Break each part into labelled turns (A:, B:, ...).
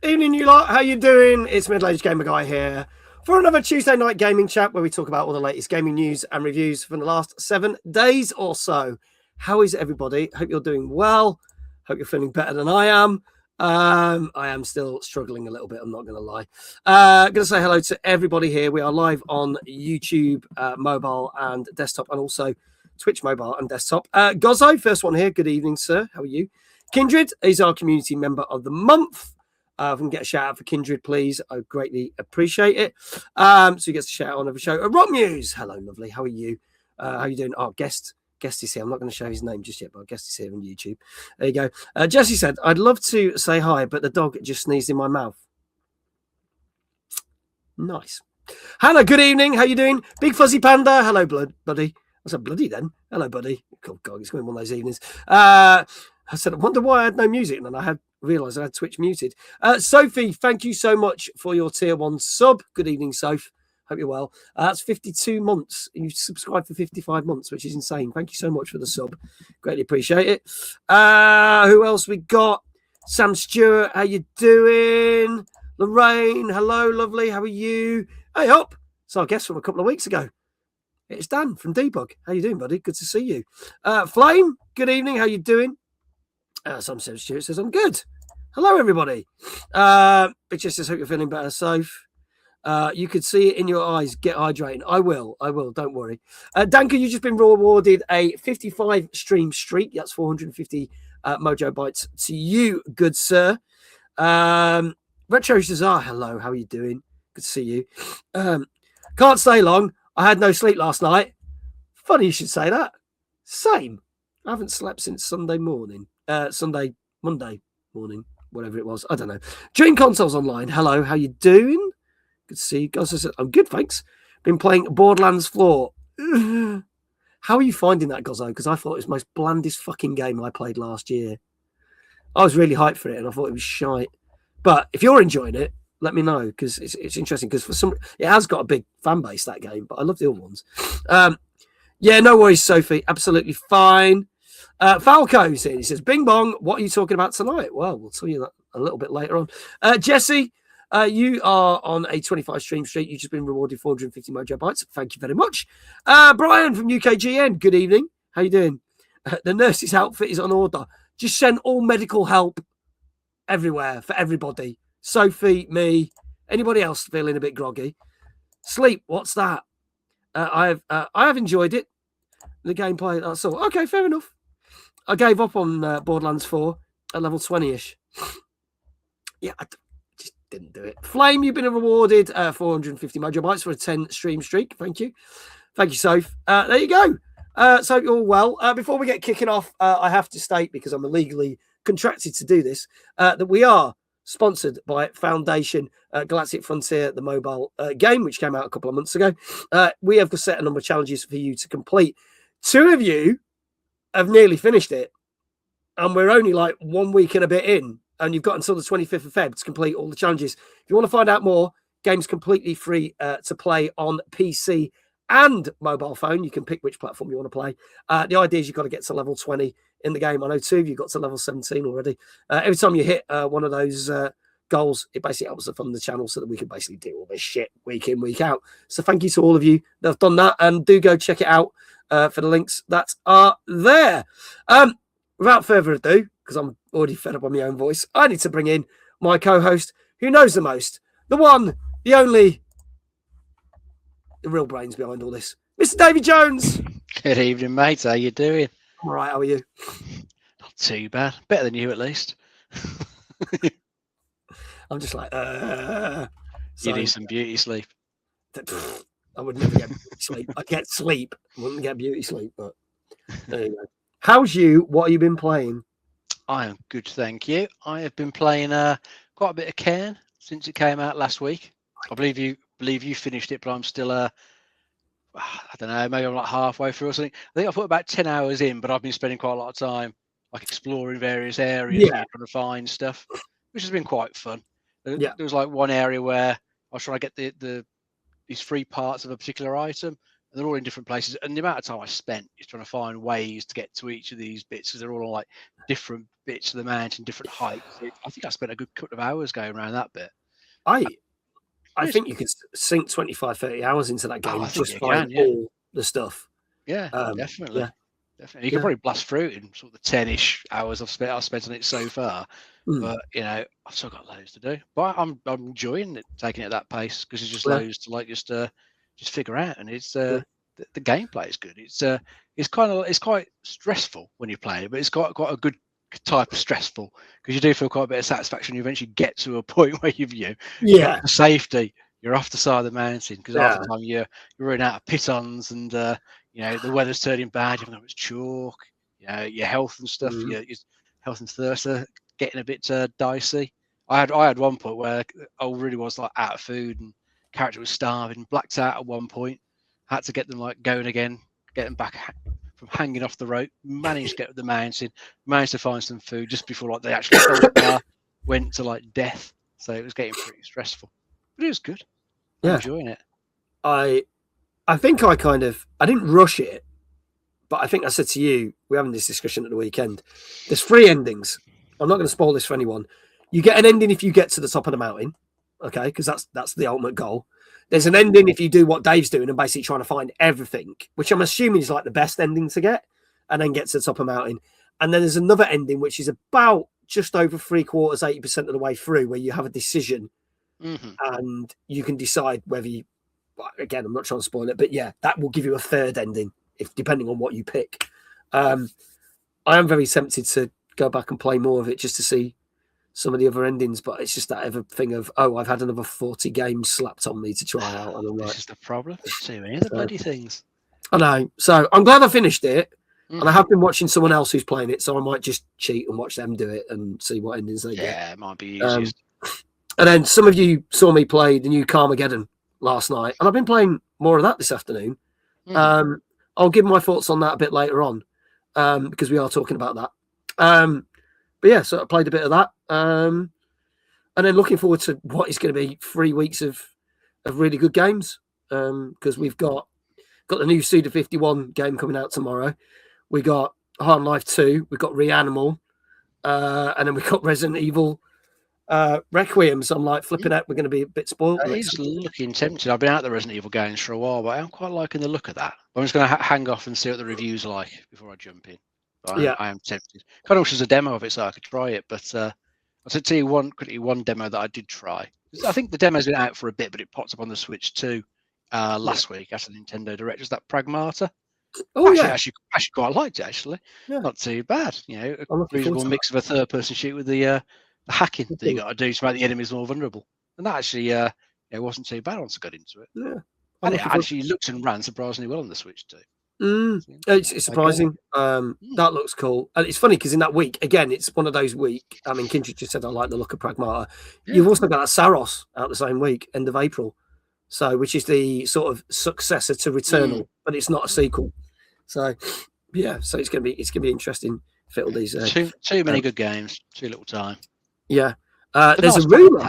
A: Evening, you lot. How you doing? It's Middle-Aged Gamer Guy here for another Tuesday night gaming chat where we talk about all the latest gaming news and reviews from the last 7 days or so. How is everybody? Hope you're doing well. Hope you're feeling better than I am. I am still struggling a little bit. I'm not going to lie. Going to say hello to everybody here. We are live on YouTube, mobile and desktop, and also Twitch mobile and desktop. Gozzo, first one here. Good evening, sir. How are you? Kindred is our community member of the month. If we can get a shout out for Kindred, please, I greatly appreciate it. So he gets a shout out on every show. Rock Muse, hello, lovely. How are you? How are you doing? Oh, guest is here. I'm not going to show his name just yet, but guest is here on YouTube. There you go. Jesse said, "I'd love to say hi, but the dog just sneezed in my mouth." Nice. Hannah, good evening. How you doing? Big Fuzzy Panda, hello, buddy. I said bloody then. Hello, buddy. Oh, God, it's going to be one of those evenings. I said, I wonder why I had no music, and then I had realised I had Twitch muted. Sophie, thank you so much for your tier 1 sub. Good evening, Soph. Hope you're well. That's 52 months. You've subscribed for 55 months, which is insane. Thank you so much for the sub. Greatly appreciate it. Who else we got? Sam Stewart, how you doing? Lorraine, hello, lovely. How are you? Hey, up. It's our guest from a couple of weeks ago. It's Dan from Debug. How you doing, buddy? Good to see you. Flame, good evening. How you doing? Sam Stewart says, I'm good. Hello, everybody. It just says, hope you're feeling better, Soph. You could see it in your eyes. Get hydrating. I will. Don't worry. Danka, you've just been rewarded a 55 stream streak. That's 450 Mojo Bytes to you, good sir. Retro Cesar, hello. How are you doing? Good to see you. Can't stay long. I had no sleep last night. Funny you should say that. Same. I haven't slept since Monday morning, whatever it was. I don't know. Dream Consoles Online. Hello, how you doing? Good to see you guys. I'm good, thanks. Been playing Borderlands 4. How are you finding that, Gozzo? Because I thought it was the most blandest fucking game I played last year. I was really hyped for it, and I thought it was shite. But if you're enjoying it, let me know, because it's interesting. Because for some, it has got a big fan base, that game. But I love the other ones. Yeah, no worries, Sophie. Absolutely fine. Falco's here. He says, Bing Bong, what are you talking about tonight? Well, we'll tell you that a little bit later on. Jesse, you are on a 25 stream streak. You've just been rewarded 450 Mojo Bytes. Thank you very much. Brian from UKGN, good evening. How you doing? The nurse's outfit is on order. Just send all medical help everywhere for everybody. Sophie, me, anybody else feeling a bit groggy. Sleep, what's that? I have enjoyed it. The gameplay, that's all. Okay, fair enough. I gave up on Borderlands 4 at level 20-ish. Yeah, I just didn't do it. Flame, you've been rewarded 450 Mojo Bytes for a 10 stream streak. Thank you. Thank you, Soph. There you go. So you're all well. Before we get kicking off, I have to state, because I'm illegally contracted to do this, that we are sponsored by Foundation Galactic Frontier, the mobile game, which came out a couple of months ago. We have set a number of challenges for you to complete. 2 of you have nearly finished it, and we're only like 1 week and a bit in, and you've got until the 25th of Feb to complete all the challenges. If you want to find out more, game's completely free to play on PC and mobile phone. You can pick which platform you want to play. The idea is you've got to get to level 20 in the game. I know 2 of you got to level 17 already. Every time you hit one of those goals, it basically helps us fund the channel so that we can basically do all this shit week in, week out. So thank you to all of you that have done that, and do go check it out for the links that are there. Without further ado, because I'm already fed up on my own voice, I need to bring in my co-host who knows the most, the one, the only, the real brains behind all this, Mr. Davy Jones.
B: Good evening, mate. How you doing?
A: I'm all right, how are you?
B: Not too bad. Better than you, at least.
A: I'm just like,
B: you need some beauty sleep.
A: I would never get beauty sleep. I get sleep. I wouldn't get beauty sleep, but there you go. How's you? What have you been playing?
B: I am good, thank you. I have been playing quite a bit of Cairn since it came out last week. I believe you finished it, but I'm still I don't know, maybe I'm like halfway through or something. I think I put about 10 hours in, but I've been spending quite a lot of time like exploring various areas and trying to find stuff, which has been quite fun. There was like one area where I was trying to get these 3 parts of a particular item, They're all in different places, and the amount of time I spent is trying to find ways to get to each of these bits, because they're all on like different bits of the mountain, different heights. I think I spent a good couple of hours going around that bit.
A: I think you could sink 25, 30 hours into that game just find all the stuff.
B: Yeah, definitely.
A: Yeah.
B: Definitely. You can probably blast through it in sort of the 10-ish hours I've spent on it so far. But I've still got loads to do. But I'm enjoying it, taking it at that pace, because it's just loads to like just figure out, and it's the gameplay is good. It's quite stressful when you play it, but it's quite a good type of stressful, because you do feel quite a bit of satisfaction. You eventually get to a point where you're up to safety. You're off the side of the mountain, because half the time you're running out of pitons, and the weather's turning bad. You haven't got much chalk. Your health and stuff. Your health and thirst are getting a bit dicey. I had one point where I really was like out of food, and character was starving, blacked out at one point. Had to get them like going again, get them back from hanging off the rope. Managed to get up the mountain, managed to find some food just before like they actually went to like death. So it was getting pretty stressful, but it was good. I'm enjoying it.
A: I think I didn't rush it, but I think I said to you, we're having this discussion at the weekend. There's 3 endings. I'm not going to spoil this for anyone. You get an ending if you get to the top of the mountain, okay? Because that's the ultimate goal. There's an ending if you do what Dave's doing and basically trying to find everything, which I'm assuming is like the best ending to get, and then get to the top of the mountain. And then there's another ending, which is about just over 3/4, 80% of the way through, where you have a decision, and you can decide whether you. Again, I'm not trying to spoil it, but yeah, that will give you a third ending, if depending on what you pick. I am very tempted to go back and play more of it just to see some of the other endings, but it's just that other thing of, I've had another 40 games slapped on me to try out, and I'm like,
B: this is the problem. Too many of the bloody things.
A: I know. So I'm glad I finished it, and I have been watching someone else who's playing it, so I might just cheat and watch them do it and see what endings they get.
B: Yeah, it might be easiest.
A: And then some of you saw me play the new Carmageddon last night, and I've been playing more of that this afternoon. I'll give my thoughts on that a bit later on, because we are talking about that. But yeah, so I played a bit of that, and then looking forward to what is going to be 3 weeks of really good games, because we've got the new Suda 51 game coming out tomorrow. We got Hard Life 2, we've got Reanimal, and then we've got Resident Evil Requiem. So I'm like flipping out. We're going to be a bit spoiled.
B: It's looking tempting. I've been out the Resident Evil games for a while, but I'm quite liking the look of that. I'm just going to hang off and see what the reviews are like before I jump in. I am tempted. Kind of wish there's a demo of it so I could try it, but I'll tell you one demo that I did try. I think the demo's been out for a bit, but it popped up on the Switch too last week after Nintendo Direct. Was that Pragmata? Actually quite liked it. Actually, not too bad. A reasonable mix of a third-person shoot with the hacking that you got to do to make the enemies more vulnerable, and that actually it wasn't too bad once I got into it. And it actually looks and ran surprisingly well on the Switch too.
A: It's surprising. That looks cool, and it's funny because in that week again, it's one of those week. I mean, Kindred just said I like the look of Pragmata. You've also got that Saros out the same week, end of April, which is the sort of successor to Returnal, but it's not a sequel. So so it's gonna be interesting. Fit all these
B: too many good games, too little time.
A: Yeah, there's a rumor.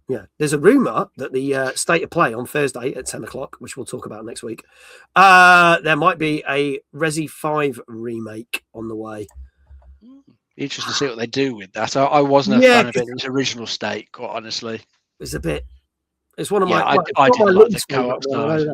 A: Yeah, there's a rumor that the State of Play on Thursday at 10 o'clock, which we'll talk about next week, there might be a Resi 5 remake on the way.
B: Interesting to see what they do with that. I wasn't a fan of its original state, quite honestly.
A: It's one of my.
B: I didn't like the co-op side.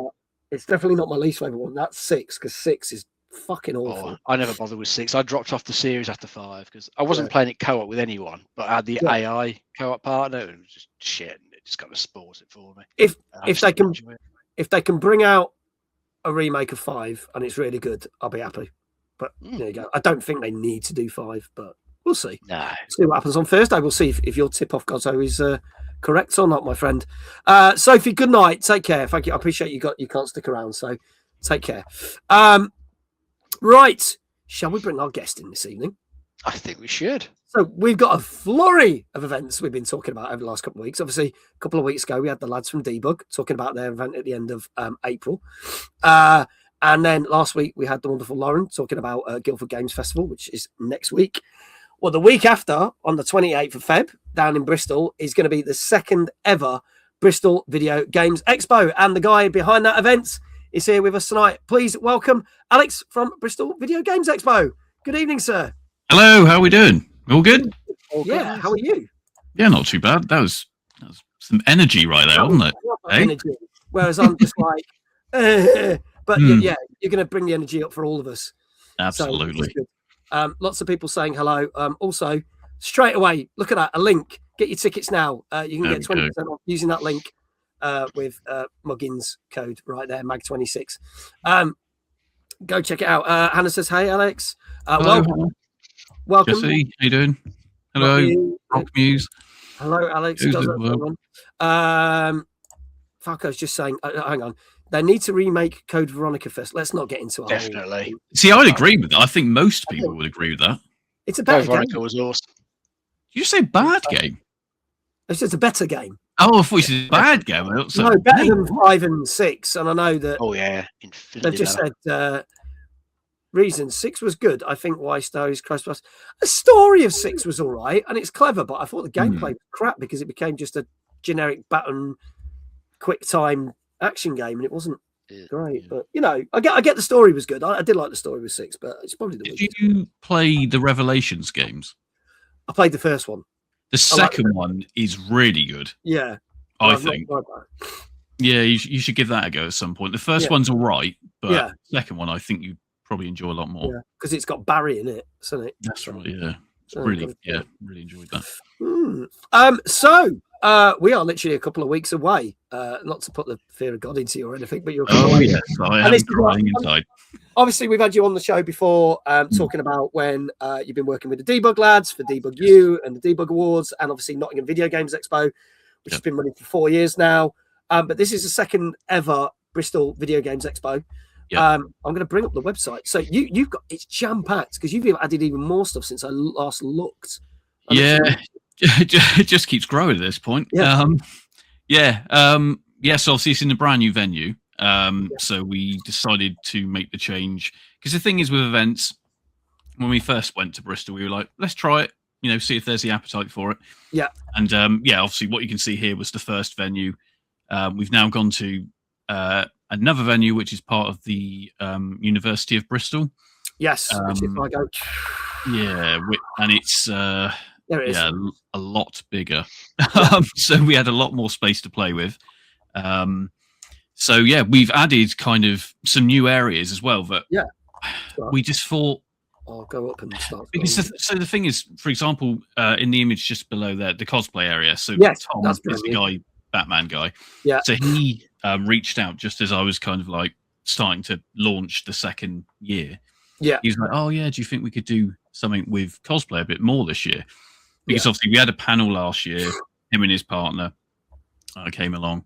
A: It's definitely not my least favorite one. That's 6, because 6 is fucking awful.
B: I never bothered with 6. I dropped off the series after 5 because I wasn't playing it co-op with anyone, but I had the AI co-op partner, and it was just shit. And it just kind of spoils it for me. If they can bring out a remake of 5 and it's really good, I'll be happy. But there you go. I don't think they need to do 5, but we'll see. No.
A: See what happens on Thursday. We'll see if your tip off Gozzo is correct or not, my friend. Sophie, good night. Take care. Thank you. I appreciate you can't stick around, so take care. Right, shall we bring our guest in this evening?
B: I think we should.
A: So we've got a flurry of events we've been talking about over the last couple of weeks. Obviously, a couple of weeks ago, we had the lads from Debug talking about their event at the end of April. And then last week, we had the wonderful Lauren talking about Guildford Games Festival, which is next week. Well, the week after, on the 28th of Feb, down in Bristol, is going to be the second ever Bristol Video Games Expo. And the guy behind that event is here with us tonight. Please welcome Alex from Bristol Video Games Expo. Good evening, sir.
C: Hello, how are we doing? All good?
A: Yeah, how are you?
C: Yeah, not too bad. That was some energy right there, wasn't it?
A: Energy. Whereas I'm just like, but yeah, you're going to bring the energy up for all of us.
C: Absolutely.
A: So, lots of people saying hello. Also, straight away, look at that, a link. Get your tickets now. You can get 20% off using that link with Muggins code right there, MAG26. Go check it out. Hannah says, hey, Alex. Welcome.
C: Jesse, how you doing? Hello, Rock Muse.
A: Hello, Alex. Falco's just saying, hang on. They need to remake Code Veronica first. Let's not get into it.
B: Definitely.
C: See, I would agree with that. I think most people would agree with that.
A: It's a better
B: Code Veronica
A: game.
B: Was awesome.
C: Did you say bad game?
A: It's just a better game.
C: Oh, I thought you said bad game.
A: No, better than 5 and 6. And I know that.
B: Oh yeah,
A: they've just said reasons 6 was good. I think why Stories Christ Plus. The story of 6 was all right and it's clever, but I thought the gameplay was crap because it became just a generic button, quick time action game, and it wasn't great. Yeah. But you know, I get the story was good. I did like the story with 6, but it's probably the.
C: Did you play the Revelations games?
A: I played the first one.
C: The second one is really good.
A: Yeah,
C: I think. Yeah, you should give that a go at some point. The first one's all right, but the second one I think you probably enjoy a lot more. Yeah,
A: because it's got Barry in it, isn't it?
C: That's right. Yeah, really enjoyed that.
A: So we are literally a couple of weeks away. Not to put the fear of God into you or anything, but you're.
C: Oh yes, I am crying inside.
A: Obviously, we've had you on the show before, talking about when you've been working with the Debug lads for Debug U and the Debug Awards, and obviously Nottingham Video Games Expo, which has been running for 4 years now. But this is the second ever Bristol Video Games Expo. I'm going to bring up the website. So you've got it's jam packed because you've added even more stuff since I last looked.
C: It just keeps growing at this point. So obviously it's in a brand new venue. So we decided to make the change because the thing is with events, when we first went to Bristol, we were like, let's try it, see if there's the appetite for it. Yeah. And obviously what you can see here was the first venue. We've now gone to another venue, which is part of the University of Bristol.
A: Yes. Which is I go.
C: Yeah. And it's,
A: there it is.
C: Yeah, a lot bigger. So we had a lot more space to play with. So we've added kind of some new areas as well that we just thought
A: I'll go up and start.
C: Because the thing is, for example, in the image just below there, the cosplay area. So Tom is the guy, Batman guy. Yeah. So he reached out just as I was kind of like starting to launch the second year. Yeah. He was like, "Oh yeah, do you think we could do something with cosplay a bit more this year?" Because obviously we had a panel last year, him and his partner came along.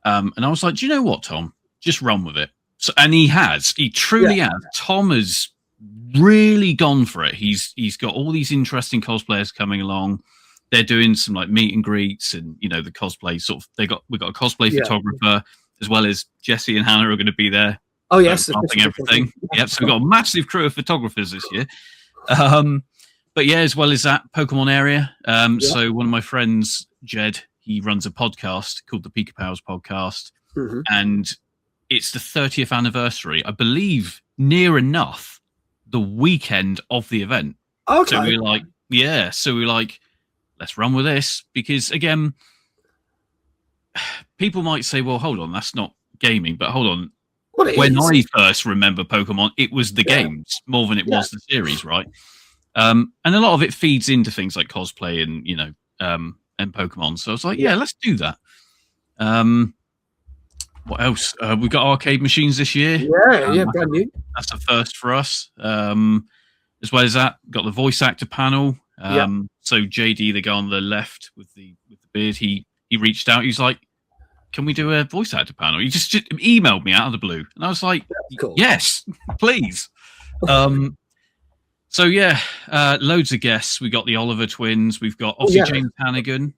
C: And I was like, do you know what, Tom? Just run with it. So, and he truly has. Tom has really gone for it. He's got all these interesting cosplayers coming along. They're doing some like meet and greets and, the cosplay sort of, we've got a cosplay photographer as well as Jesse and Hannah are going to be there.
A: Oh, yes.
C: Everything. Yep. So we've got a massive crew of photographers this year. But as well as that Pokemon area. So one of my friends, Jed, he runs a podcast called the Pika Powers Podcast. Mm-hmm. And it's the 30th anniversary, I believe, near enough the weekend of the event. Okay. So we're like, let's run with this. Because again, people might say, well, hold on, that's not gaming. But hold on. When I first remember Pokemon, it was the games more than it was the series, right? And a lot of it feeds into things like cosplay and, and Pokemon. So I was like, let's do that. What else? We've got arcade machines this year.
A: Brand new.
C: That's a first for us. As well as that, got the voice actor panel. So JD, the guy on the left with the beard, he reached out. He's like, can we do a voice actor panel? He just emailed me out of the blue. And I was like, yes, please. So loads of guests. We got the Oliver twins. We've got James Hannigan,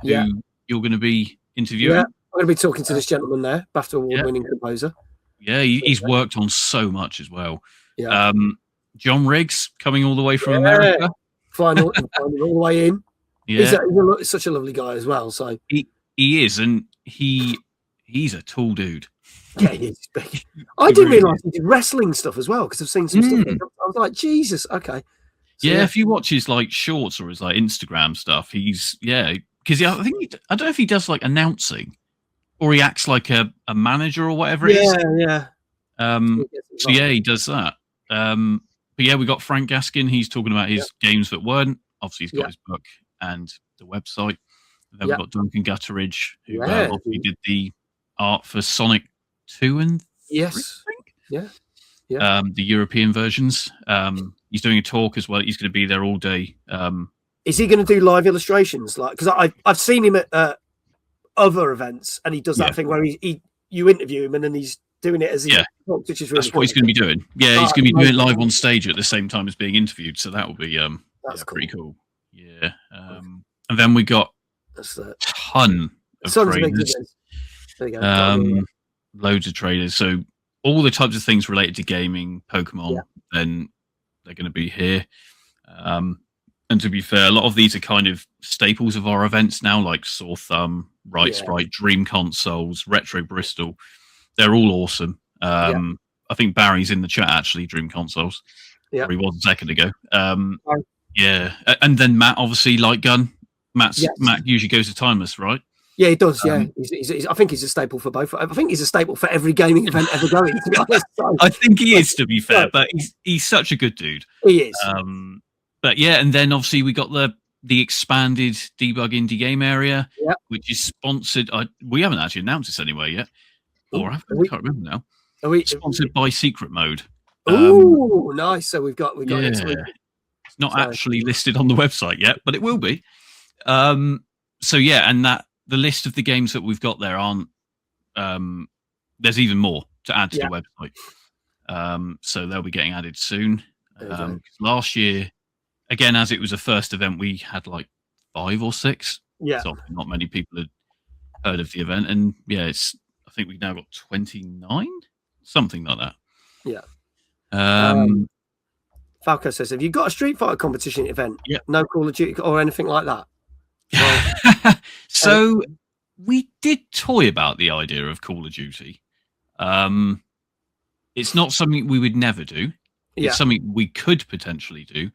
C: who you're going to be interviewing.
A: Yeah, I'm going to be talking to this gentleman there, BAFTA award-winning composer.
C: Yeah, he's worked on so much as well. Yeah. John Riggs coming all the way from America,
A: final all the way in. Yeah, he's such a lovely guy as well. So
C: he is, and he's a tall dude.
A: Yeah, he's big. I didn't realise he did wrestling stuff as well, because I've seen some stuff. I was like, Jesus, okay.
C: So, if you watch his like shorts or his like Instagram stuff, he's because I think I don't know if he does like announcing or he acts like a manager or whatever it is.
A: Yeah.
C: So he does that. But yeah, we got Frank Gaskin. He's talking about his games that weren't. Obviously, he's got his book and the website. And then we've got Duncan Gutteridge, who obviously did the art for Sonic 2 and 3,
A: yes,
C: I think. The European versions. He's doing a talk as well. He's going to be there all day.
A: Is he going to do live illustrations? Like, because I've seen him at other events, and he does that thing where you interview him, and then he's doing it as he talks, which is really
C: that's what he's going to be doing. Yeah, he's going to be doing it live on stage at the same time as being interviewed. So that will be
A: that's
C: pretty cool. Yeah, and then we got a ton of traders.
A: There you go.
C: Loads of traders. So all the types of things related to gaming, Pokemon, then they're going to be here. And to be fair, a lot of these are kind of staples of our events now, like Sore Thumb, Right Sprite, Dream Consoles, Retro Bristol. They're all awesome. I think Barry's in the chat, actually, Dream Consoles. Yeah. He was a second ago. Yeah. And then Matt, obviously, Light Gun. Matt usually goes to Timeless, right?
A: Yeah, he does. Yeah, I think he's a staple for both. I think he's a staple for every gaming event ever going. To be honest,
C: I think he is, to be fair, but he's such a good dude.
A: He is.
C: But yeah, and then obviously we got the expanded debug indie game area, which is sponsored. We haven't actually announced this anywhere yet, or I can't remember now. Sponsored by Secret Mode.
A: Oh, nice! So we've got it.
C: It's not actually listed on the website yet, but it will be. So yeah, and that. The list of the games that we've got there aren't. There's even more to add to the website, so they'll be getting added soon. Last year, again, as it was a first event, we had like 5 or 6. Yeah, so not many people had heard of the event, and I think we've now got 29, something like that.
A: Yeah. Falco says, "Have you got a Street Fighter competition event? Yeah. No Call of Duty or anything like that?"
C: Well, so we did toy about the idea of Call of Duty. It's not something we would never do. It's something we could potentially do,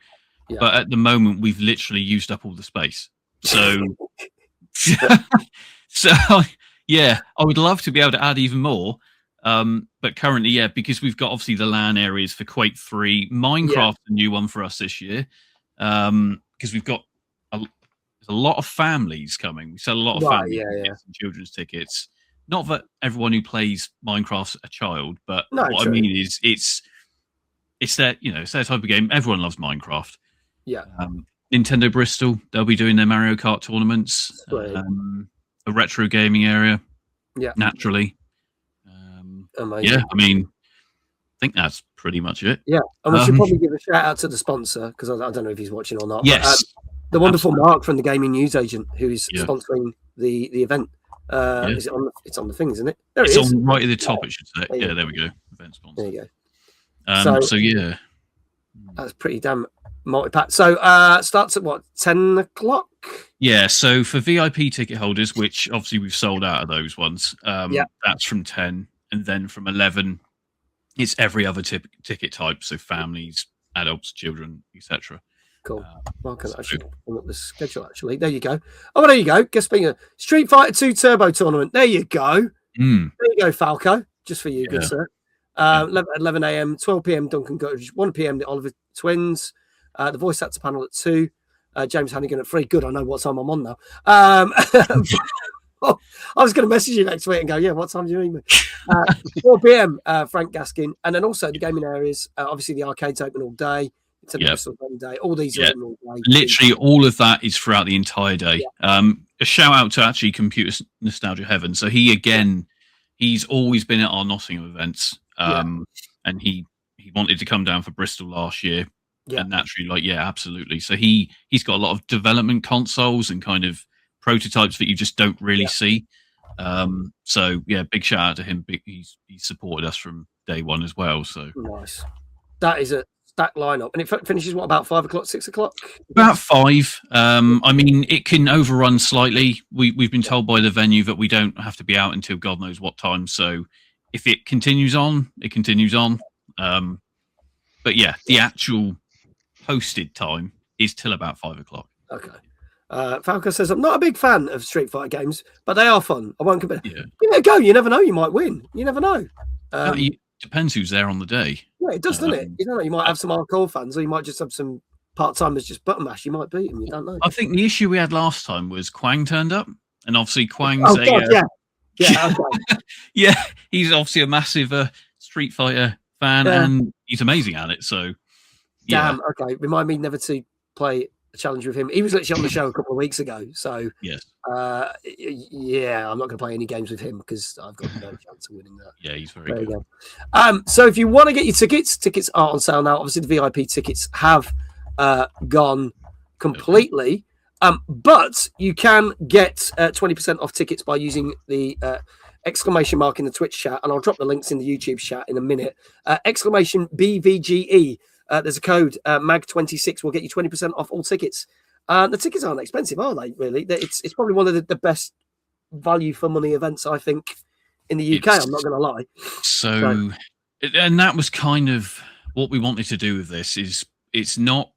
C: but at the moment we've literally used up all the space. So, I would love to be able to add even more. But currently, because we've got obviously the LAN areas for Quake 3, Minecraft's a new one for us this year, because we've got a lot of families coming. We sell a lot of family tickets and children's tickets. Not that everyone who plays Minecraft's a child, but what I mean is it's their it's their type of game. Everyone loves Minecraft.
A: Yeah.
C: Nintendo Bristol, they'll be doing their Mario Kart tournaments. A retro gaming area. Yeah. Naturally.
A: Amazing.
C: Yeah, I mean, I think that's pretty much it.
A: Yeah, and we should probably give a shout out to the sponsor, because I don't know if he's watching or not.
C: Yes.
A: The wonderful Mark from the Gaming News Agent, who is sponsoring the event. Is it on? It's on the thing, isn't it? There it is.
C: It's on right at the top. It should say. There we go. Event sponsor.
A: There you go.
C: So yeah,
A: that's pretty damn multi-pack. So starts at what, 10 o'clock?
C: Yeah. So for VIP ticket holders, which obviously we've sold out of those ones. That's from 10, and then from 11, it's every other ticket type. So families, adults, children, etc.
A: Cool. I should pull up the schedule, actually. There you go. Oh, there you go. Guest speaker. Street Fighter 2 Turbo Tournament. There you go. There you go, Falco. Just for you, good sir. 11 a.m., 12 p.m. Duncan Gutteridge, 1 p.m. the Oliver Twins. The voice actor panel at 2. James Hannigan at 3. Good, I know what time I'm on now. I was going to message you next week and go, what time do you need me? 4 p.m. Frank Gaskin. And then also the gaming areas. Obviously, the arcade's open all day. All these are all day.
C: Literally all of that is throughout the entire day. A shout out to actually Computer Nostalgia Heaven. So he's always been at our Nottingham events, and he wanted to come down for Bristol last year, and naturally, absolutely. So he's got a lot of development consoles and kind of prototypes that you just don't really see. So big shout out to him. He's supported us from day one as well. So
A: nice. That is a stacked lineup, and it finishes about 5 o'clock, 6 o'clock.
C: About 5. I mean, it can overrun slightly. We've been told by the venue that we don't have to be out until God knows what time. So if it continues on, it continues on. But yeah, the actual posted time is till about 5 o'clock.
A: Okay. Falco says, I'm not a big fan of Street Fighter games, but they are fun. I won't compare.
C: Yeah.
A: Give it a go. You never know. You might win. You never know.
C: It depends who's there on the day.
A: Yeah, it does, doesn't it? You don't know. You might have some hardcore fans, or you might just have some part-timers just button mash. You might beat them. You don't know.
C: I think the issue we had last time was Quang turned up, and obviously Quang's
A: okay.
C: Yeah, he's obviously a massive Street Fighter fan, and he's amazing at it. So,
A: damn. Okay, remind me never to play a challenge with him. He was literally on the show a couple of weeks ago. So,
C: yes,
A: yeah, I'm not going to play any games with him because I've got no chance of winning that.
C: Yeah, he's very good.
A: So, if you want to get your tickets are on sale now. Obviously, the VIP tickets have gone completely. But you can get 20% off tickets by using the exclamation mark in the Twitch chat, and I'll drop the links in the YouTube chat in a minute. Exclamation BVGE. There's a code MAG26 will get you 20% off all tickets. The tickets aren't expensive, are they? Really, it's probably one of the best value for money events I think in the UK. I'm not going to lie.
C: So, and that was kind of what we wanted to do with this. Is it's not.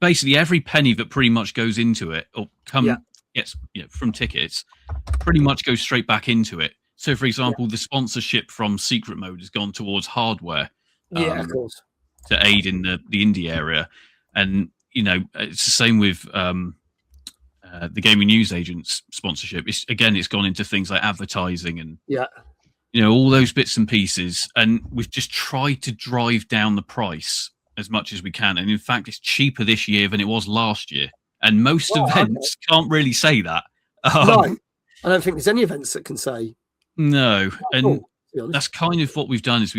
C: Basically, every penny that pretty much goes into it or gets from tickets pretty much goes straight back into it. So, for example, the sponsorship from Secret Mode has gone towards hardware.
A: Of course.
C: To aid in the indie area. And, it's the same with the Gaming News Agents sponsorship. It's gone into things like advertising and, all those bits and pieces. And we've just tried to drive down the price as much as we can, and in fact it's cheaper this year than it was last year, and most events can't really say that.
A: No, I don't think there's any events that can say
C: no. And that's kind of what we've done is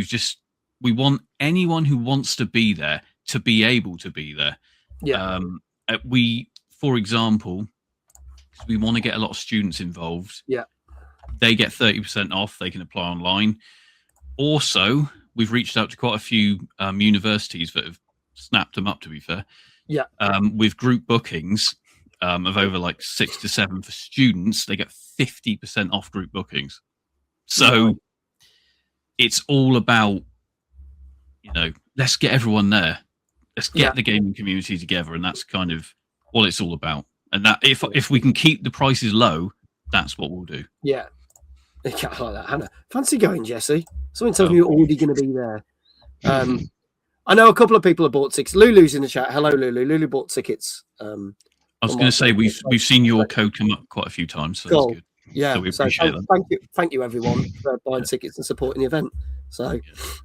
C: we want anyone who wants to be there to be able to be there. For example, because we want to get a lot of students involved, they get 30% off. They can apply online. Also, we've reached out to quite a few universities that have snapped them up, to be fair. With group bookings of over like 6 to 7 for students, they get 50% off group bookings. So it's all about, let's get everyone there. Let's get the gaming community together. And that's kind of what it's all about. And that if we can keep the prices low, that's what we'll do.
A: Yeah. I like that, Hannah. Fancy going, Jesse? Something tells me you're already going to be there. I know a couple of people have bought tickets. Lulu's in the chat. Hello, Lulu. Lulu bought tickets.
C: I was going to say we've seen your code come up quite a few times, so that's good.
A: Yeah,
C: so we appreciate
A: that. Thank you, everyone, for buying tickets and supporting the event. So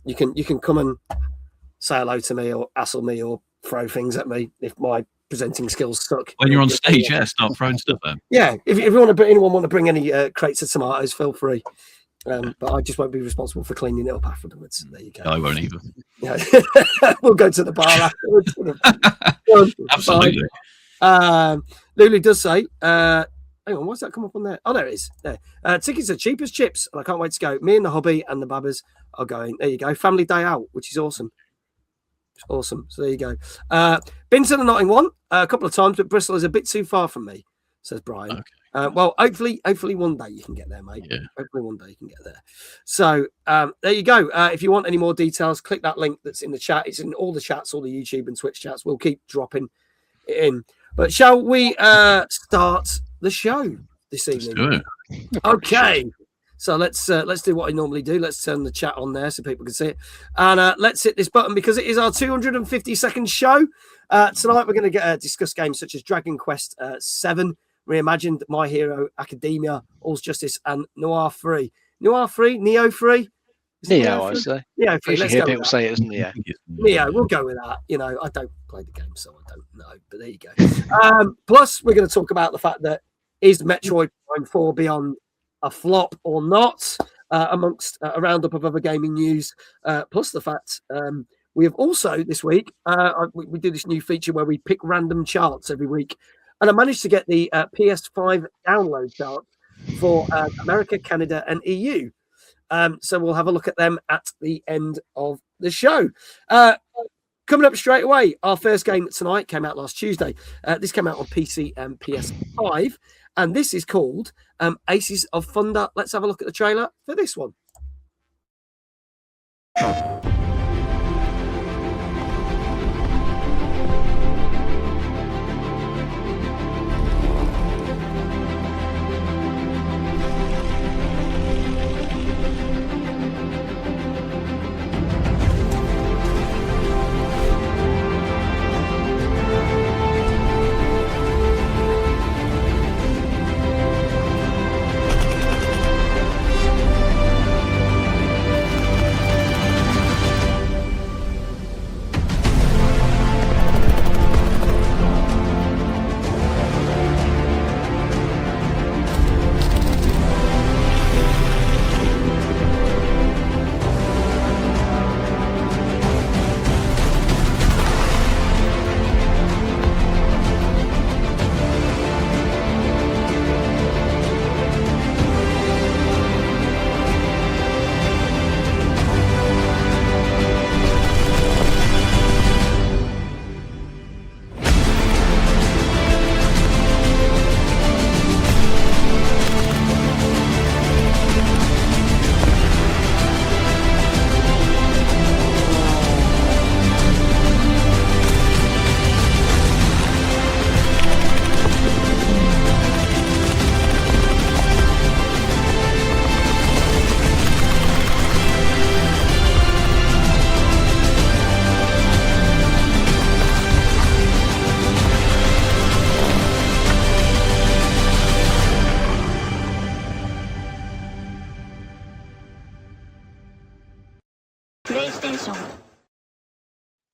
A: you can come and say hello to me or hassle me or throw things at me if my presenting skills suck.
C: When you're on stage, start throwing stuff at.
A: Yeah, if anyone want to bring any crates of tomatoes, feel free. But I just won't be responsible for cleaning it up afterwards. There you go.
C: I won't either.
A: We'll go to the bar afterwards.
C: Absolutely.
A: Lulu does say, hang on, why's that come up on there? Oh, there it is. There. Tickets are cheap as chips, and I can't wait to go. Me and the hubby and the babbers are going. There you go. Family day out, which is awesome. Awesome. So there you go. Been to the Notting one a couple of times, but Bristol is a bit too far from me, says Brian. Okay. Well, hopefully one day you can get there, mate.
C: Yeah.
A: Hopefully one day you can get there. So there you go. If you want any more details, click that link that's in the chat. It's in all the chats, all the YouTube and Twitch chats. We'll keep dropping it in. But shall we start the show this evening?
C: Let's do it.
A: Okay. So let's do what I normally do. Let's turn the chat on there so people can see it. And let's hit this button because it is our 250-second show. Tonight we're going to discuss games such as Dragon Quest 7, Reimagined, My Hero Academia, All's Justice, and Nioh 3. Nioh 3? Nioh 3?
B: Nioh, I say.
A: Nioh 3. Let's
B: hear
A: go
B: people say it as Nioh.
A: Nioh, we'll go with that. I don't play the game, so I don't know. But there you go. Plus, we're going to talk about the fact that is Metroid Prime 4 Beyond a flop or not, amongst a roundup of other gaming news. Plus the fact we have also this week, we do this new feature where we pick random charts every week. And I managed to get the PS5 download chart for America, Canada, and EU. So we'll have a look at them at the end of the show. Coming up straight away, our first game tonight came out last Tuesday. This came out on PC and PS5. And this is called Aces of Thunder. Let's have a look at the trailer for this one.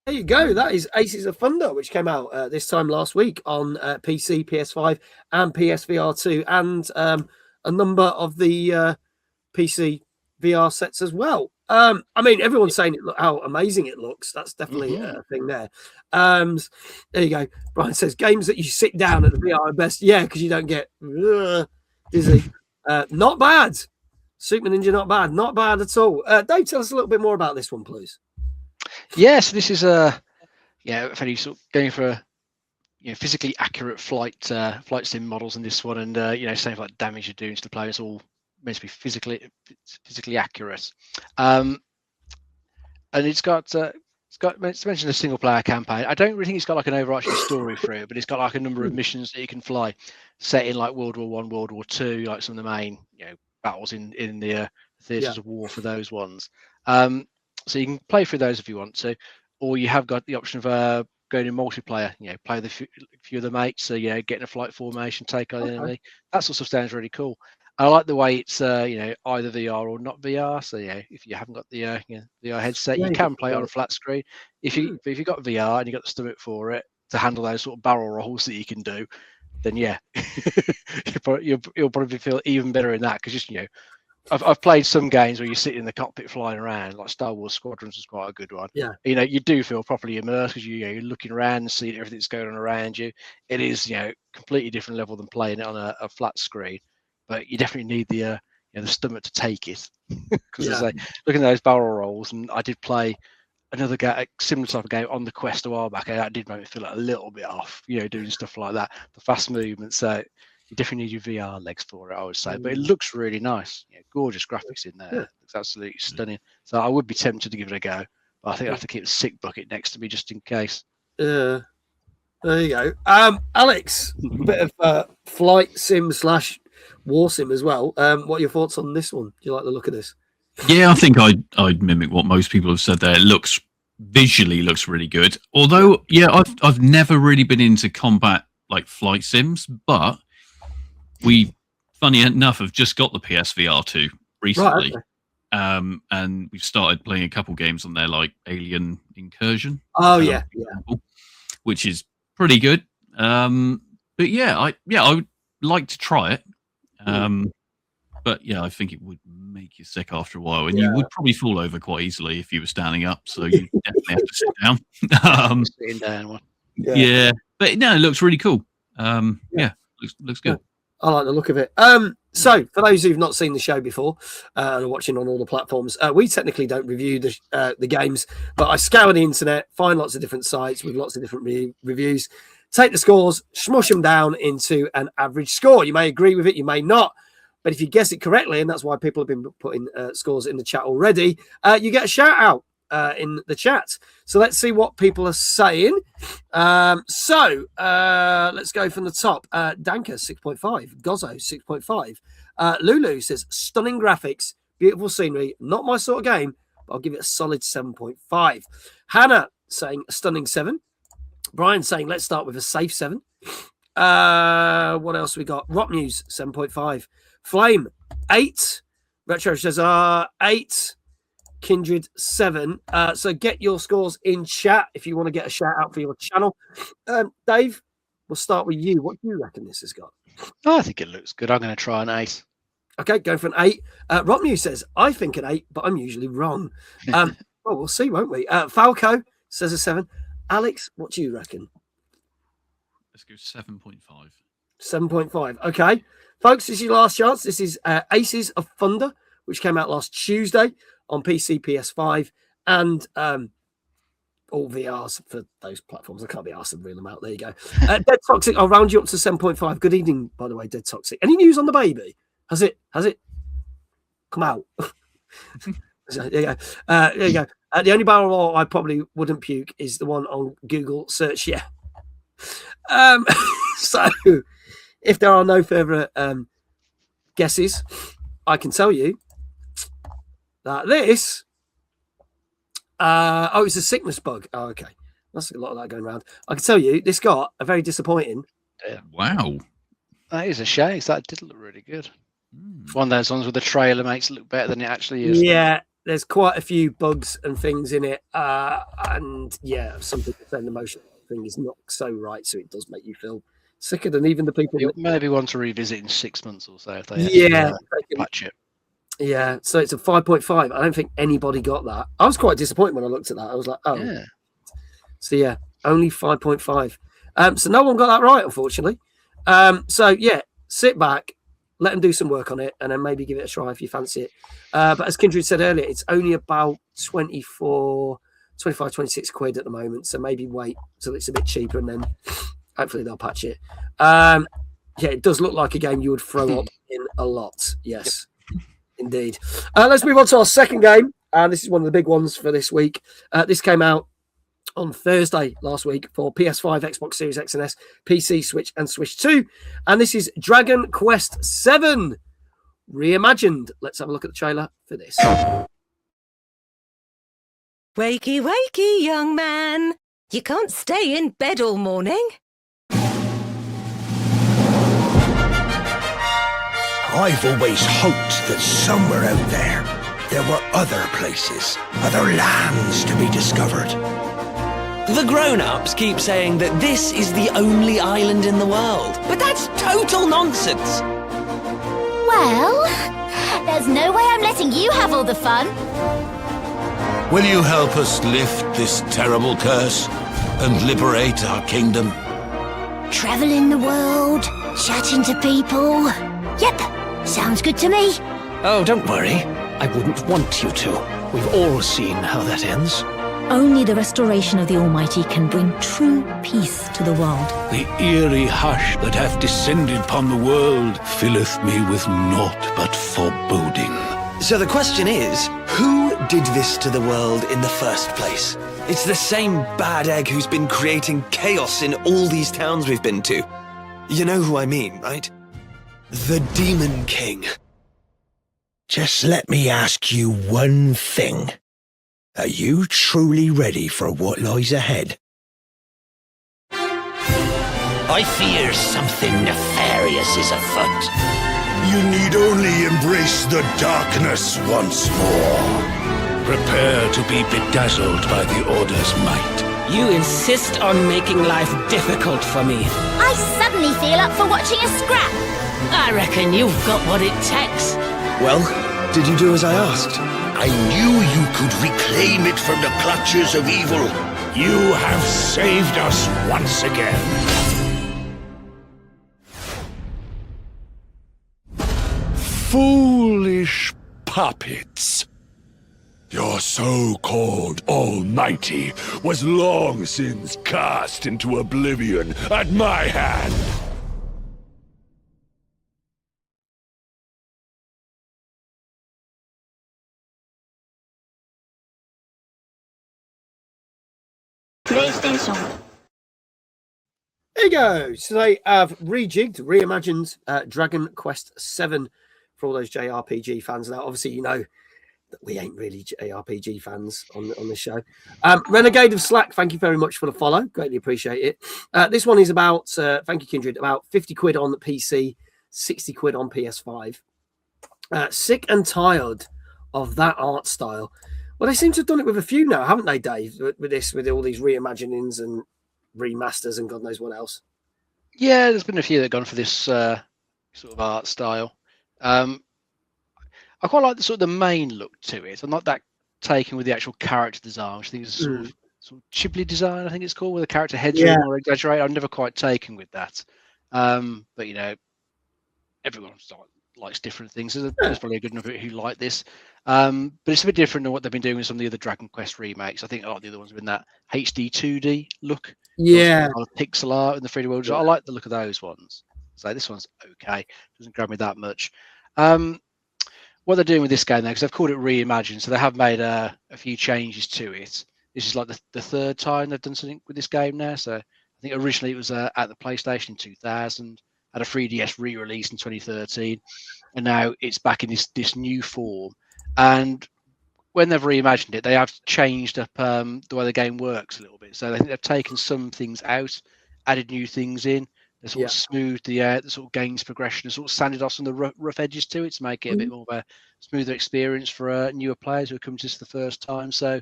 A: There you go. That is Aces of Thunder, which came out this time last week on PC, PS5, and PSVR 2, and a number of the PC VR sets as well. I mean, everyone's saying how amazing it looks. That's definitely a thing there. There you go. Brian says games that you sit down at the VR are best. Yeah, because you don't get dizzy. Not bad. Super Ninja, not bad. Not bad at all. Dave, tell us a little bit more about this one, please.
B: Yes, this is fairly sort of going for physically accurate flight sim models in this one, and same like damage you're doing to the player. It's all meant to be physically accurate, and it's mentioned a single player campaign. I don't really think it's got like an overarching story for it, but it's got like a number of missions that you can fly, set in like World War I, World War II, like some of the main battles in the theatres of war for those ones. So you can play through those if you want to, or you have got the option of going in multiplayer. Play the few of the mates. So getting a flight formation, take on the enemy. That sort of stuff sounds really cool. I like the way it's either VR or not VR. So if you haven't got the VR headset, you can play it on a flat screen. If you've got VR and you've got the stomach for it to handle those sort of barrel rolls that you can do, then you'll probably feel even better in that, because I've played some games where you sit in the cockpit flying around, like Star Wars Squadrons was quite a good one.
A: Yeah.
B: You do feel properly immersed because you're looking around and seeing everything that's going on around you. It is, completely different level than playing it on a flat screen, but you definitely need the stomach to take it. Because as I say, looking at those barrel rolls, and I did play another game, a similar type of game on the Quest a while back, and that did make me feel a little bit off, doing stuff like that, the fast movement. So you definitely need your VR legs for it, I would say. But it looks really nice. Gorgeous graphics in there. It's absolutely stunning. So I would be tempted to give it a go, but I think I have to keep a sick bucket next to me just in case.
A: There you go. Alex, a bit of flight sim / war sim as well. What are your thoughts on this one? Do you like the look of this?
C: Yeah, I think I'd mimic what most people have said there. It visually looks really good. Although, I've never really been into combat like flight sims, but we, funny enough, have just got the PSVR 2 recently. Right, okay. And we've started playing a couple games on there, like Alien Incursion.
A: Oh, yeah.
C: Which is pretty good. But I would like to try it. But I think it would make you sick after a while, and you would probably fall over quite easily if you were standing up. So you definitely have to sit down.
B: Sitting down one.
C: Yeah, but no, it looks really cool. Looks good.
A: I like the look of it. So, for those who've not seen the show before and are watching on all the platforms, we technically don't review the games, but I scour the internet, find lots of different sites with lots of different reviews, take the scores, smush them down into an average score. You may agree with it, you may not, But if you guess it correctly, and that's why people have been putting scores in the chat already, you get a shout out in the chat. So let's see what people are saying. Let's go from the top. Danka, 6.5. Gozzo, 6.5. Lulu says, stunning graphics, beautiful scenery, not my sort of game, but I'll give it a solid 7.5. Hannah saying a stunning 7. Brian saying, let's start with a safe 7. What else we got? Rock News, 7.5. Flame, 8. Retro says, 8. Kindred, 7. So get your scores in chat if you want to get a shout out for your channel. Dave, we'll start with you. What do you reckon this has got?
B: I think it looks good. I'm going to try an 8.
A: Okay, go for an 8. Rock News says, I think an 8, but I'm usually wrong. Well, we'll see, won't we? Falco says a 7. Alex, what do you reckon?
C: Let's go 7.5.
A: 7.5. Okay. Folks, this is your last chance. This is Aces of Thunder, which came out last Tuesday on PC, PS5, and all VRs for those platforms. I can't be asked to reel them out. There you go. Dead Toxic, I'll round you up to 7.5. Good evening, by the way, Dead Toxic. Any news on the baby? Has it come out? There you go. There you go. The only barrel roll I probably wouldn't puke is the one on Google search. Yeah. So, if there are no further guesses, I can tell you that this. It's a sickness bug. Oh, okay. That's a lot of that going around. I can tell you this got a very disappointing.
C: Wow.
B: That is a shame. That did look really good. It's one of those ones where the trailer makes it look better than it actually is.
A: Yeah, there's quite a few bugs and things in it. And yeah, some people saying the motion thing is not so right, so it does make you feel sicker than even the people
B: You
A: that
B: maybe want to revisit in 6 months or so if they patch it.
A: Yeah, so it's a 5.5. I don't think anybody got that. I was quite disappointed when I looked at that. I was like, oh.
B: Yeah.
A: So yeah, only 5.5. So no one got that right, unfortunately. So yeah, sit back, let them do some work on it, and then maybe give it a try if you fancy it. But as Kindred said earlier, it's only about 25, 26 quid at the moment. So maybe wait till it's a bit cheaper and then hopefully they'll patch it. Yeah, it does look like a game you would throw up in a lot. Yes, indeed. Let's move on to our second game. And this is one of the big ones for this week. This came out on Thursday last week for PS5, Xbox Series X and S, PC, Switch, and Switch 2. And this is Dragon Quest VII Reimagined. Let's have a look at the trailer for this.
D: Wakey, wakey, young man. You can't stay in bed all morning.
E: I've always hoped that somewhere out there were other places, other lands to be discovered.
F: The grown-ups keep saying that this is the only island in the world, but that's total nonsense.
G: Well, there's no way I'm letting you have all the fun.
E: Will you help us lift this terrible curse and liberate our kingdom?
G: Traveling the world, chatting to people. Yep, sounds good to me.
F: Oh, don't worry. I wouldn't want you to. We've all seen how that ends.
H: Only the restoration of the Almighty can bring true peace to the world.
E: The eerie hush that hath descended upon the world filleth me with naught but foreboding.
F: So the question is, who did this to the world in the first place? It's the same bad egg who's been creating chaos in all these towns we've been to. You know who I mean, right? The Demon King.
E: Just let me ask you one thing. Are you truly ready for what lies ahead?
I: I fear something nefarious is afoot.
E: You need only embrace the darkness once more. Prepare to be bedazzled by the Order's might.
F: You insist on making life difficult for me.
G: I suddenly feel up for watching a scrap.
F: I reckon you've got what it takes. Well, did you do as I asked?
E: I knew you could reclaim it from the clutches of evil. You have saved us once again. Foolish puppets. Your so-called Almighty was long since cast into oblivion at my hand.
G: PlayStation.
A: There you go. So they have reimagined Dragon Quest VII for all those JRPG fans. Now, obviously, you know that we ain't really JRPG fans on this show. Renegade of Slack, thank you very much for the follow. Greatly appreciate it. This one is about, thank you, Kindred, about 50 quid on the PC, 60 quid on PS5. Sick and tired of that art style. Well, they seem to have done it with a few now, haven't they, Dave? With all these reimaginings and remasters and God knows what else.
B: Yeah, there's been a few that have gone for this sort of art style. I quite like the sort of the main look to it. I'm not that taken with the actual character design, which I think is sort of Ghibli design, I think it's called, where the character heads are more exaggerated. I'm never quite taken with that. But you know, everyone likes different things. There's probably a good number who like this. But it's a bit different than what they've been doing with some of the other Dragon Quest remakes. I think a lot of the other ones have been that HD 2D look.
A: Yeah.
B: Pixel art in the 3D world. I like the look of those ones. So this one's okay. Doesn't grab me that much. What they're doing with this game now, because they've called it Reimagined, so they have made a few changes to it. This is like the third time they've done something with this game now. So I think originally it was at the PlayStation in 2000, had a 3DS re-release in 2013, and now it's back in this new form. And when they've reimagined it, they have changed up the way the game works a little bit. So I think they've taken some things out, added new things in. They sort of smoothed the sort of games progression, and sort of sanded off some of the rough edges to it to make it a bit more of a smoother experience for newer players who are coming to this the first time. So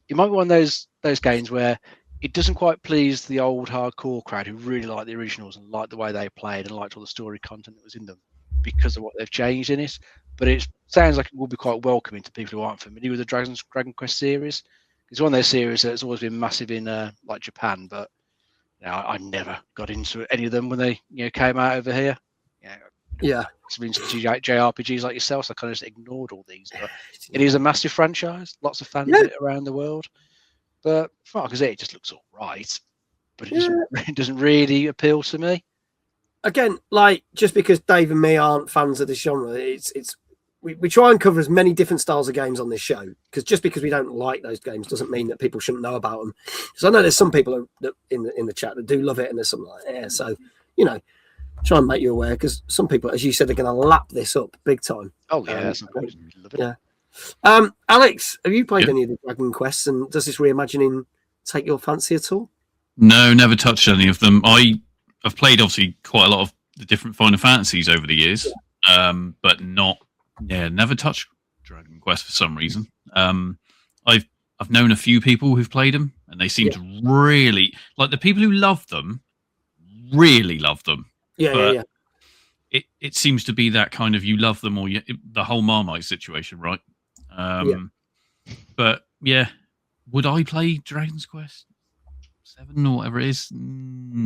B: it might be one of those games where it doesn't quite please the old hardcore crowd who really like the originals and like the way they played and liked all the story content that was in them because of what they've changed in it. But it sounds like it will be quite welcoming to people who aren't familiar with the Dragon Quest series. It's one of those series that's always been massive in like Japan, but you know, I never got into any of them when they came out over here. It's been some JRPGs like yourself, so I kind of just ignored all these. But it is a massive franchise, lots of fans of it around the world. But from what I can say, it just looks all right, but it doesn't really appeal to me.
A: Again, like just because Dave and me aren't fans of this genre, we try and cover as many different styles of games on this show, because just because we don't like those games doesn't mean that people shouldn't know about them. So I know there's some people that in the chat that do love it, and there's some like so try and make you aware, because some people, as you said, are going to lap this up big time.
B: Oh yeah, love it.
A: Yeah. Alex, have you played any of the Dragon Quests, and does this reimagining take your fancy at all?
C: No, never touched any of them. I've played obviously quite a lot of the different Final Fantasies over the years, but never touched Dragon Quest for some reason. I've known a few people who've played them, and they seem to really like the people who love them. Really love them. It seems to be that kind of you love them or the whole Marmite situation, right? But yeah, would I play Dragon's Quest 7 or whatever it is?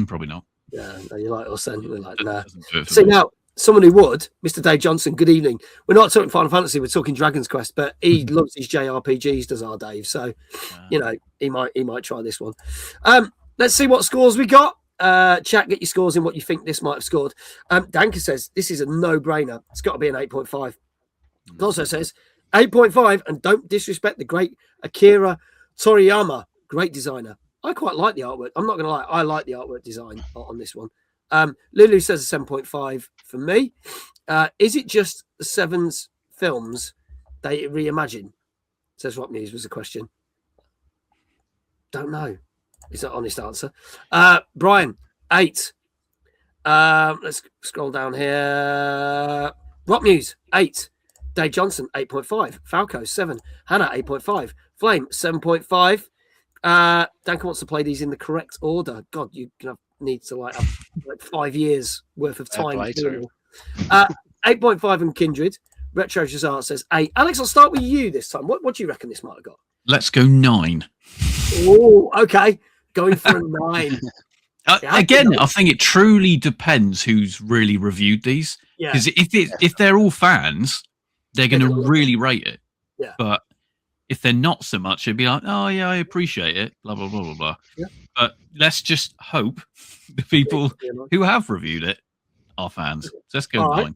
C: Probably not.
A: Yeah, no, you're like us then. We're like, nah. See, now, someone who would, Mr. Dave Johnson, good evening. We're not talking Final Fantasy, we're talking Dragon's Quest, but he loves his JRPGs, does our Dave. So, he might try this one. Let's see what scores we got. Chat, get your scores in what you think this might have scored. Danka says, this is a no-brainer. It's got to be an 8.5. Also says, 8.5, and don't disrespect the great Akira Toriyama, great designer. I quite like the artwork. I'm not going to lie. I like the artwork design on this one. Lulu says a 7.5 for me. Is it just the Seven's films they reimagine? Says Rock News was a question. Don't know. Is that honest answer? Brian, 8. Let's scroll down here. Rock News, 8. Dave Johnson, 8.5. Falco, 7. Hannah, 8.5. Flame, 7.5. Danka wants to play these in the correct order. God, you're going to need to have 5 years worth of time. 8.5 and Kindred. Retro Jazar says 8. Alex, I'll start with you this time. What do you reckon this might have got?
C: Let's go 9.
A: Oh, okay. Going for a 9.
C: Again, I think it truly depends who's really reviewed these. Because if they're all fans, they're going to really rate it.
A: Yeah.
C: But if they're not so much, it'd be like, oh yeah, I appreciate it, blah blah blah blah blah. Yeah. But let's just hope the people who have reviewed it are fans. So let's go 9. Right.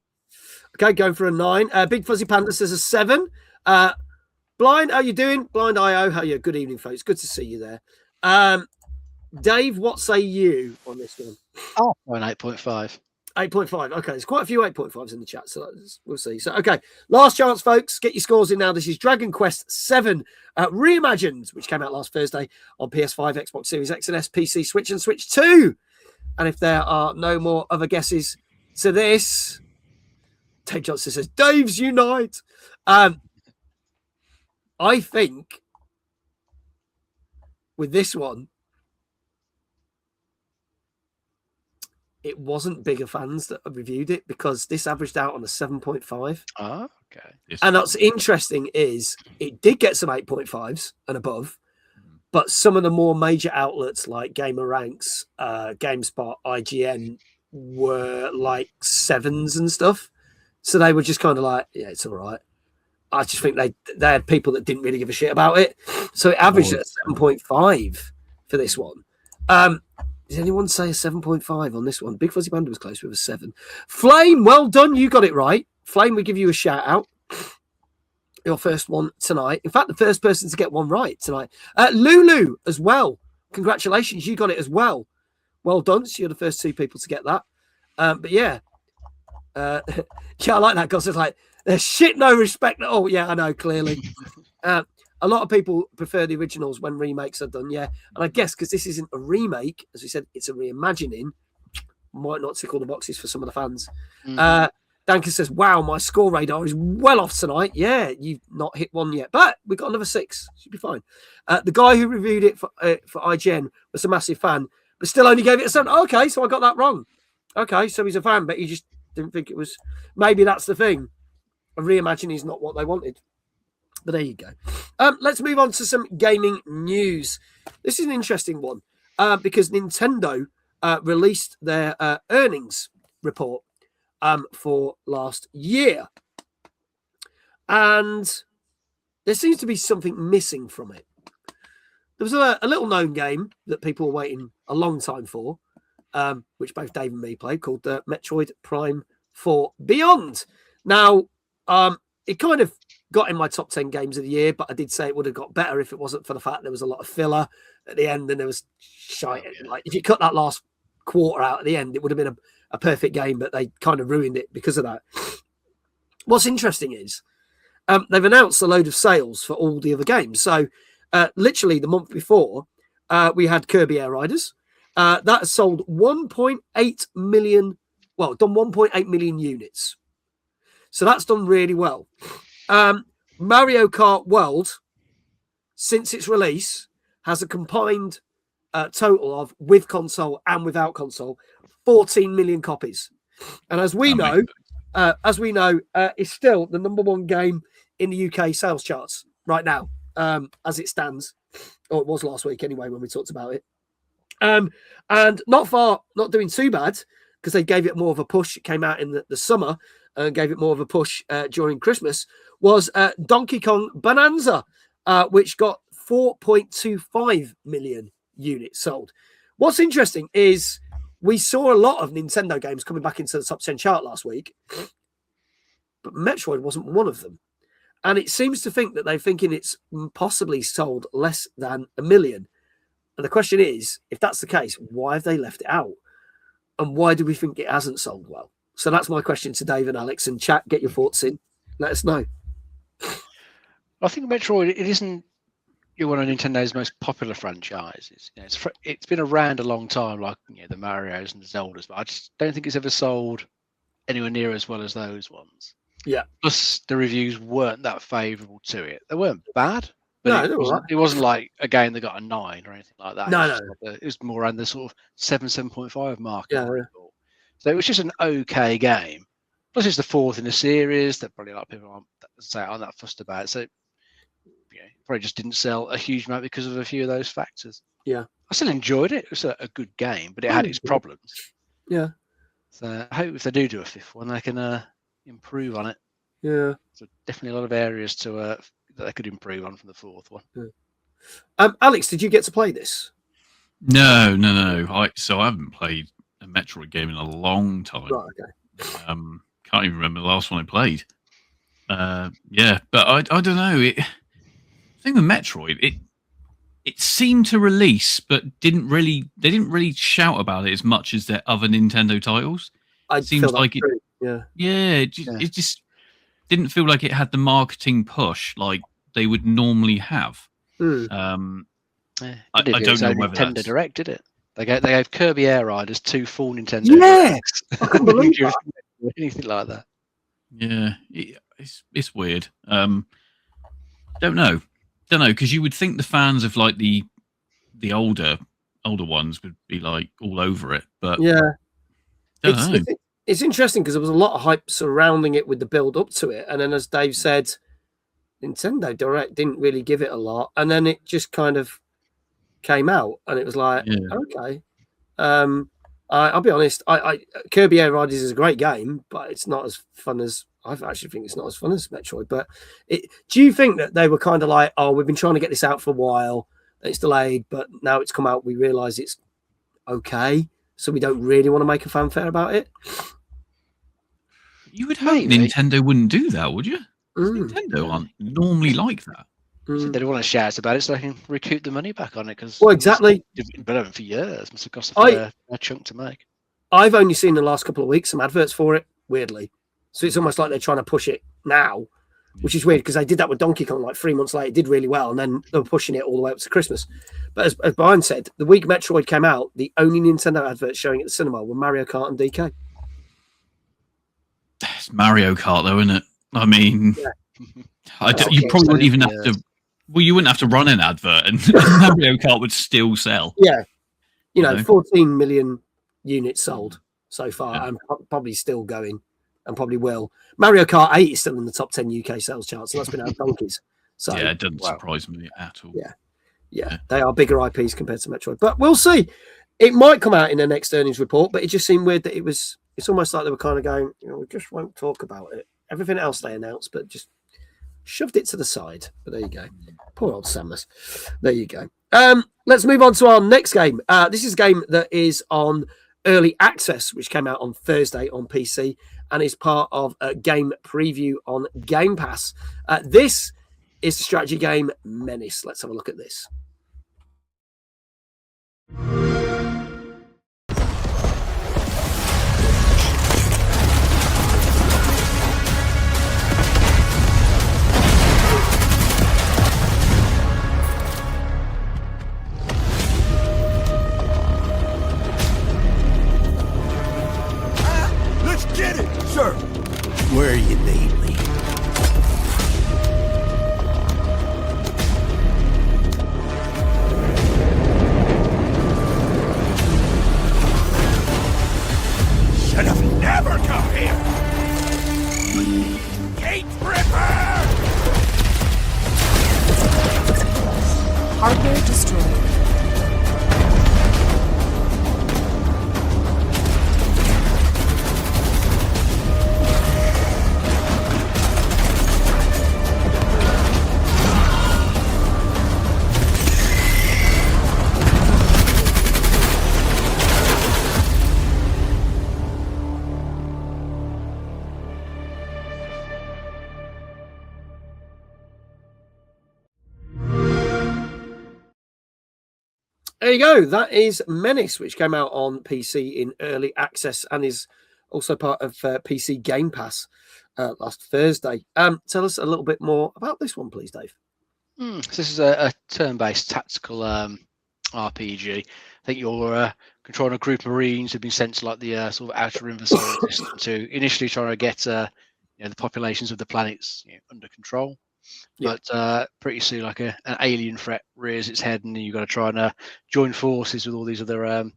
A: Okay, going for a 9. Big Fuzzy Panda says a 7. Blind, how you doing? Blind IO, how are you? Good evening, folks. Good to see you there. Dave, what say you on this one?
B: Oh, an 8.5.
A: 8.5. Okay, there's quite a few 8.5s in the chat, so we'll see. So, okay, last chance, folks. Get your scores in now. This is Dragon Quest VII Reimagined, which came out last Thursday on PS5, Xbox Series X and S, PC, Switch, and Switch 2. And if there are no more other guesses to this, Dave Johnson says, Dave's Unite. I think with this one, it wasn't bigger fans that reviewed it because this averaged out on a 7.5.
B: Oh, okay.
A: And that's interesting is it did get some 8.5s and above, but some of the more major outlets like Gamer Ranks, GameSpot, IGN were like 7s and stuff. So they were just kind of like, yeah, it's all right. I just think they had people that didn't really give a shit about it. So it averaged at 7.5 for this one. Did anyone say a 7.5 on this one? Big Fuzzy Panda was close with a 7. Flame, well done. You got it right. Flame, we give you a shout out. Your first one tonight. In fact, the first person to get one right tonight. Lulu as well. Congratulations. You got it as well. Well done. So you're the first 2 people to get that. But yeah. Yeah, I like that because it's like, there's shit no respect at all. Yeah, I know, clearly. A lot of people prefer the originals when remakes are done, yeah. And I guess because this isn't a remake, as we said, it's a reimagining, might not tick all the boxes for some of the fans. Dankin says, wow, my score radar is well off tonight. Yeah, you've not hit one yet, but we've got another 6. Should be fine. The guy who reviewed it for IGN was a massive fan, but still only gave it a 7. Okay, so I got that wrong. Okay, so he's a fan, but he just didn't think it was. Maybe that's the thing. A reimagining is not what they wanted. But there you go. Let's move on to some gaming news. This is an interesting one because Nintendo released their earnings report for last year. And there seems to be something missing from it. There was a little known game that people were waiting a long time for, which both Dave and me played, called Metroid Prime 4 Beyond. Now, it kind of got in my top 10 games of the year, but I did say it would have got better if it wasn't for the fact there was a lot of filler at the end and there was shite. Like if you cut that last quarter out at the end, it would have been a perfect game, but they kind of ruined it because of that. What's interesting is they've announced a load of sales for all the other games. So literally the month before, we had Kirby Air Riders. That has sold 1.8 million, well, done 1.8 million units. So that's done really well. Mario Kart World, since its release, has a combined total of, with console and without console, 14 million copies. And as we know, it's still the number 1 game in the UK sales charts right now, as it stands. Or it was last week anyway when we talked about it. And not doing too bad, because they gave it more of a push. It came out in the summer and gave it more of a push during Christmas, was Donkey Kong Bonanza, which got 4.25 million units sold. What's interesting is we saw a lot of Nintendo games coming back into the top 10 chart last week, but Metroid wasn't one of them. And it seems to think that they're thinking it's possibly sold less than 1 million. And the question is, if that's the case, why have they left it out? And why do we think it hasn't sold well? So that's my question to Dave and Alex. And chat, get your thoughts in. Let us know.
B: I think Metroid, it isn't one of Nintendo's most popular franchises. You know, it's been around a long time, like the Marios and the Zeldas, but I just don't think it's ever sold anywhere near as well as those ones.
A: Yeah.
B: Plus, the reviews weren't that favourable to it. They weren't bad, but
A: no,
B: it wasn't like a game that got a 9 or anything like that.
A: No.
B: It was more around the sort of 7.5 mark.
A: Yeah.
B: So it was just an okay game. Plus, it's the 4th in the series that probably a lot of people aren't that fussed about. So, probably just didn't sell a huge amount because of a few of those factors.
A: Yeah.
B: I still enjoyed it. It was a good game, but it had its problems.
A: Yeah.
B: So I hope if they do a 5th one, they can improve on it.
A: Yeah.
B: So definitely a lot of areas that they could improve on from the 4th one.
A: Yeah. Alex, did you get to play this?
C: No. So I haven't played a Metroid game in a long time.
A: Right. Okay.
C: Can't even remember the last one I played. Yeah, but I don't know. I think the Metroid, it seemed to release, but they didn't really shout about it as much as their other Nintendo titles.
A: It seems like it.
C: It just didn't feel like it had the marketing push like they would normally have.
B: I don't know whether Nintendo Direct did it. They gave Kirby Air Riders 2 full Nintendo.
A: Yeah, I couldn't believe that.
B: Anything like that.
C: Yeah, it's weird. Don't know, because you would think the fans of like the older ones would be like all over it, but
A: it's interesting because there was a lot of hype surrounding it with the build up to it, and then as Dave said, Nintendo Direct didn't really give it a lot, and then it just kind of came out, and it was like, okay. I'll be honest, I Kirby Air Riders is a great game, but it's not as fun as I actually think it's not as fun as Metroid. But do you think that they were kind of like, oh, we've been trying to get this out for a while, it's delayed, but now it's come out, we realise it's okay, so we don't really want to make a fanfare about it?
C: You would hope Nintendo wouldn't do that, would you? Nintendo aren't normally like that.
B: So they don't want to shout about it so they can recoup the money back on it. Because
A: exactly.
B: It's been over for years. Must have cost a chunk to make.
A: I've only seen the last couple of weeks some adverts for it, weirdly. So it's almost like they're trying to push it now, which is weird because they did that with Donkey Kong like 3 months later. It did really well, and then they were pushing it all the way up to Christmas. But as Brian said, the week Metroid came out, the only Nintendo adverts showing at the cinema were Mario Kart and DK.
C: It's Mario Kart, though, isn't it? I mean, you probably wouldn't even have to. Well, you wouldn't have to run an advert, and Mario Kart would still sell.
A: Yeah, 14 million units sold so far, and probably still going, and probably will. Mario Kart 8 is still in the top 10 UK sales charts, so that's been out donkeys. So
C: yeah, it doesn't surprise me at all.
A: Yeah, they are bigger IPs compared to Metroid, but we'll see. It might come out in the next earnings report, but it just seemed weird that it's almost like they were kind of going, we just won't talk about it. Everything else they announced, but just shoved it to the side. But there you go. Poor old Samus. There you go. Let's move on to our next game. This is a game that is on early access, which came out on Thursday on PC and is part of a game preview on Game Pass. This is the strategy game Menace. Let's have a look at this.
E: Get it, sir. Where you need me. Should have never come here. Gate Ripper!
J: Hardware destroyed.
A: There you go. That is Menace, which came out on PC in early access and is also part of PC Game Pass last Thursday. Tell us a little bit more about this one, please, Dave.
B: So this is a turn-based tactical RPG. I think you're controlling a group of Marines who've been sent to like the sort of outer rim of the solar system to initially try to get the populations of the planets under control. But pretty soon, like an alien threat rears its head, and you've got to try and join forces with all these other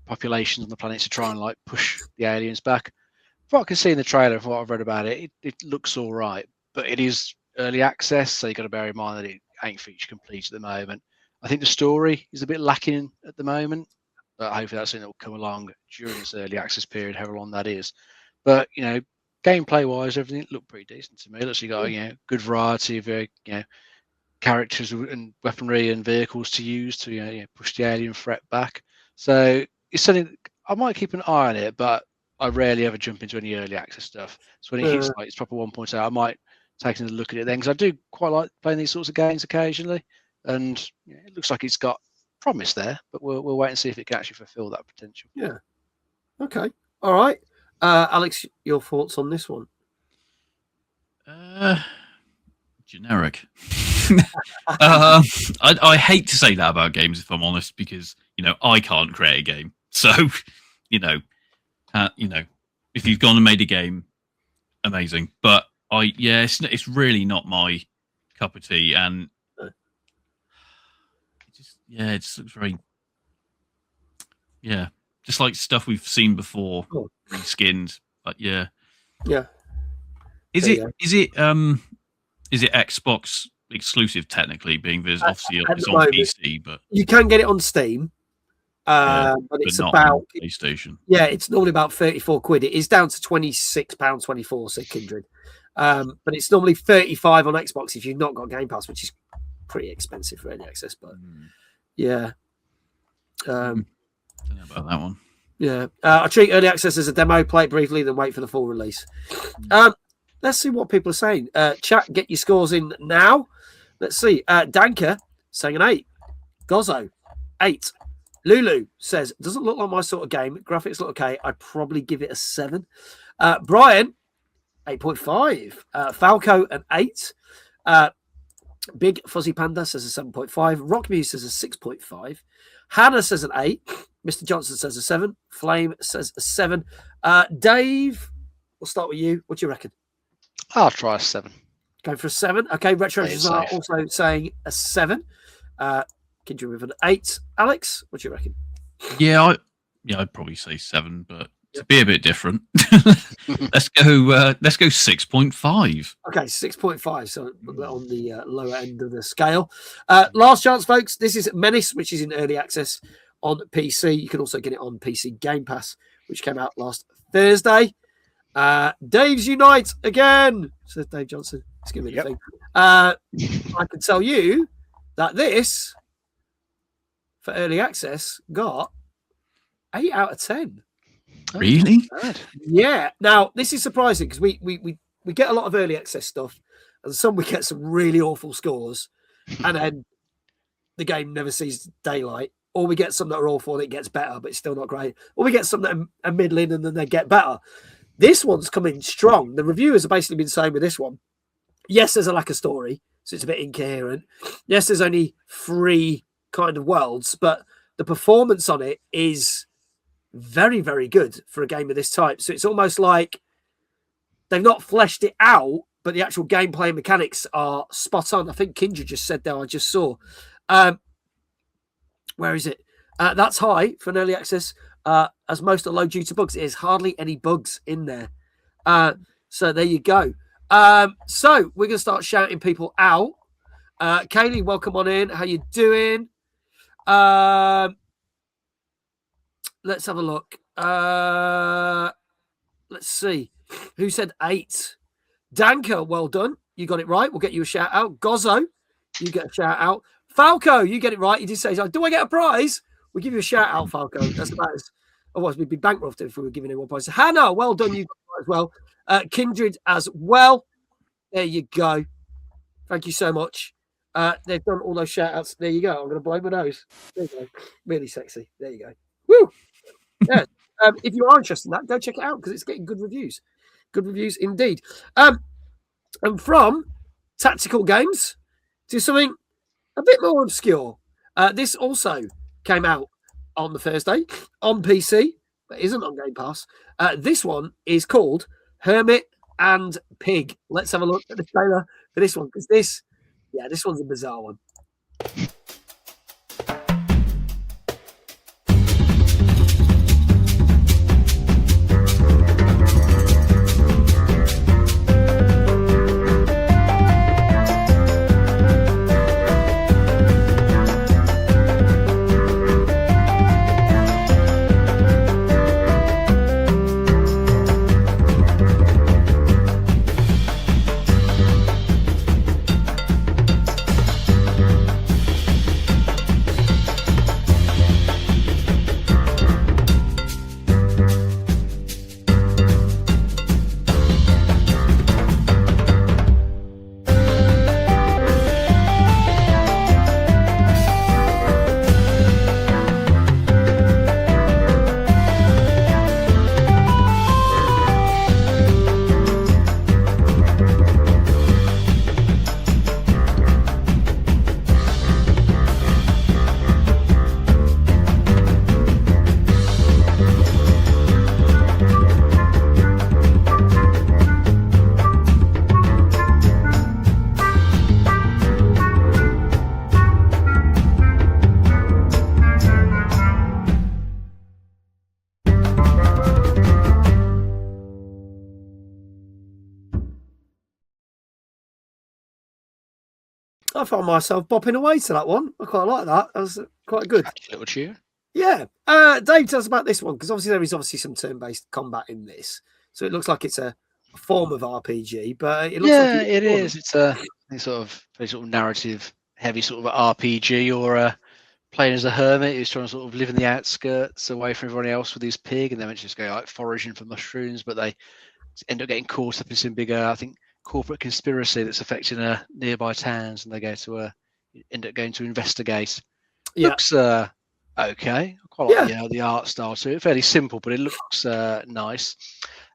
B: populations on the planet to try and like push the aliens back. From what I can see in the trailer, from what I've read about it, it looks all right, but it is early access, so you've got to bear in mind that it ain't feature complete at the moment. I think the story is a bit lacking at the moment, but hopefully that's something that will come along during this early access period, however long that is. But gameplay wise, everything looked pretty decent to me. It looks like you got good variety of characters and weaponry and vehicles to use to push the alien threat back. So it's something I might keep an eye on it, but I rarely ever jump into any early access stuff. So when it hits like it's proper 1.0, I might take another look at it then, because I do quite like playing these sorts of games occasionally. and it looks like it's got promise there. But we'll wait and see if it can actually fulfil that potential.
A: Yeah. Okay. All right. Alex, your thoughts on this one?
C: Generic. I hate to say that about games, if I'm honest, because I can't create a game. So if you've gone and made a game, amazing. But it's really not my cup of tea, and it just looks very just like stuff we've seen before, reskinned. But
A: yeah.
C: Is it Xbox exclusive technically? Being obviously it's on PC, but
A: you can get it on Steam. But it's
C: not
A: about
C: on PlayStation.
A: Yeah, it's normally about £34. It is down to £26.24, said Kindred. But it's normally £35 on Xbox if you've not got Game Pass, which is pretty expensive for early access. But yeah,
C: don't know about that one.
A: Yeah, I treat early access as a demo, play it briefly, then wait for the full release. Let's see what people are saying. Chat, get your scores in now. Let's see. Danker saying an 8. Gozzo, 8. Lulu says, doesn't look like my sort of game. Graphics look okay. I'd probably give it a 7. Brian, 8.5. Falco, an 8. Big Fuzzy Panda says a 7.5. Rockmuse says a 6.5. Hannah says an 8. Mr. Johnson says a 7. Flame says a 7. Dave, we'll start with you. What do you reckon?
B: I'll try a 7.
A: Going for a 7. Okay, Retro are also saying a 7. Kindred with an 8. Alex, what do you reckon?
C: Yeah, I'd probably say 7, but to be a bit different, let's go 6.5.
A: Okay, 6.5. So on the lower end of the scale. Last chance, folks. This is Menace, which is in early access on PC. You can also get it on PC Game Pass, which came out last Thursday. Dave's Unite again, says Dave Johnson. It's gonna be the thing. I can tell you that this for early access got 8 out of 10.
C: Really?
A: Yeah. Now this is surprising because we get a lot of early access stuff, and some we get some really awful scores, and then the game never sees daylight. Or we get some that are awful and it gets better, but it's still not great. Or we get some that are middling and then they get better. This one's coming strong. The reviewers have basically been saying with this one, yes, there's a lack of story, so it's a bit incoherent. Yes, there's only 3 kind of worlds, but the performance on it is very, very good for a game of this type. So it's almost like they've not fleshed it out, but the actual gameplay mechanics are spot on. I think Kindred just said there, I just saw. Where is it? That's high for an early access, as most are low due to bugs. There's hardly any bugs in there. So there you go. So we're going to start shouting people out. Kaylee, welcome on in. How you doing? Let's have a look. Let's see. Who said 8? Danker, well done. You got it right. We'll get you a shout out. Gozzo, you get a shout out. Falco, you get it right. You did say, do I get a prize? We'll give you a shout out, Falco. That's about as, otherwise we'd be bankrupt if we were giving anyone prize. Hannah, well done. You got it right as well. Kindred as well. There you go. Thank you so much. They've done all those shout outs. There you go. I'm going to blow my nose. There you go. Really sexy. There you go. Woo! Yeah. If you are interested in that, go check it out because it's getting good reviews. Good reviews indeed. And from tactical games to something a bit more obscure. This also came out on the Thursday on PC, but isn't on Game Pass. This one is called Hermit and Pig. Let's have a look at the trailer for this one because this one's a bizarre one. I found myself bopping away to that one. I quite like that. That was quite good.
B: Little tune.
A: Yeah. Dave, tell us about this one, because obviously there is obviously some turn-based combat in this. So it looks like it's a form of RPG, but it looks like
B: it is. It's a sort of narrative heavy sort of RPG, or playing as a hermit who's trying to sort of live in the outskirts away from everyone else with his pig, and they eventually just go like foraging for mushrooms, but they end up getting caught up in some bigger, I think, corporate conspiracy that's affecting nearby towns, and they end up going to investigate.
A: Yeah.
B: Looks okay. I quite like the art style to it. Fairly simple, but it looks nice.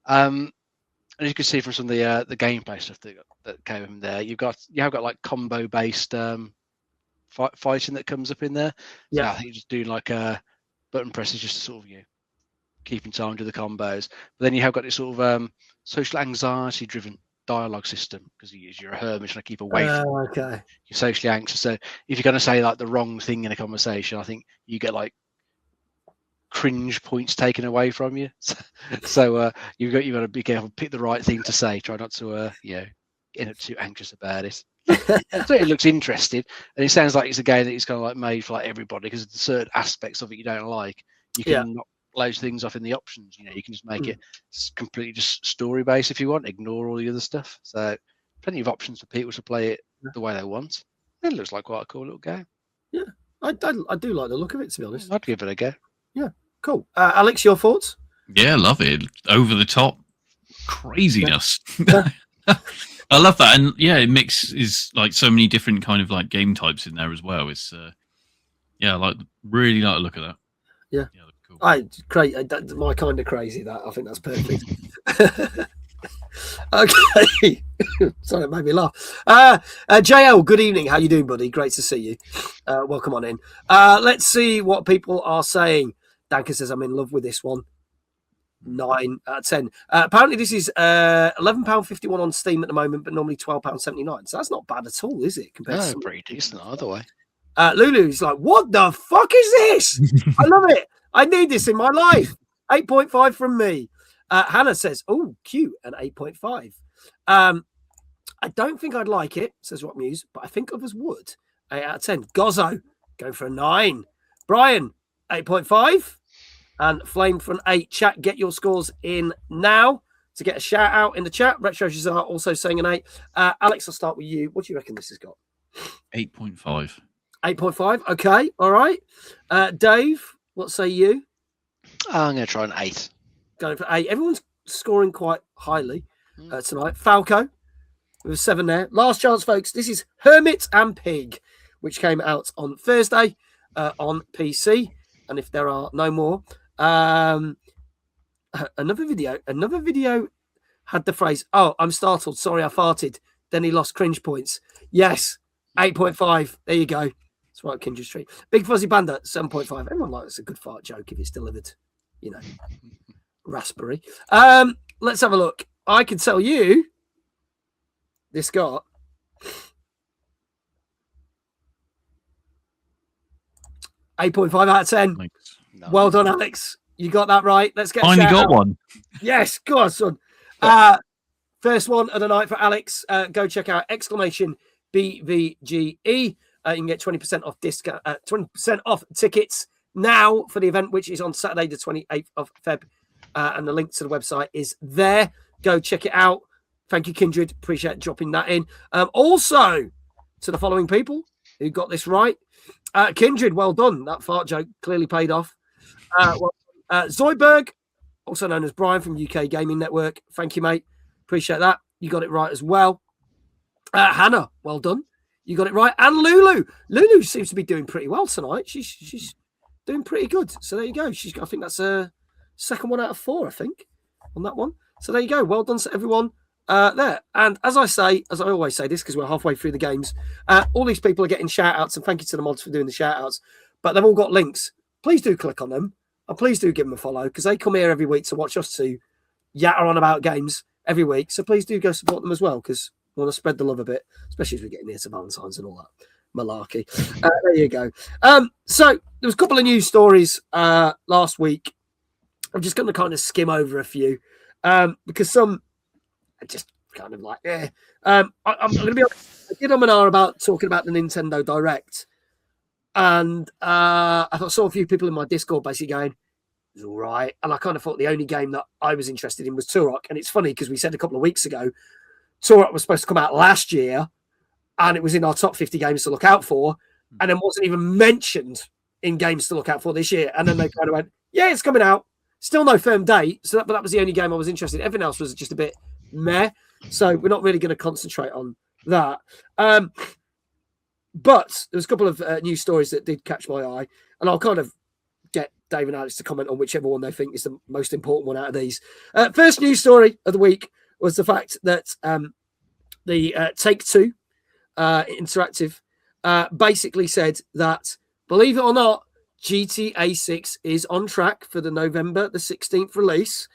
B: And you can see from some of the gameplay stuff that came in there, you have got like combo based fighting that comes up in there. So I think you're just doing like button presses just to sort of keeping time to the combos. But then you have got this sort of social anxiety driven dialogue system, because you're a hermit trying to keep away from you're socially anxious. So if you're going to say like the wrong thing in a conversation, I think you get like cringe points taken away from you. So you've got to be careful, pick the right thing to say, try not to end up too anxious about it. So it looks interesting, and it sounds like it's a game that is kind of like made for like everybody, because there's certain aspects of it you don't like. You can knock loads of things off in the options. You can just make it completely just story based if you want, ignore all the other stuff. So plenty of options for people to play it the way they want. It looks like quite a cool little game.
A: Yeah, I do like the look of it, to be honest.
B: I'd give it a go.
A: Yeah, cool. Alex, your thoughts?
C: Yeah, love it. Over the top craziness. I love that, and it mixes like so many different kind of like game types in there as well. It's really like the look of that.
A: Yeah,
C: cool.
A: My kind of crazy. That I think that's perfect. Okay, sorry, it made me laugh. JL, good evening. How you doing, buddy? Great to see you. Welcome on in. Let's see what people are saying. Danka says I'm in love with this one. 9 out of 10. Apparently this is £11.51 on Steam at the moment, but normally £12.79. So that's not bad at all, is it? Compared to
B: pretty decent either way.
A: Lulu's like, what the fuck is this? I love it. I need this in my life. 8.5 from me. Hannah says, oh, cute, an 8.5. I don't think I'd like it, says Rock Muse, but I think others would. 8 out of 10. Gozzo, going for a 9. Brian, 8.5. And Flame for an 8. Chat, get your scores in now to get a shout out in the chat. Retro are also saying an 8. Alex, I'll start with you. What do you reckon this has got?
C: 8.5.
A: 8.5. Okay. All right. Dave, what say you?
B: I'm going to try an 8.
A: Going for 8. Everyone's scoring quite highly tonight. Falco with a 7 there. Last chance, folks. This is Hermit and Pig, which came out on Thursday on PC. And if there are no more, another video had the phrase, oh, I'm startled, sorry I farted, then he lost cringe points. Yes, 8.5. There you go. That's right, Kindred Street. Big Fuzzy Panda, 7.5. Everyone likes a good fart joke if it's delivered, raspberry. Let's have a look. I can tell you this got 8.5 out of 10.
C: Thanks.
A: Well done, Alex. You got that right. Let's get
C: finally got one.
A: Yes, go on, son. First one of the night for Alex. Go check out !BVGE. You can get 20% off discount, 20% off tickets now for the event, which is on Saturday, the 28th of Feb. And the link to the website is there. Go check it out. Thank you, Kindred. Appreciate dropping that in. Also, to the following people who got this right. Kindred, well done. That fart joke clearly paid off. Zoidberg, also known as Brian from UK Gaming Network. Thank you, mate. Appreciate that. You got it right as well. Hannah, well done. You got it right. And Lulu. Lulu seems to be doing pretty well tonight. She's doing pretty good. So there you go. I think that's a second one out of 4, I think, on that one. So there you go. Well done to everyone there. And as I always say this, because we're halfway through the games, all these people are getting shout outs, and thank you to the mods for doing the shout outs, but they've all got links. Please do click on them, and please do give them a follow, because they come here every week to watch us two yatter on about games every week. So please do go support them as well, because we want to spread the love a bit, especially as we're getting near to Valentine's and all that malarkey. There you go. So there was a couple of news stories last week. I'm just going to kind of skim over a few, because some are just kind of like, I'm going to be honest. I did and about talking about the Nintendo Direct, and I saw a few people in my Discord basically going, "It was all right," and I kind of thought the only game that I was interested in was Turok. And it's funny because we said a couple of weeks ago, Turok was supposed to come out last year, and it was in our top 50 games to look out for, and then wasn't even mentioned in games to look out for this year. And then they kind of went, "Yeah, it's coming out." Still no firm date. So but that was the only game I was interested in. Everything else was just a bit meh. So we're not really going to concentrate on that. But there's a couple of news stories that did catch my eye. And I'll kind of get Dave and Alex to comment on whichever one they think is the most important one out of these. First news story of the week was the fact that the Take-Two Interactive basically said that, believe it or not, GTA 6 is on track for the November the 16th release.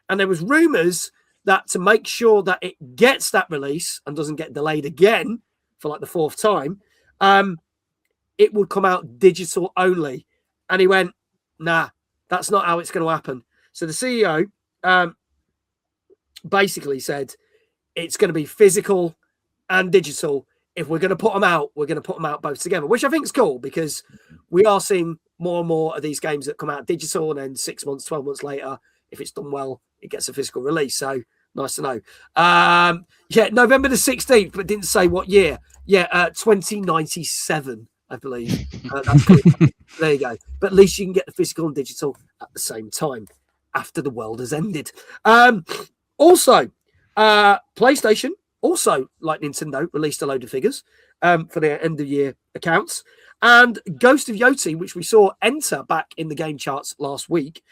A: And there was rumours that to make sure that it gets that release and doesn't get delayed again for like the fourth time, it would come out digital only. And he went, nah, that's not how it's going to happen. So the CEO basically said it's going to be physical and digital. If we're going to put them out, we're going to put them out both together, which I think is cool because we are seeing more and more of these games that come out digital, and then 6 months, 12 months later, if it's done well, it gets a physical release. So nice to know. November the 16th, but didn't say what year. 2097, I believe. That's cool. There you go. But at least you can get the physical and digital at the same time after the world has ended. Also, PlayStation, also like Nintendo, released a load of figures for their end of year accounts. And Ghost of Yotei, which we saw enter back in the game charts last week,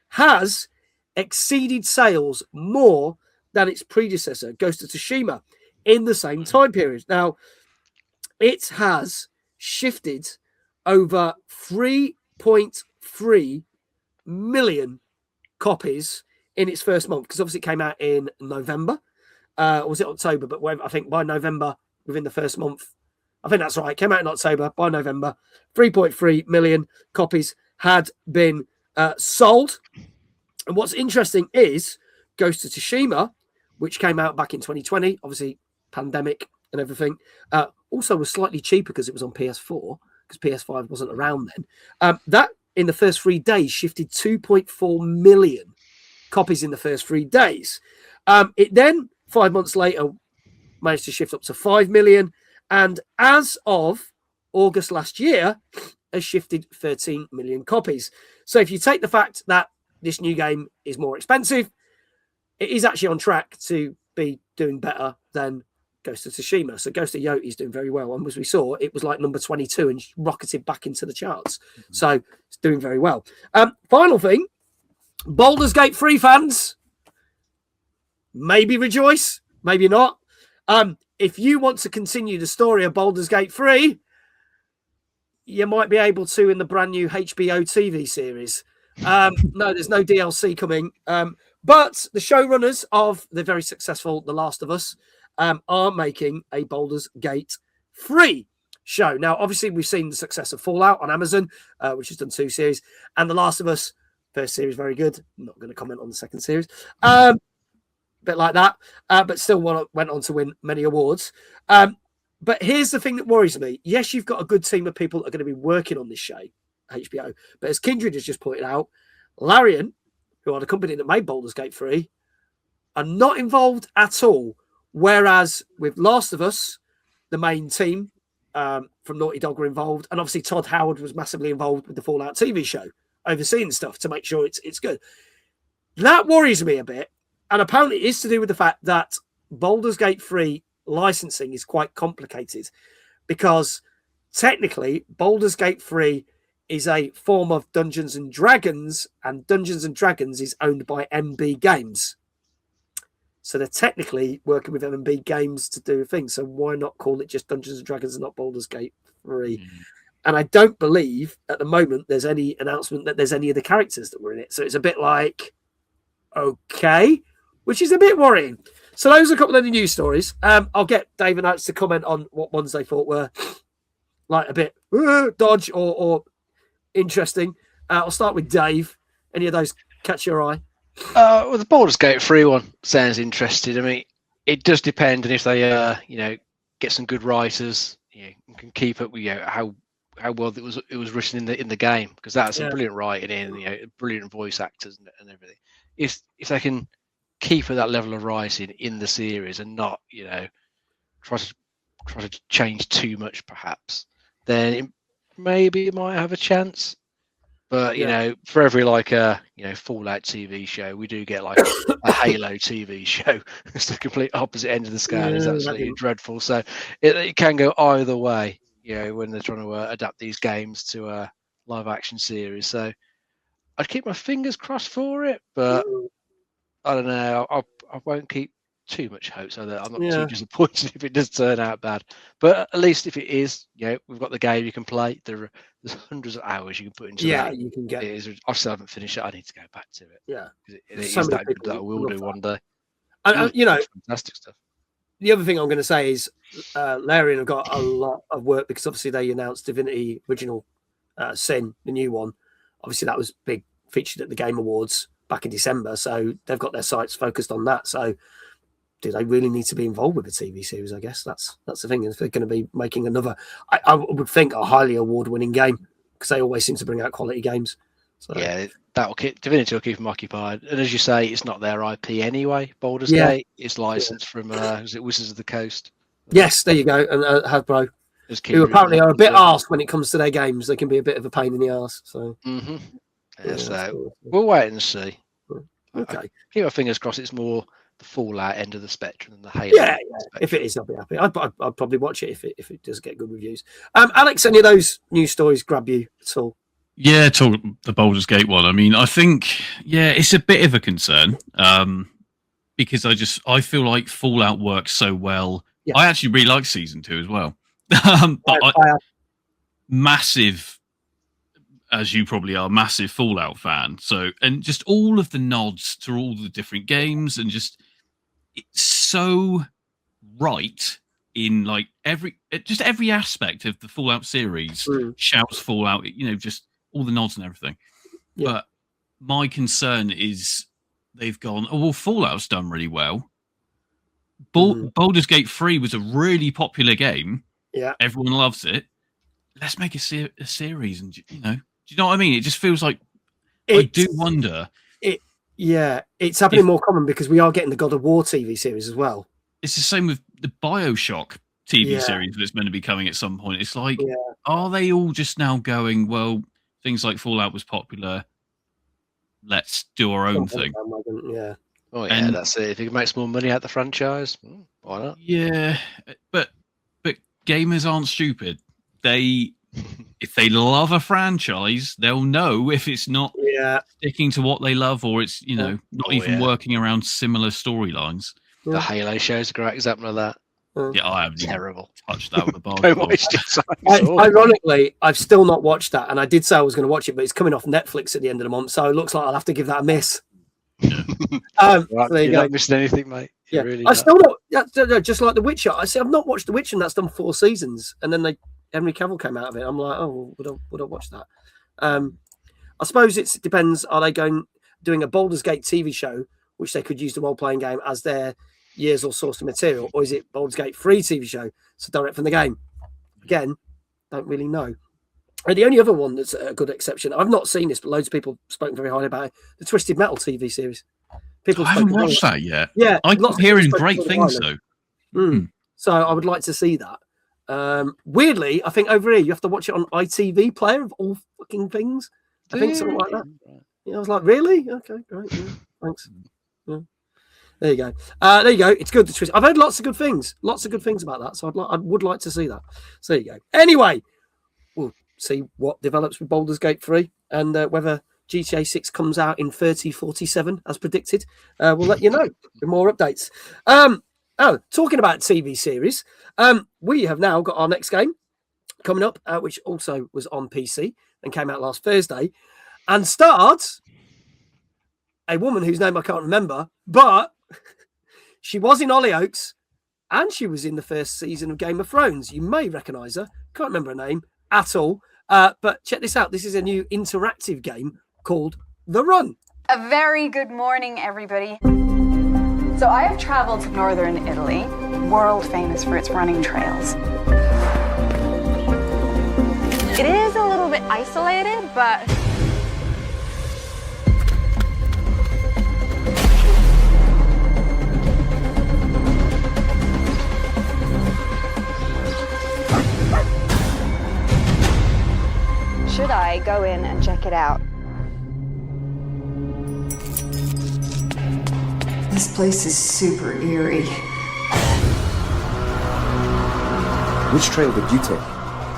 A: has exceeded sales more than its predecessor, Ghost of Tsushima, in the same time period. Now, it has shifted over 3.3 million copies in its first month, because obviously it came out in November. Or was it October? But I think by November, within the first month, I think that's right. It came out in October. By November, 3.3 million copies had been sold. And what's interesting is Ghost of Tsushima, which came out back in 2020, obviously pandemic and everything, also was slightly cheaper because it was on PS4, because PS5 wasn't around then. That, in the first 3 days, shifted 2.4 million copies in the first 3 days. It then, 5 months later, managed to shift up to 5 million. And as of August last year, has shifted 13 million copies. So if you take the fact that this new game is more expensive, it is actually on track to be doing better than Ghost of Tsushima. So Ghost of Yotei is doing very well. And as we saw, it was like number 22 and rocketed back into the charts. Mm-hmm. So it's doing very well. Final thing, Baulders Gate 3 fans, maybe rejoice, maybe not. If you want to continue the story of Baldur's Gate 3, you might be able to in the brand new HBO TV series. No, there's no DLC coming. But the showrunners of the very successful The Last of Us are making a Baldur's Gate 3 show. Now, obviously, we've seen the success of Fallout on Amazon, which has done 2 series. And The Last of Us, first series, very good. I'm not going to comment on the second series. Bit like that, but still went on to win many awards. But here's the thing that worries me. Yes, you've got a good team of people that are going to be working on this show, HBO. But as Kindred has just pointed out, Larian, who are the company that made Baldur's Gate 3, are not involved at all. Whereas with Last of Us, the main team from Naughty Dog were involved. And obviously Todd Howard was massively involved with the Fallout TV show, overseeing stuff to make sure it's good. That worries me a bit. And apparently it is to do with the fact that Baldur's Gate 3 licensing is quite complicated, because technically Baldur's Gate 3 is a form of Dungeons and Dragons, and Dungeons and Dragons is owned by MB Games. So they're technically working with MB Games to do things. So why not call it just Dungeons and Dragons and not Baldur's Gate 3? Mm. And I don't believe at the moment there's any announcement that there's any of the characters that were in it. So it's a bit like, okay, which is a bit worrying. So those are a couple of the news stories. I'll get Dave and Alex to comment on what ones they thought were like a bit dodge or interesting. I'll start with Dave. Any of those catch your eye?
B: Well, the Baldur's Gate 3 one sounds interesting. I mean, it does depend, and if they get some good writers, and can keep up with how well it was written in the game, because that's some brilliant writing in, brilliant voice actors and everything. If they can keep at that level of writing in the series and not try to change too much, perhaps, then maybe it might have a chance. But for every Fallout TV show, we do get like a Halo TV show. It's the complete opposite end of the scale. It's absolutely dreadful. So it can go either way, when they're trying to adapt these games to a live action series. So I'd keep my fingers crossed for it, but I don't know. I won't keep too much hope, so that I'm not too disappointed if it does turn out bad. But at least if it is, we've got the game you can play. There's hundreds of hours you can put into that.
A: You can get.
B: I still haven't finished it. I need to go back to it.
A: Yeah,
B: it is that good that I will do one day.
A: And
B: fantastic stuff.
A: The other thing I'm going to say is, Larian have got a lot of work, because obviously they announced Divinity Original Sin, the new one. Obviously that was big, featured at the Game Awards back in December, so they've got their sights focused on that. So do they really need to be involved with a TV series? I guess that's the thing. If they're going to be making another, I would think, a highly award-winning game, because they always seem to bring out quality games. So.
B: Yeah, Divinity will keep them occupied. And as you say, it's not their IP anyway. Baldur's Gate is licensed from is it Wizards of the Coast?
A: Yes, there you go. And Hasbro, who apparently are a bit arsed when it comes to their games. They can be a bit of a pain in the arse. So
B: so we'll wait and see.
A: Okay,
B: keep our fingers crossed. It's more the Fallout end of the spectrum than the Halo.
A: Yeah. If it is, I'll be happy. I'd probably watch it if it does get good reviews. Alex, any of those news stories grab you at all?
C: Yeah, the Baldur's Gate one. I mean, I think it's a bit of a concern because I feel like Fallout works so well. Yeah. I actually really like Season 2 as well. Massive, as you probably are, massive Fallout fan. So, and just all of the nods to all the different games, and just it's so right in like every aspect of the Fallout series. Shouts Fallout, just all the nods and everything. Yeah. But my concern is they've gone, Fallout's done really well. Baldur's Gate 3 was a really popular game.
A: Yeah,
C: everyone loves it. Let's make a series, and do you know what I mean? It just feels like I do wonder.
A: It's happening more common because we are getting the God of War TV series as well.
C: It's the same with the BioShock TV series that's meant to be coming at some point. It's like, are they all just now going, well, things like Fallout was popular, let's do our own thing?
A: Yeah.
B: Oh yeah, and that's it. If you can make some more money out the franchise, why not?
C: Yeah, but gamers aren't stupid. If they love a franchise, they'll know if it's not sticking to what they love, or it's not even working around similar storylines.
B: The Halo show is a great example of that.
C: Yeah, I haven't
B: terrible
C: touched that with a bar.
A: Ironically, I've still not watched that, and I did say I was going to watch it, but it's coming off Netflix at the end of the month, so it looks like I'll have to give that a miss.
C: Yeah.
B: There you go. Not missing anything, mate.
A: Yeah, really I still not. Just like The Witcher, I say I've not watched The Witcher, and that's done 4 seasons, and then Henry Cavill came out of it. I'm like, would I watch that? I suppose it depends. Are they doing a Baldur's Gate TV show, which they could use the role-playing game as their years or source of material, or is it Baldur's Gate 3 TV show, so direct from the game? Again, don't really know. And the only other one that's a good exception, I've not seen this, but loads of people have spoken very highly about it, the Twisted Metal TV series.
C: I haven't watched that yet.
A: Yeah,
C: I keep hearing great things though.
A: So I would like to see that. Weirdly, I think over here you have to watch it on ITV Player of all fucking things. I think something like that. Yeah, I was like, really? Okay, great. Yeah, thanks. Yeah. There you go. It's good. I've heard lots of good things about that. So I would like to see that. So there you go. Anyway, we'll see what develops with Baldur's Gate 3 and whether GTA 6 comes out in 3047 as predicted. We'll let you know with more updates. Talking about TV series, we have now got our next game coming up, which also was on PC and came out last Thursday, and starred a woman whose name I can't remember, but she was in Hollyoaks and she was in the first season of Game of Thrones. You may recognise her. Can't remember her name at all. But check this out. This is a new interactive game called The Run.
J: A very good morning, everybody. So I have traveled to northern Italy, world famous for its running trails. It is a little bit isolated, but should I go in and check it out?
K: This place is super eerie.
L: Which trail did you take?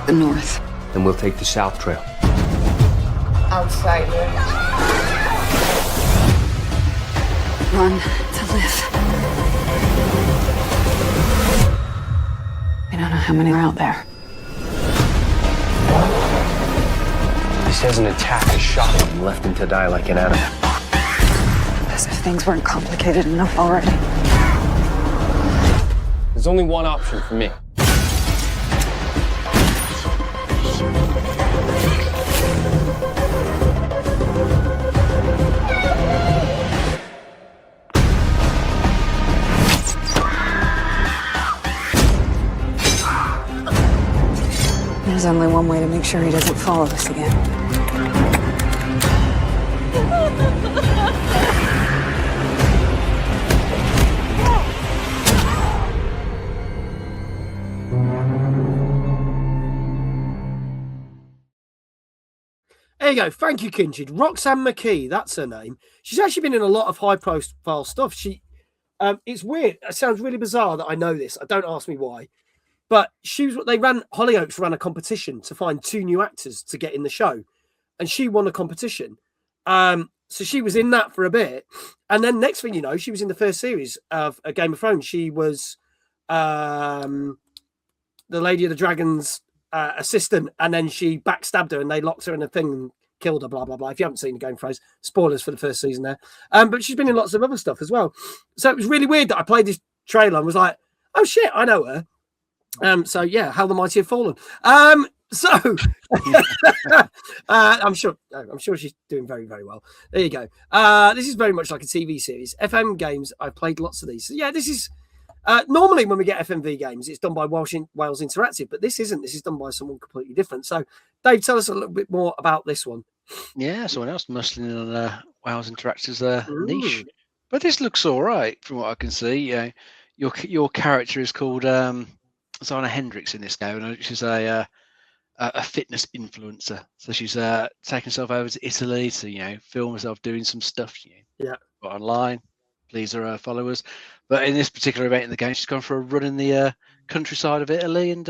K: The north.
L: Then we'll take the south trail.
K: Outside here. Run to live. I don't know how many are out there.
L: This isn't an attack, a shot, and left him to die like an animal.
K: As if things weren't complicated enough already.
L: There's only one option for me.
K: There's only one way to make sure he doesn't follow us again.
A: There you go. Thank you, Kindred. Roxanne McKee, that's her name. She's actually been in a lot of high-profile stuff. It's weird. It sounds really bizarre that I know this. Don't ask me why. But Hollyoaks ran a competition to find 2 new actors to get in the show. And she won a competition. So she was in that for a bit. And then next thing you know, she was in the first series of A Game of Thrones. She was the Lady of the Dragon's assistant. And then she backstabbed her and they locked her in a thing and killed her, blah, blah, blah. If you haven't seen the Game of Thrones, spoilers for the first season there. But she's been in lots of other stuff as well. So it was really weird that I played this trailer and was like, oh, shit, I know her. So yeah, How the Mighty Have Fallen. I'm sure she's doing very, very well. There you go. This is very much like a TV series. FM games, I've played lots of these. So yeah, this is normally when we get FMV games, it's done by Wales Interactive, but this isn't. This is done by someone completely different. So Dave, tell us a little bit more about this one.
B: Yeah, someone else muscling on Wales Interactive's niche. But this looks all right from what I can see. Your character is called Zana Hendricks in this game, and she's a fitness influencer. So she's taking herself over to Italy to film herself doing some stuff. Online, please her followers. But in this particular event in the game, she's gone for a run in the countryside of Italy and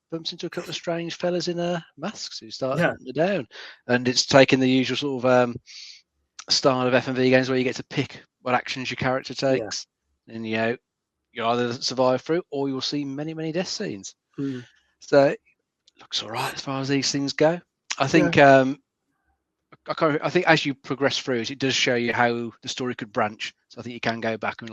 B: bumps into a couple of strange fellas in masks who start hunting her down. And it's taking the usual sort of style of FMV games where you get to pick what actions your character takes, and you'll either survive through or you'll see many, many death scenes. So it looks all right as far as these things go. I think I think as you progress through it does show you how the story could branch. So I think you can go back and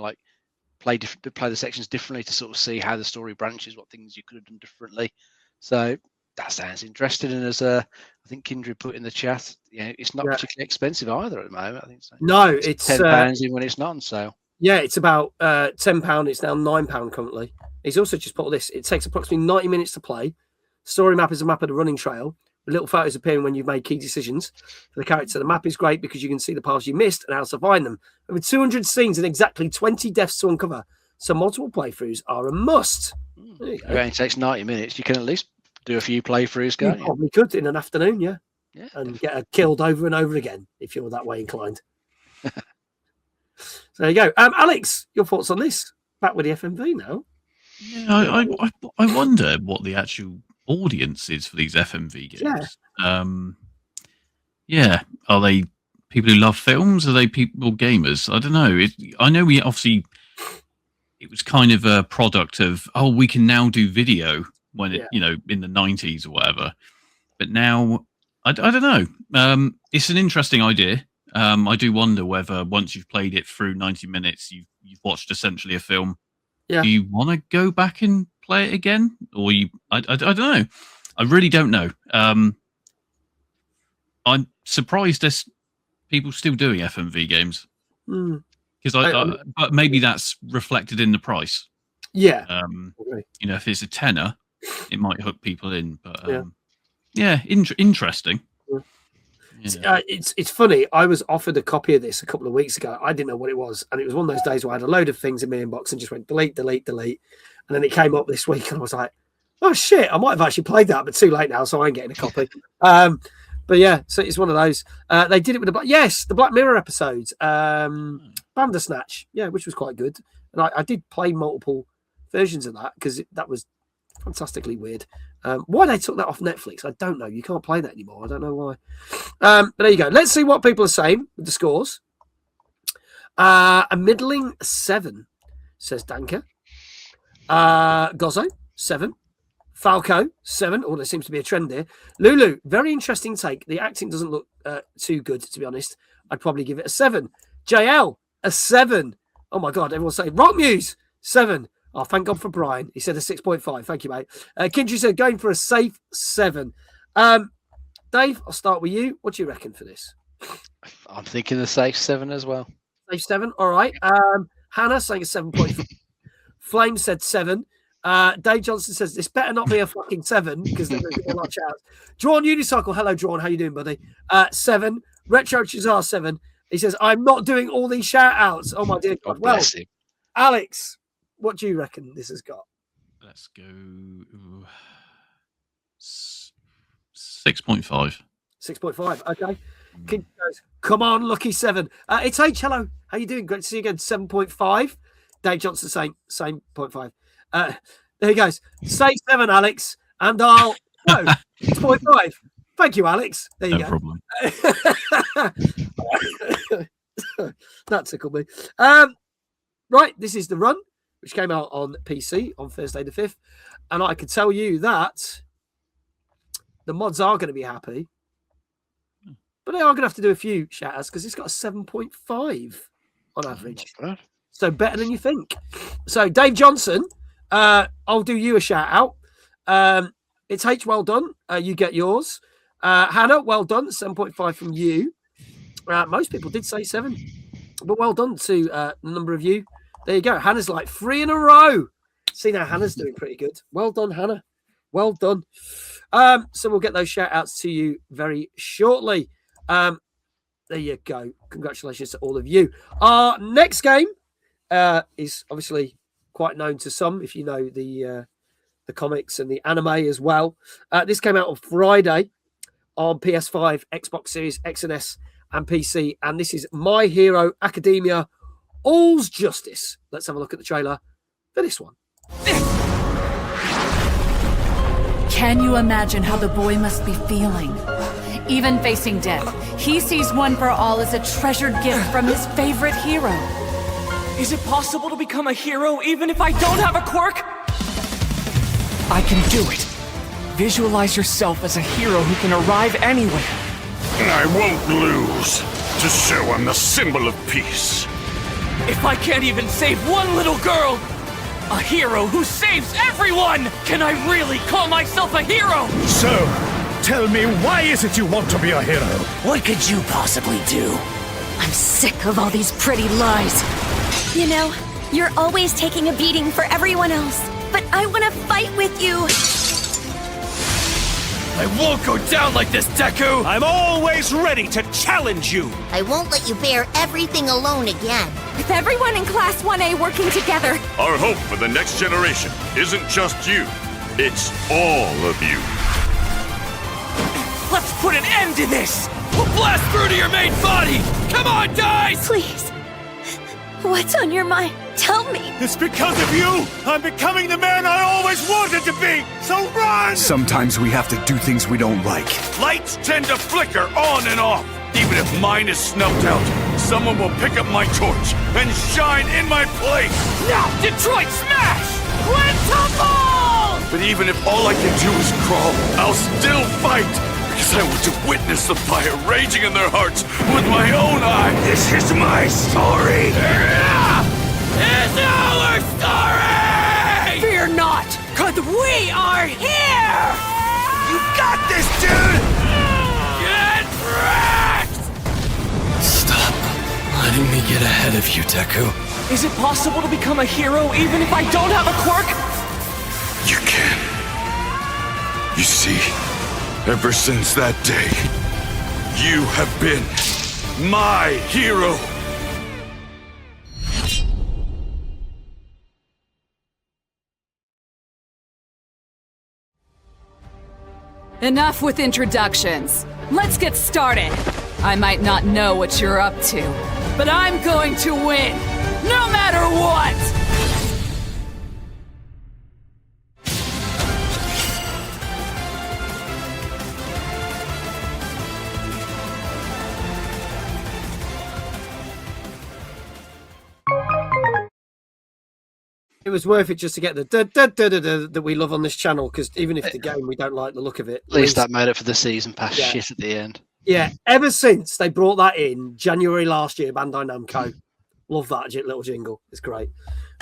B: play the sections differently to sort of see how the story branches, what things you could have done differently. So that sounds interesting. And as I think Kindred put in the chat, it's not particularly expensive either at the moment. I think so.
A: No, it's
B: £10 even when it's not on sale.
A: Yeah, it's about £10. It's now £9 currently. He's also just put this. It takes approximately 90 minutes to play. Story map is a map of the running trail, with little photos appearing when you've made key decisions for the character. The map is great because you can see the paths you missed and how to find them. Over 200 scenes and exactly 20 deaths to uncover, so multiple playthroughs are a must.
B: It only takes 90 minutes. You can at least do a few playthroughs, can't you?
A: Probably could in an afternoon, yeah. And get her killed over and over again if you're that way inclined. So there you go. Alex, your thoughts on this? Back with the FMV now.
C: Yeah, I wonder what the actual audience is for these FMV games. Are they people who love films? Are they people gamers? I don't know. I know it was kind of a product of we can now do video when it in the 90s or whatever. But now I don't know. It's an interesting idea. I do wonder whether once you've played it through 90 minutes, you've watched essentially a film. Yeah. Do you want to go back and play it again, or I don't know. I really don't know. I'm surprised there's people still doing FMV games. Because but maybe that's reflected in the price.
A: Yeah.
C: You know, if it's a tenner, it might hook people in. But interesting.
A: Yeah. It's funny. I was offered a copy of this a couple of weeks ago. I didn't know what it was, and it was one of those days where I had a load of things in my inbox and just went delete, and then it came up this week, and I was like, "Oh shit! I might have actually played that, but too late now, so I ain't getting a copy." But yeah, so it's one of those. They did it with the Black Mirror episodes, Bandersnatch, which was quite good, and I did play multiple versions of that because that was fantastically weird. Why they took that off Netflix, I don't know. You can't play that anymore. I don't know why. But there you go. Let's see what people are saying with the scores. A middling 7, says Danker. Gozzo, 7. Falco, 7. Oh, there seems to be a trend there. Lulu, very interesting take. The acting doesn't look too good, to be honest. I'd probably give it a 7. JL, a 7. Oh my God, everyone's saying Rock Muse, 7. Oh, thank God for Brian. He said a 6.5. Thank you, mate. Kindry said going for a safe 7. Dave, I'll start with you. What do you reckon for this?
B: I'm thinking a safe 7 as well.
A: Safe 7. All right. Hannah saying a 7.5. Flame said 7. Dave Johnson says this better not be a fucking 7 because there's a lot of shouts. Drawn Unicycle. Hello, Drawn. How you doing, buddy? 7. Retro Chazar 7. He says, I'm not doing all these shout outs. Oh, my dear God. Well, Alex, what do you reckon this has got?
C: Let's go 6.5.
A: 6.5. Okay. King goes, come on, lucky 7. It's H. Hello. How you doing? Great to see you again. 7.5. Dave Johnson saying same 0.5. There he goes. Say 7, Alex, and I'll no 6.5. Thank you, Alex. There you go.
C: No problem.
A: That tickled me. Right, this is The Run, which came out on PC on Thursday the 5th. And I can tell you that the mods are going to be happy. But they are going to have to do a few shout-outs because it's got a 7.5 on average. So better than you think. So Dave Johnson, I'll do you a shout-out. It's H, well done. You get yours. Hannah, well done. 7.5 from you. Most people did say 7. But well done to the number of you. There you go. Hannah's like 3 in a row. See, now Hannah's doing pretty good. Well done, Hannah. Well done. So we'll get those shout-outs to you very shortly. There you go. Congratulations to all of you. Our next game is obviously quite known to some, if you know the comics and the anime as well. This came out on Friday on PS5, Xbox Series X and S, and PC. And this is My Hero Academia All's Justice. Let's have a look at the trailer for this one.
M: Can you imagine how the boy must be feeling? Even facing death, he sees One for All as a treasured gift from his favorite hero.
N: Is it possible to become a hero even if I don't have a quirk? I can do it. Visualize yourself as a hero who can arrive anywhere.
E: I won't lose. To show I'm the symbol of peace.
N: If I can't even save one little girl, a hero who saves everyone! Can I really call myself a hero?
E: So, tell me, why is it you want to be a hero?
I: What could you possibly do?
G: I'm sick of all these pretty lies.
O: You know, you're always taking a beating for everyone else, but I want to fight with you.
N: I won't go down like this, Deku!
P: I'm always ready to challenge you!
G: I won't let you bear everything alone again.
O: With everyone in Class 1A working together.
Q: Our hope for the next generation isn't just you, it's all of you.
N: Let's put an end to this! We'll blast through to your main body! Come on, guys!
O: Please. What's on your mind? Tell me.
P: It's because of you! I'm becoming the man I always wanted to be! So run!
E: Sometimes we have to do things we don't like.
Q: Lights tend to flicker on and off. Even if mine is snuffed out, someone will pick up my torch and shine in my place!
N: Now, Detroit smash! Quintuple!
Q: But even if all I can do is crawl, I'll still fight! Because I want to witness the fire raging in their hearts with my own eyes!
E: This is my story!
N: It's our story! Fear not, cause we are here!
E: You got this, dude!
N: Get wrecked!
F: Stop letting me get ahead of you, Deku.
N: Is it possible to become a hero even if I don't have a quirk?
E: You can. You see, ever since that day, you have been my hero.
M: Enough with introductions. Let's get started. I might not know what you're up to, but I'm going to win, no matter what!
A: It was worth it just to get the that we love on this channel, because even if the game we don't like the look of it,
B: at least that made it for the season pass shit at the end.
A: Yeah, ever since they brought that in January last year, Bandai Namco, love that little jingle. It's great.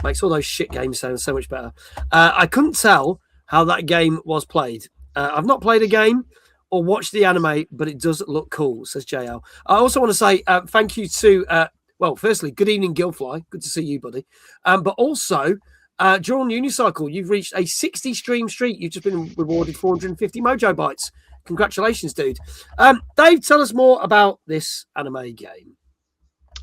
A: Makes all those shit games sound so much better. I couldn't tell how that game was played. I've not played a game or watched the anime, but it does look cool, says JL. I also want to say thank you to, well, firstly, good evening, Gilfly. Good to see you, buddy. But also, Drawn Unicycle, you've reached a 60 stream streak. You've just been rewarded 450 Mojo Bites. Congratulations, dude. Dave, tell us more about this anime game.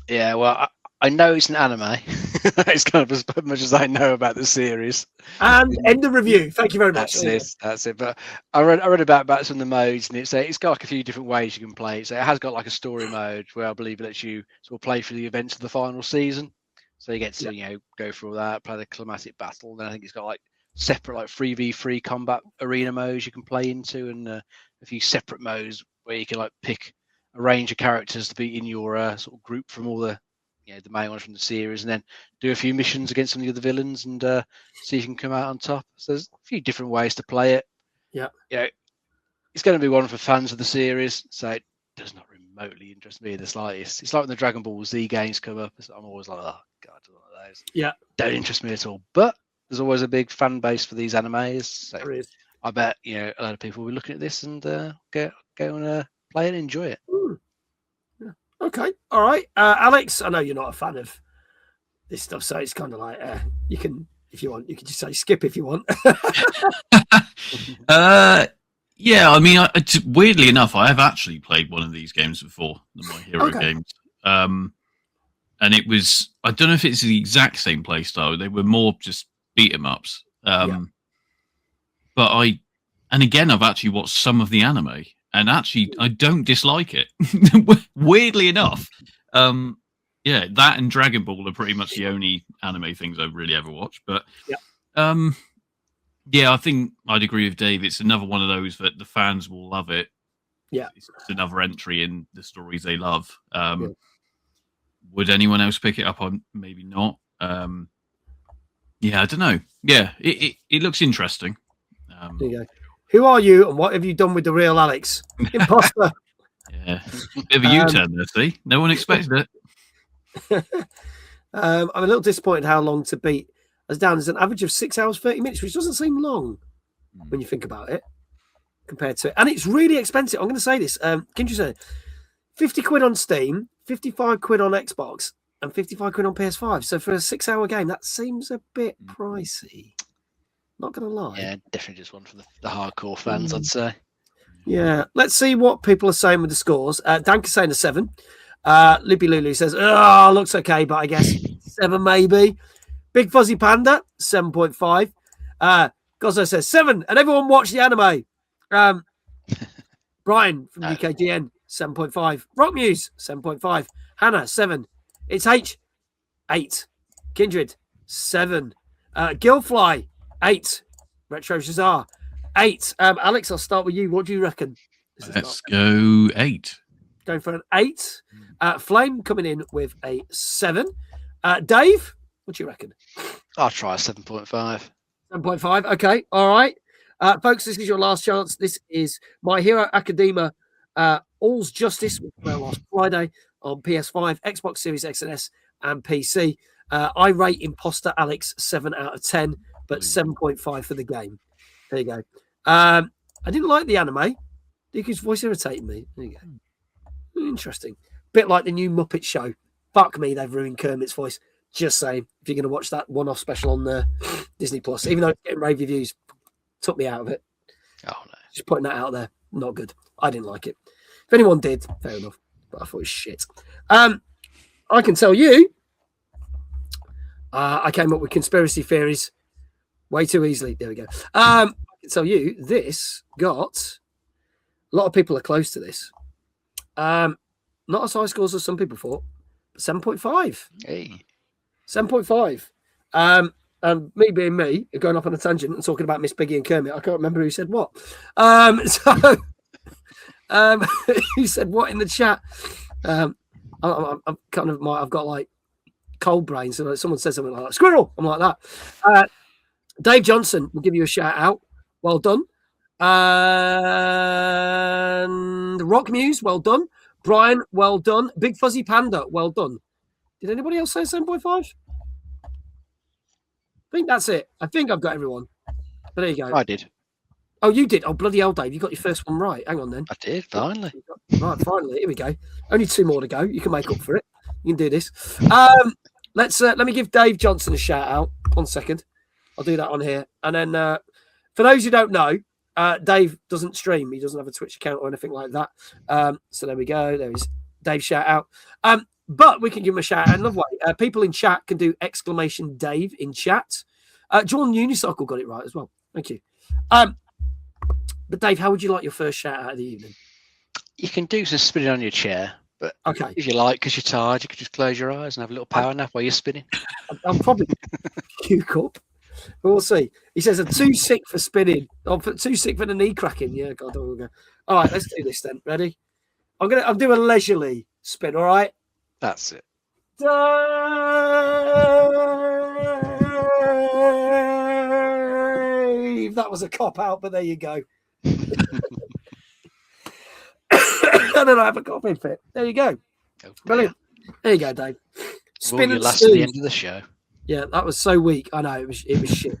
B: Yeah, well, I know it's an anime. It's kind of as much as I know about the series.
A: And end the review. Thank you very much.
B: That's it. But I read about some of the modes, and it's got like a few different ways you can play it. So it has got like a story mode where I believe it lets you sort of play through the events of the final season. So you get to go through all that, play the climatic battle. Then I think it's got like separate like 3v3 combat arena modes you can play into, and a few separate modes where you can like pick a range of characters to be in your sort of group from all the the main ones from the series, and then do a few missions against some of the other villains and see if you can come out on top. So there's a few different ways to play it.
A: Yeah.
B: It's going to be one for fans of the series, so it does not remotely interest me in the slightest. It's like when the Dragon Ball Z games come up. I'm always like, oh god, I don't like those.
A: Yeah.
B: Don't interest me at all. But there's always a big fan base for these animes. So
A: there is.
B: I bet a lot of people will be looking at this and go and play it and enjoy it.
A: Yeah. Okay, all right, Alex. I know you're not a fan of this stuff, so it's kind of like you can, if you want, you can just say skip if you want.
C: Yeah, I mean, weirdly enough, I have actually played one of these games before, the My Hero games, and it was, I don't know if it's the exact same play style. They were more just beat 'em ups. But again, I've actually watched some of the anime, and actually, I don't dislike it. Weirdly enough, that and Dragon Ball are pretty much the only anime things I've really ever watched. But I think I'd agree with Dave. It's another one of those that the fans will love it.
A: Yeah,
C: it's another entry in the stories they love. Would anyone else pick it up? Maybe not. I don't know. Yeah, it looks interesting.
A: There you go. Who are you, and what have you done with the real Alex? Imposter.
C: Yeah, bit of a U-turn there. See, no one expected it.
A: I'm a little disappointed how long to beat as down as an average of 6 hours 30 minutes, which doesn't seem long when you think about it compared to it. And it's really expensive. I'm going to say this. Kindred said 50 quid on Steam, 55 quid on Xbox, and 55 quid on PS5. So for a 6 hour game, that seems a bit pricey. Not going to lie.
B: Yeah, definitely just one for the hardcore fans, I'd say.
A: Yeah. Let's see what people are saying with the scores. Danker's saying a 7. Lippy Lulu says, looks okay, but I guess 7 maybe. Big Fuzzy Panda, 7.5. Gozzo says 7, and everyone watch the anime. Brian from UKGN, 7.5. Rock Muse, 7.5. Hannah, 7. It's H, 8. Kindred, 7. Gilfly, 8. Retro Shazar, 8. Alex, I'll start with you. What do you reckon?
C: Let's go 8.
A: Going for an 8. Flame coming in with a 7. Dave, what do you reckon?
B: I'll try a 7.5.
A: 7.5. Okay. All right. Folks, this is your last chance. This is My Hero Academia All's Justice, which was last Friday on PS5, Xbox Series X and S, and PC. I rate Imposter Alex 7 out of 10, but 7.5 for the game. There you go. I didn't like the anime. His voice irritated me. There you go. Interesting. Bit like the new Muppet show. fuck me, they've ruined Kermit's voice. Just saying, if you're going to watch that one-off special on Disney Plus, even though it's getting rave reviews, took me out of it.
B: Oh no!
A: Just putting that out there, not good. I didn't like it. If anyone did, fair enough. But I thought it was shit. I can tell you, I came up with conspiracy theories way too easily. There we go. I can tell you, this got a lot of people are close to this. Not as high scores as some people thought, but 7.5.
B: Hey.
A: 7.5. And me being me, going off on a tangent and talking about Miss Piggy and Kermit, I can't remember who said what. Who said what in the chat? I'm kind of I've got like cold brain, so someone says something like that. Squirrel, I'm like that. Dave Johnson will give you a shout out. Well done. And Rock Muse, well done. Brian, well done. Big Fuzzy Panda, well done. Did anybody else say 7.5? I think that's it. I think I've got everyone. But there you go.
B: I did.
A: Oh, you did? Oh, bloody hell, Dave. You got your first one right. Hang on then.
B: I did, finally.
A: Right, finally. Here we go. Only 2 more to go. You can make up for it. You can do this. Let me give Dave Johnson a shout out. 1 second. I'll do that on here. And then for those who don't know, Dave doesn't stream. He doesn't have a Twitch account or anything like that. So there we go. There is Dave's shout out. But we can give him a shout out another way. People in chat can do exclamation Dave in chat. John Unicycle got it right as well. Thank you. But Dave, how would you like your first shout out of the evening?
B: You can do some spinning on your chair, but
A: okay,
B: if you like, because you're tired, you could just close your eyes and have a little power nap while you're spinning.
A: I'll probably puke up. But we'll see. He says, I'm too sick for spinning. I'm too sick for the knee cracking. Yeah, God, we'll go. All right, let's do this then. Ready? I'm doing a leisurely spin, all right?
B: That's it.
A: Dave! That was a cop out, but there you go. I don't have a coughing fit. There you go. Brilliant. There you go, Dave.
B: Spin and last at the end of the show.
A: Yeah, that was so weak. I know it was shit.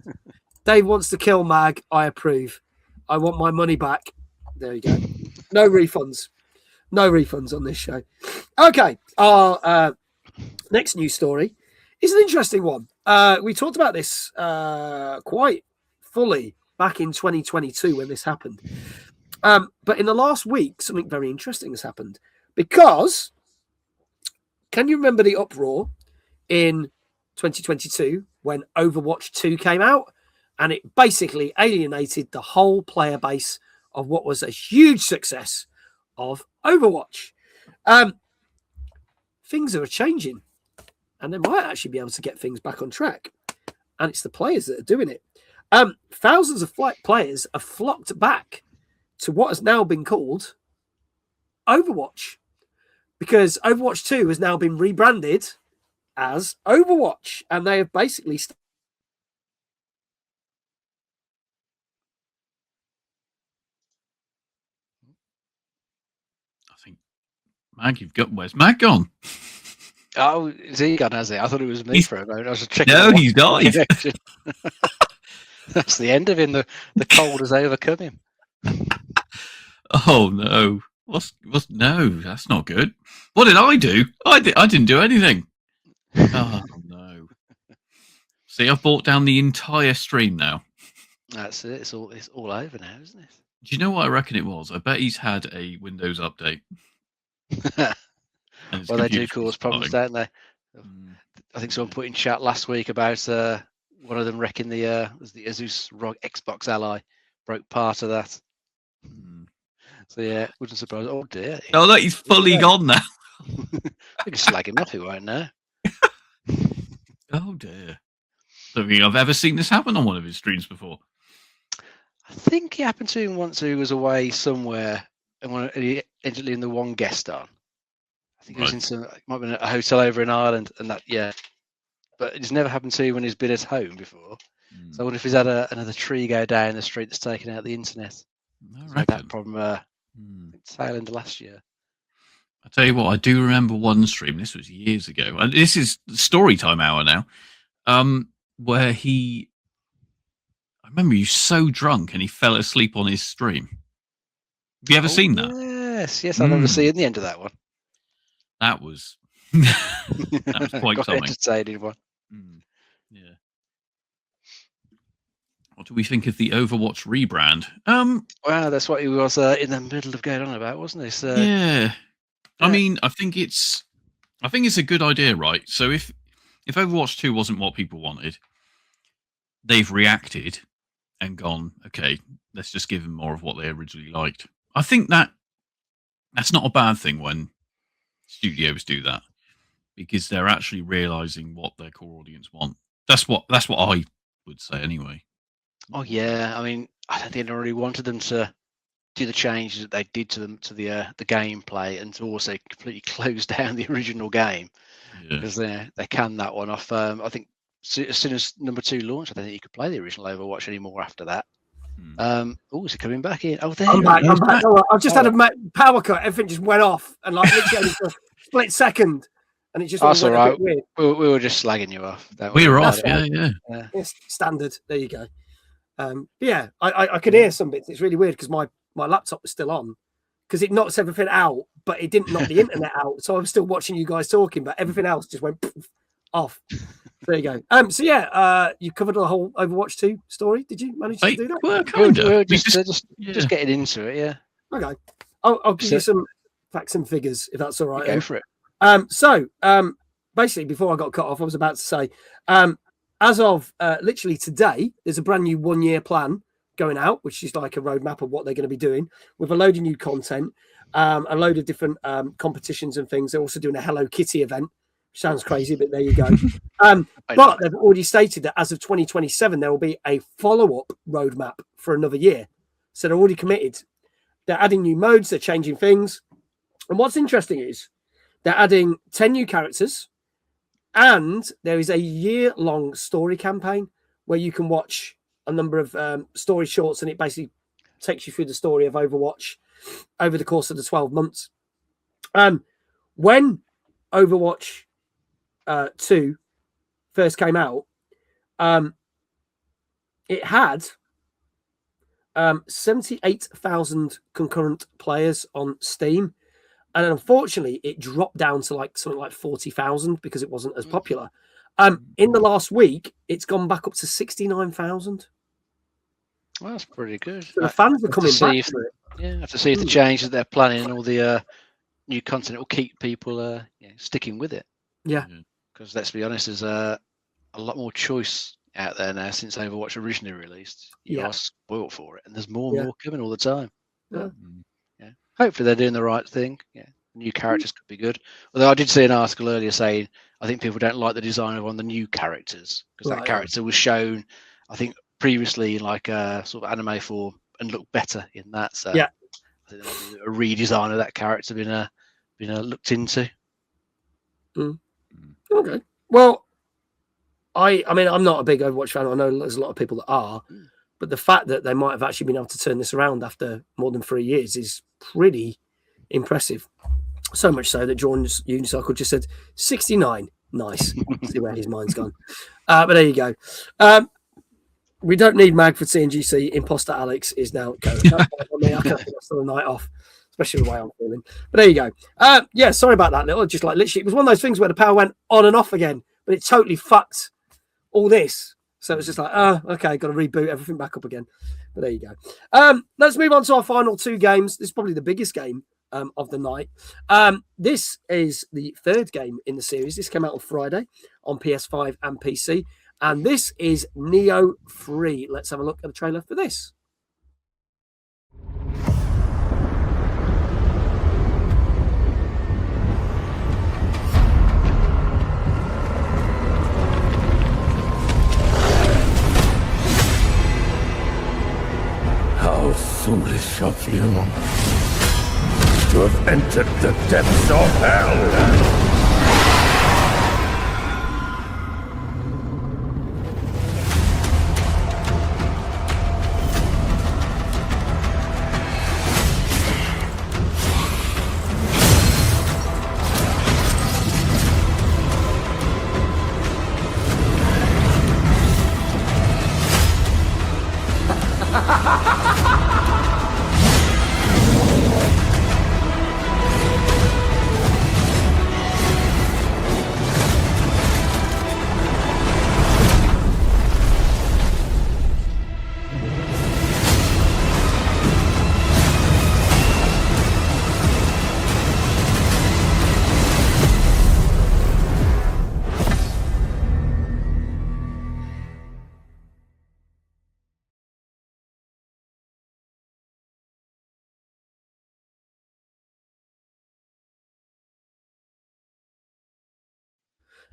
A: Dave wants to kill Mag. I approve. I want my money back. There you go. No refunds. No refunds on this show. Okay. Our next news story is an interesting one. We talked about this quite fully back in 2022 when this happened. But in the last week, something very interesting has happened. Because, can you remember the uproar in 2022 when Overwatch 2 came out? And it basically alienated the whole player base of what was a huge success of Overwatch. Things are changing. And they might actually be able to get things back on track. And it's the players that are doing it. Thousands of players have flocked back to what has now been called Overwatch. Because Overwatch 2 has now been rebranded as Overwatch. And they have basically...
C: I think... Mag, where's Mag gone?
B: Oh, is he gone, has he? I thought it was me for a moment. I was just checking.
C: No, he's died.
B: That's the end of him. The cold has overcome him.
C: Oh no! No, that's not good. What did I do? I didn't do anything. Oh no! See, I've brought down the entire stream now.
B: That's it. It's all over now, isn't it?
C: Do you know what I reckon it was? I bet he's had a Windows update.
B: Well, they do cause problems, don't they? I think someone put in chat last week about one of them wrecking the Asus ROG Xbox Ally, broke part of that. So yeah, wouldn't surprise. Oh dear.
C: Oh look, he's fully gone now.
B: I can slag him off. He won't know.
C: Oh dear. I don't think I've ever seen this happen on one of his streams before.
B: I think it happened to him once. He was away somewhere, and he ended up in the one guest on. I think he was in some, it might have been a hotel over in Ireland, and that, yeah. But it's never happened to him when he's been at home before. So I wonder if he's had another tree go down the street that's taken out the internet. That problem tail end of last year.
C: I tell you what, I do remember one stream. This was years ago, and this is story time hour now. Where I remember he was so drunk and he fell asleep on his stream. Have you ever seen that?
B: Yes, I remember seeing the end of that one.
C: That was That was quite something.
B: Entertaining one.
C: Yeah. What do we think of the Overwatch rebrand?
B: Wow, that's what he was in the middle of going on about, wasn't he? So,
C: yeah. I mean, I think it's a good idea, right? So if Overwatch 2 wasn't what people wanted, they've reacted and gone, okay, let's just give them more of what they originally liked. I think that's not a bad thing when studios do that, because they're actually realizing what their core audience want. That's what I would say anyway.
B: Oh yeah, I mean, I don't think they really wanted them to do the changes that they did to the gameplay, and to also completely close down the original game, because they canned that one off. I think as soon as number 2 launched, I don't think you could play the original Overwatch anymore after that. Is it coming back in? Oh, there
A: I'm back. Oh, I've just had a power cut. Everything just went off, and like literally for a split second, and it just
B: that's all right.
A: Weird.
B: We were just slagging you off.
C: We were off. Yeah.
A: It's standard. There you go. I could hear some bits. It's really weird because my laptop was still on, because it knocks everything out, but it didn't knock the internet out. So I was still watching you guys talking, but everything else just went off. There you go. You covered the whole Overwatch 2 story. Did you manage to do that?
C: Well, kind of.
B: We're just getting into it. Yeah.
A: Okay. I'll give you some facts and figures if that's all right.
B: Go for it.
A: Basically, before I got cut off, I was about to say, as of literally today, there's a brand new 1-year plan going out, which is like a roadmap of what they're going to be doing with a load of new content, a load of different competitions and things. They're also doing a Hello Kitty event. Sounds crazy, but there you go. But they've already stated that as of 2027, there will be a follow-up roadmap for another year. So they're already committed. They're adding new modes. They're changing things. And what's interesting is they're adding 10 new characters, and there is a year-long story campaign where you can watch a number of story shorts, and it basically takes you through the story of Overwatch over the course of the 12 months. When Overwatch 2 first came out, it had 78,000 concurrent players on Steam, and unfortunately it dropped down to something like 40,000 because it wasn't as popular. In the last week, it's gone back up to 69,000.
B: Well, that's pretty good.
A: So the fans are coming back to it.
B: Yeah, I have to see if the changes they're planning and all the new content will keep people sticking with it.
A: Yeah.
B: Because let's be honest, there's a lot more choice out there now since Overwatch originally released. You are spoiled for it, and there's more and more coming all the time.
A: Yeah.
B: Hopefully they're doing the right thing. Yeah, new characters could be good. Although I did see an article earlier saying I think people don't like the design of one of the new characters, because that character was shown, I think, previously in like a sort of anime form and looked better in that. So I think a redesign of that character been looked into.
A: Okay. Well, I mean, I'm not a big Overwatch fan. I know there's a lot of people that are, but the fact that they might have actually been able to turn this around after more than 3 years is pretty impressive. So much so that Jordan's Unicycle just said 69. Nice. See where his mind's gone. But there you go. We don't need Mag for TNGC. Imposter Alex is now going. I can still a night off, especially the way I'm feeling. But there you go. Sorry about that. Literally, it was one of those things where the power went on and off again, but it totally fucked all this. So it was just like, okay, got to reboot everything back up again. But there you go. Let's move on to our final 2 games. This is probably the biggest game of the night. This is the 3rd game in the series. This came out on Friday on PS5 and PC. And this is Nioh 3. Let's have a look at the trailer for this.
E: How foolish of you to have entered the depths of hell!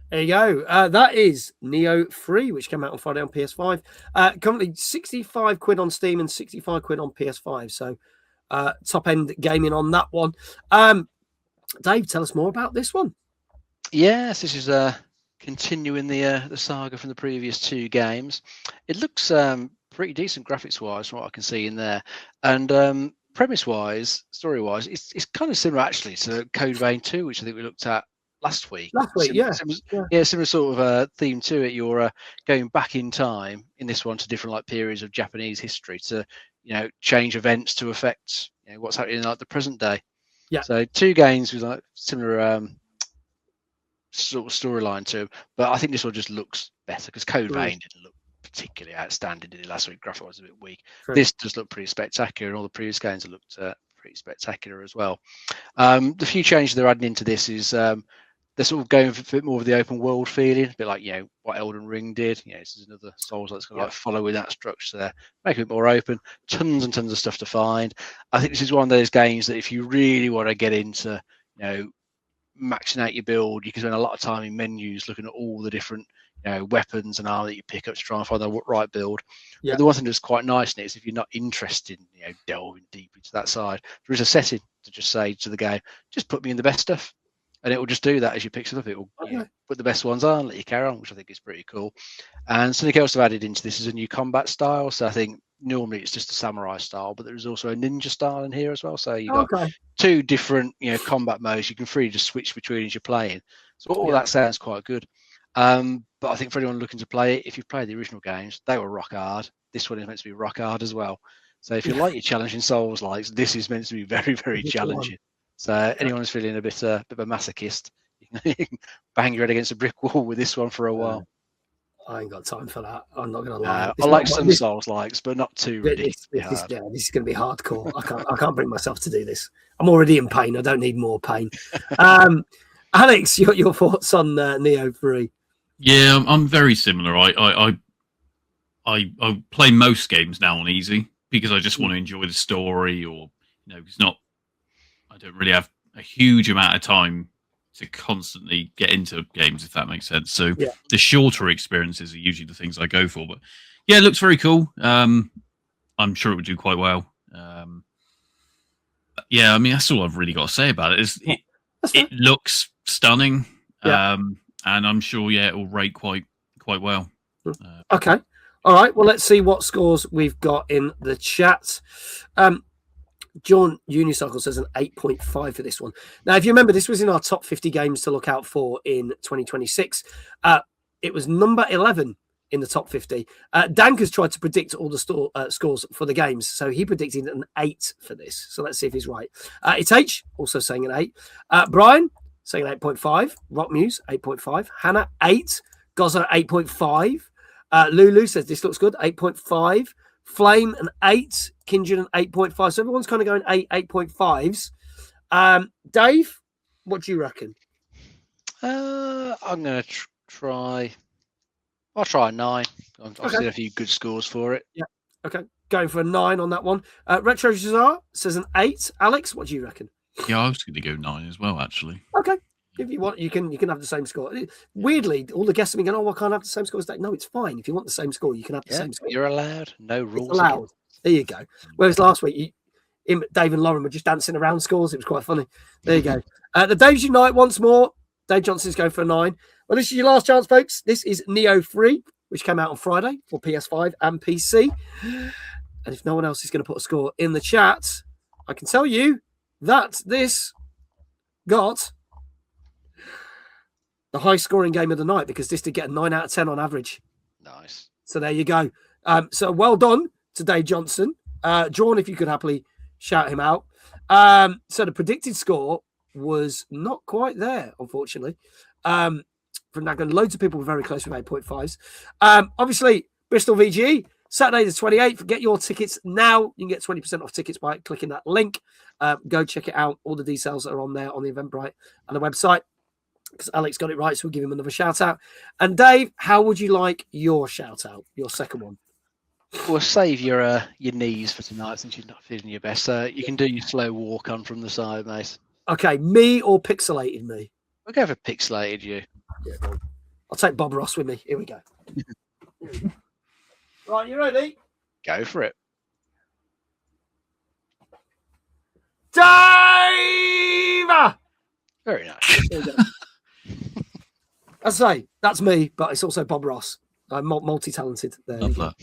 A: There you go. That is Nioh 3, which came out on Friday on PS5. Currently 65 quid on Steam and 65 quid on PS5. So top end gaming on that one. Dave, tell us more about this one.
B: Yes, this is continuing the saga from the previous 2 games. It looks pretty decent graphics-wise from what I can see in there. And premise-wise, story-wise, it's kind of similar actually to Code Vein 2, which I think we looked at last week. Similar sort of theme to it. You're going back in time in this one to different like periods of Japanese history to change events to affect what's happening in like the present day.
A: Yeah.
B: So 2 games with like similar sort of storyline to them, but I think this one just looks better because Code Vein didn't look particularly outstanding, did it? Last week graphic was a bit weak.
A: True.
B: This does look pretty spectacular, and all the previous games have looked pretty spectacular as well. The few changes they're adding into this is they're sort of going for a bit more of the open world feeling, a bit like what Elden Ring did. This is another Souls that's going to like follow with that structure there, make it a bit more open. Tons and tons of stuff to find. I think this is one of those games that if you really want to get into, maxing out your build, you can spend a lot of time in menus looking at all the different weapons and armor that you pick up to try and find the right build.
A: Yeah.
B: But the one thing that's quite nice in it is if you're not interested in delving deep into that side, there is a setting to just say to the game, just put me in the best stuff. And it will just do that as you pick stuff up. It will put the best ones on, let you carry on, which I think is pretty cool. And something else I've added into this is a new combat style. So I think normally it's just a samurai style, but there is also a ninja style in here as well. So you've got 2 different combat modes you can freely just switch between as you're playing. So all that sounds quite good. But I think for anyone looking to play it, if you've played the original games, they were rock hard. This one is meant to be rock hard as well. So if you like your challenging Souls likes, this is meant to be very, very challenging. So anyone who's feeling a bit of a masochist, you can bang your head against a brick wall with this one for a while.
A: I ain't got time for that. I'm not going to lie.
B: I like some Souls likes, but not too ridiculous.
A: This is going to be hardcore. I can't bring myself to do this. I'm already in pain. I don't need more pain. Alex, your thoughts on Nioh 3?
C: Yeah, I'm very similar. I play most games now on easy because I just want to enjoy the story, or it's not. I don't really have a huge amount of time to constantly get into games, if that makes sense. So the shorter experiences are usually the things I go for. But yeah, it looks very cool. I'm sure it would do quite well. Yeah, I mean, that's all I've really got to say about it. It looks stunning, and I'm sure it will rate quite well.
A: Okay, all right. Well, let's see what scores we've got in the chat. John Unicycle says an 8.5 for this one. Now, if you remember, this was in our top 50 games to look out for in 2026. It was number 11 in the top 50. Dank has tried to predict all the scores for the games, so he predicted an 8 for this. So let's see if he's right. It's H, also saying an 8. Brian, saying an 8.5. Rock Muse, 8.5. Hannah, 8. Gozza, 8.5. Lulu says this looks good, 8.5. Flame, an 8. Kindred, an 8.5. So everyone's kind of going 8.5s. Dave, what do you reckon?
B: I'm going to try. I'll try a 9. I've seen a few good scores for it.
A: Yeah. Okay. Going for a 9 on that one. Retro Jazar says an 8. Alex, what do you reckon?
C: Yeah, I was going to go 9 as well, actually.
A: Okay. If you want, you can have the same score. Weirdly, all the guests have been going, I can't have the same score as Dave. No, it's fine. If you want the same score, you can have the same score.
B: You're allowed. No rules.
A: It's allowed. There you go. Whereas last week, Dave and Lauren were just dancing around scores. It was quite funny. There you go. The Daves unite once more. Dave Johnson's going for a 9. Well, this is your last chance, folks. This is Nioh 3, which came out on Friday for PS5 and PC. And if no one else is going to put a score in the chat, I can tell you that this got the high scoring game of the night, because this did get a 9 out of 10 on average.
B: Nice.
A: So there you go. So well done to Dave Johnson. Drawn, if you could happily shout him out. So the predicted score was not quite there, unfortunately. From Nagan, loads of people were very close with 8.5s. Obviously, Bristol VGE, Saturday the 28th. Get your tickets now. You can get 20% off tickets by clicking that link. Go check it out. All the details are on there on the Eventbrite and the website, because Alex got it right, so we'll give him another shout out. And Dave, how would you like your shout out, your second one?
B: We'll save your knees for tonight since you're not feeling your best. You can do your slow walk on from the side, mate.
A: Okay, me or pixelated me?
B: We'll go for pixelated you.
A: Yeah, I'll take Bob Ross with me. Here we go. Right, you ready?
B: Go for it.
A: Dave!
B: Very nice.
A: I say, that's me, but it's also Bob Ross. I'm multi-talented. There you go.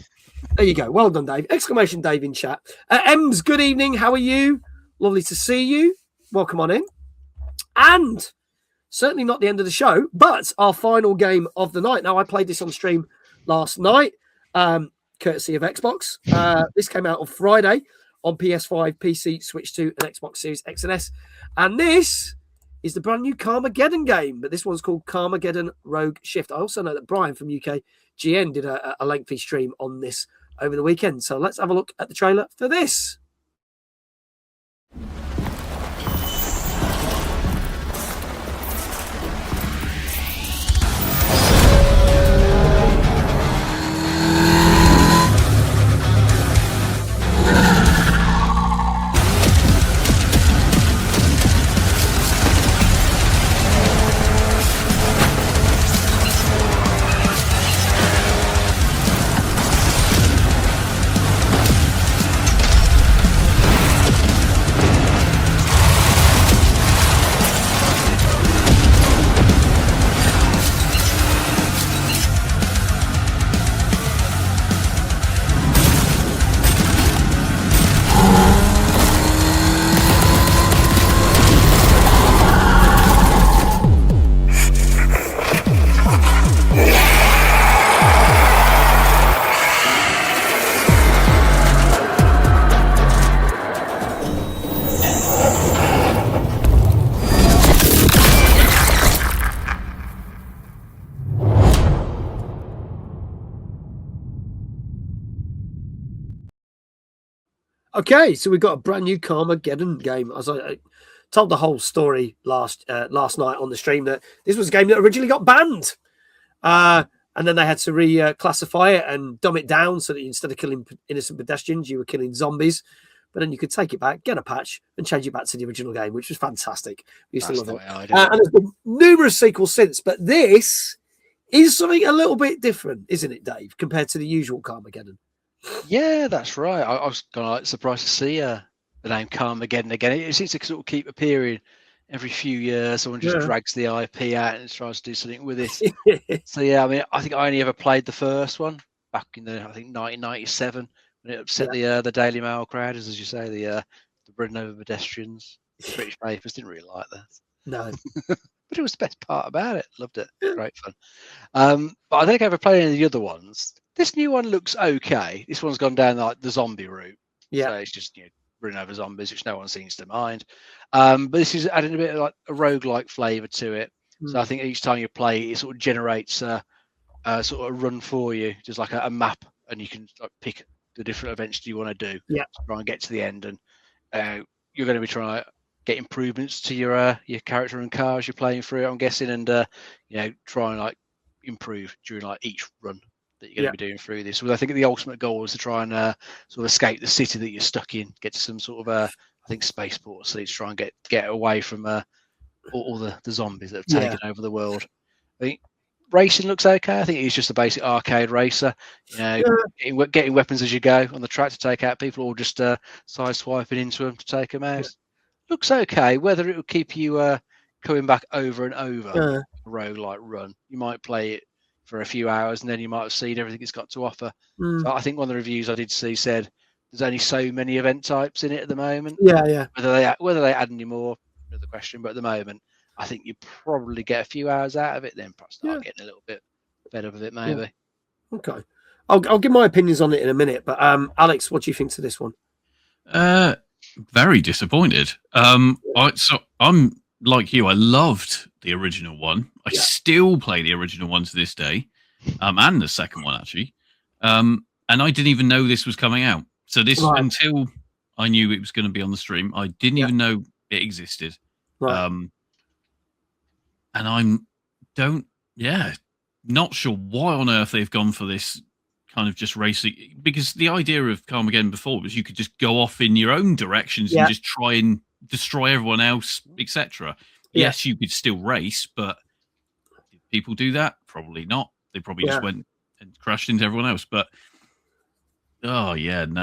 A: There you go. Well done, Dave. Exclamation Dave in chat. Ems, good evening. How are you? Lovely to see you. Welcome on in. And certainly not the end of the show, but our final game of the night. Now, I played this on stream last night, courtesy of Xbox. This came out on Friday on PS5, PC, Switch 2, and Xbox Series X and S. And this is the brand new Carmageddon game, but this one's called Carmageddon Rogue Shift. I also know that Brian from UK GN did a lengthy stream on this over the weekend. So let's have a look at the trailer for this. Okay, so we've got a brand new Carmageddon game. As I told the whole story last night on the stream, that this was a game that originally got banned. And then they had to reclassify it and dumb it down so that instead of killing innocent pedestrians, you were killing zombies. But then you could take it back, get a patch, and change it back to the original game, which was fantastic. We used to love it. And there's been numerous sequels since, but this is something a little bit different, isn't it, Dave, compared to the usual Carmageddon?
B: Yeah, that's right. I was kind of like surprised to see the name Carmageddon again. It seems to sort of keep appearing every few years. Someone just drags the IP out and tries to do something with it. So yeah, I mean, I think I only ever played the first one back in 1997 when it upset the Daily Mail crowd, as you say, the Britain over pedestrians. The British papers didn't really like that.
A: No.
B: But it was the best part about it. Loved it. Great fun. But I don't think I ever played any of the other ones. This new one looks okay. This one's gone down like the zombie route.
A: Yeah.
B: So it's just running over zombies, which no one seems to mind. But this is adding a bit of like a roguelike flavour to it. So I think each time you play, it sort of generates a sort of run for you, just like a map, and you can like, pick the different events you want to do.
A: Yeah.
B: Try and get to the end, and you're going to be trying to get improvements to your character and car as you're playing through it, I'm guessing, and try and like improve during like each run that you're going to be doing through this. Well, I think the ultimate goal is to try and sort of escape the city that you're stuck in, get to some sort of I think spaceport, so you try and get away from all the zombies that have taken over the world. I think racing looks okay. I think it's just a basic arcade racer. Getting weapons as you go on the track to take out people, or just side swiping into them to take them out. Looks okay. Whether it will keep you coming back over and over a roguelike run, you might play it for a few hours and then you might have seen everything it's got to offer. So I think one of the reviews I did see said there's only so many event types in it at the moment.
A: Yeah.
B: Whether they add any more, another question. But at the moment, I think you probably get a few hours out of it, then perhaps start getting a little bit better with it, maybe.
A: Yeah. Okay, I'll give my opinions on it in a minute. But Alex, what do you think to this one?
C: Very disappointed. I'm like you. I loved the original one. I still play the original one to this day, and the second one actually. And I didn't even know this was coming out. So this until I knew it was going to be on the stream, I didn't even know it existed.
A: Right.
C: And not sure why on earth they've gone for this kind of just racing, because the idea of Carmageddon before was you could just go off in your own directions and just try and destroy everyone else, etc. Yes, you could still race, but people do that? Probably not. They probably just went and crashed into everyone else. But not good.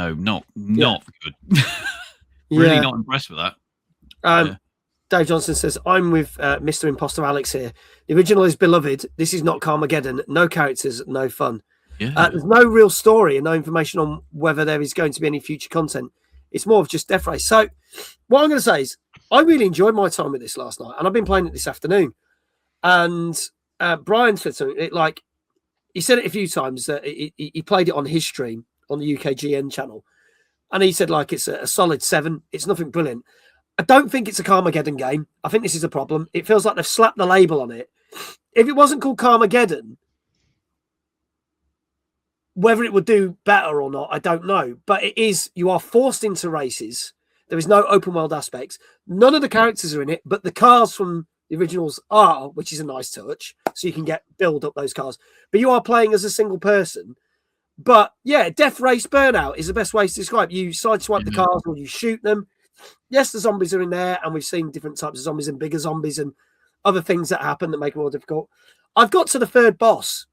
C: Really not impressed with that.
A: Dave Johnson says, I'm with Mr. Imposter Alex here. The original is beloved. This is not Carmageddon. No characters, no fun.
C: Yeah.
A: There's no real story and no information on whether there is going to be any future content. It's more of just Death Race. So what I'm going to say is I really enjoyed my time with this last night, and I've been playing it this afternoon. And Brian said something, he said it a few times, that he played it on his stream on the UKGN channel. And he said, like, it's a solid 7. It's nothing brilliant. I don't think it's a Carmageddon game. I think this is a problem. It feels like they've slapped the label on it. If it wasn't called Carmageddon, whether it would do better or not, I don't know. But it is, you are forced into races. There is no open world aspects. None of the characters are in it, but the cars from the originals are, which is a nice touch. So you can build up those cars. But you are playing as a single person. But yeah, Death Race Burnout is the best way to describe it. You sideswipe the cars or you shoot them. Yes, the zombies are in there, and we've seen different types of zombies and bigger zombies and other things that happen that make it more difficult. I've got to the third boss.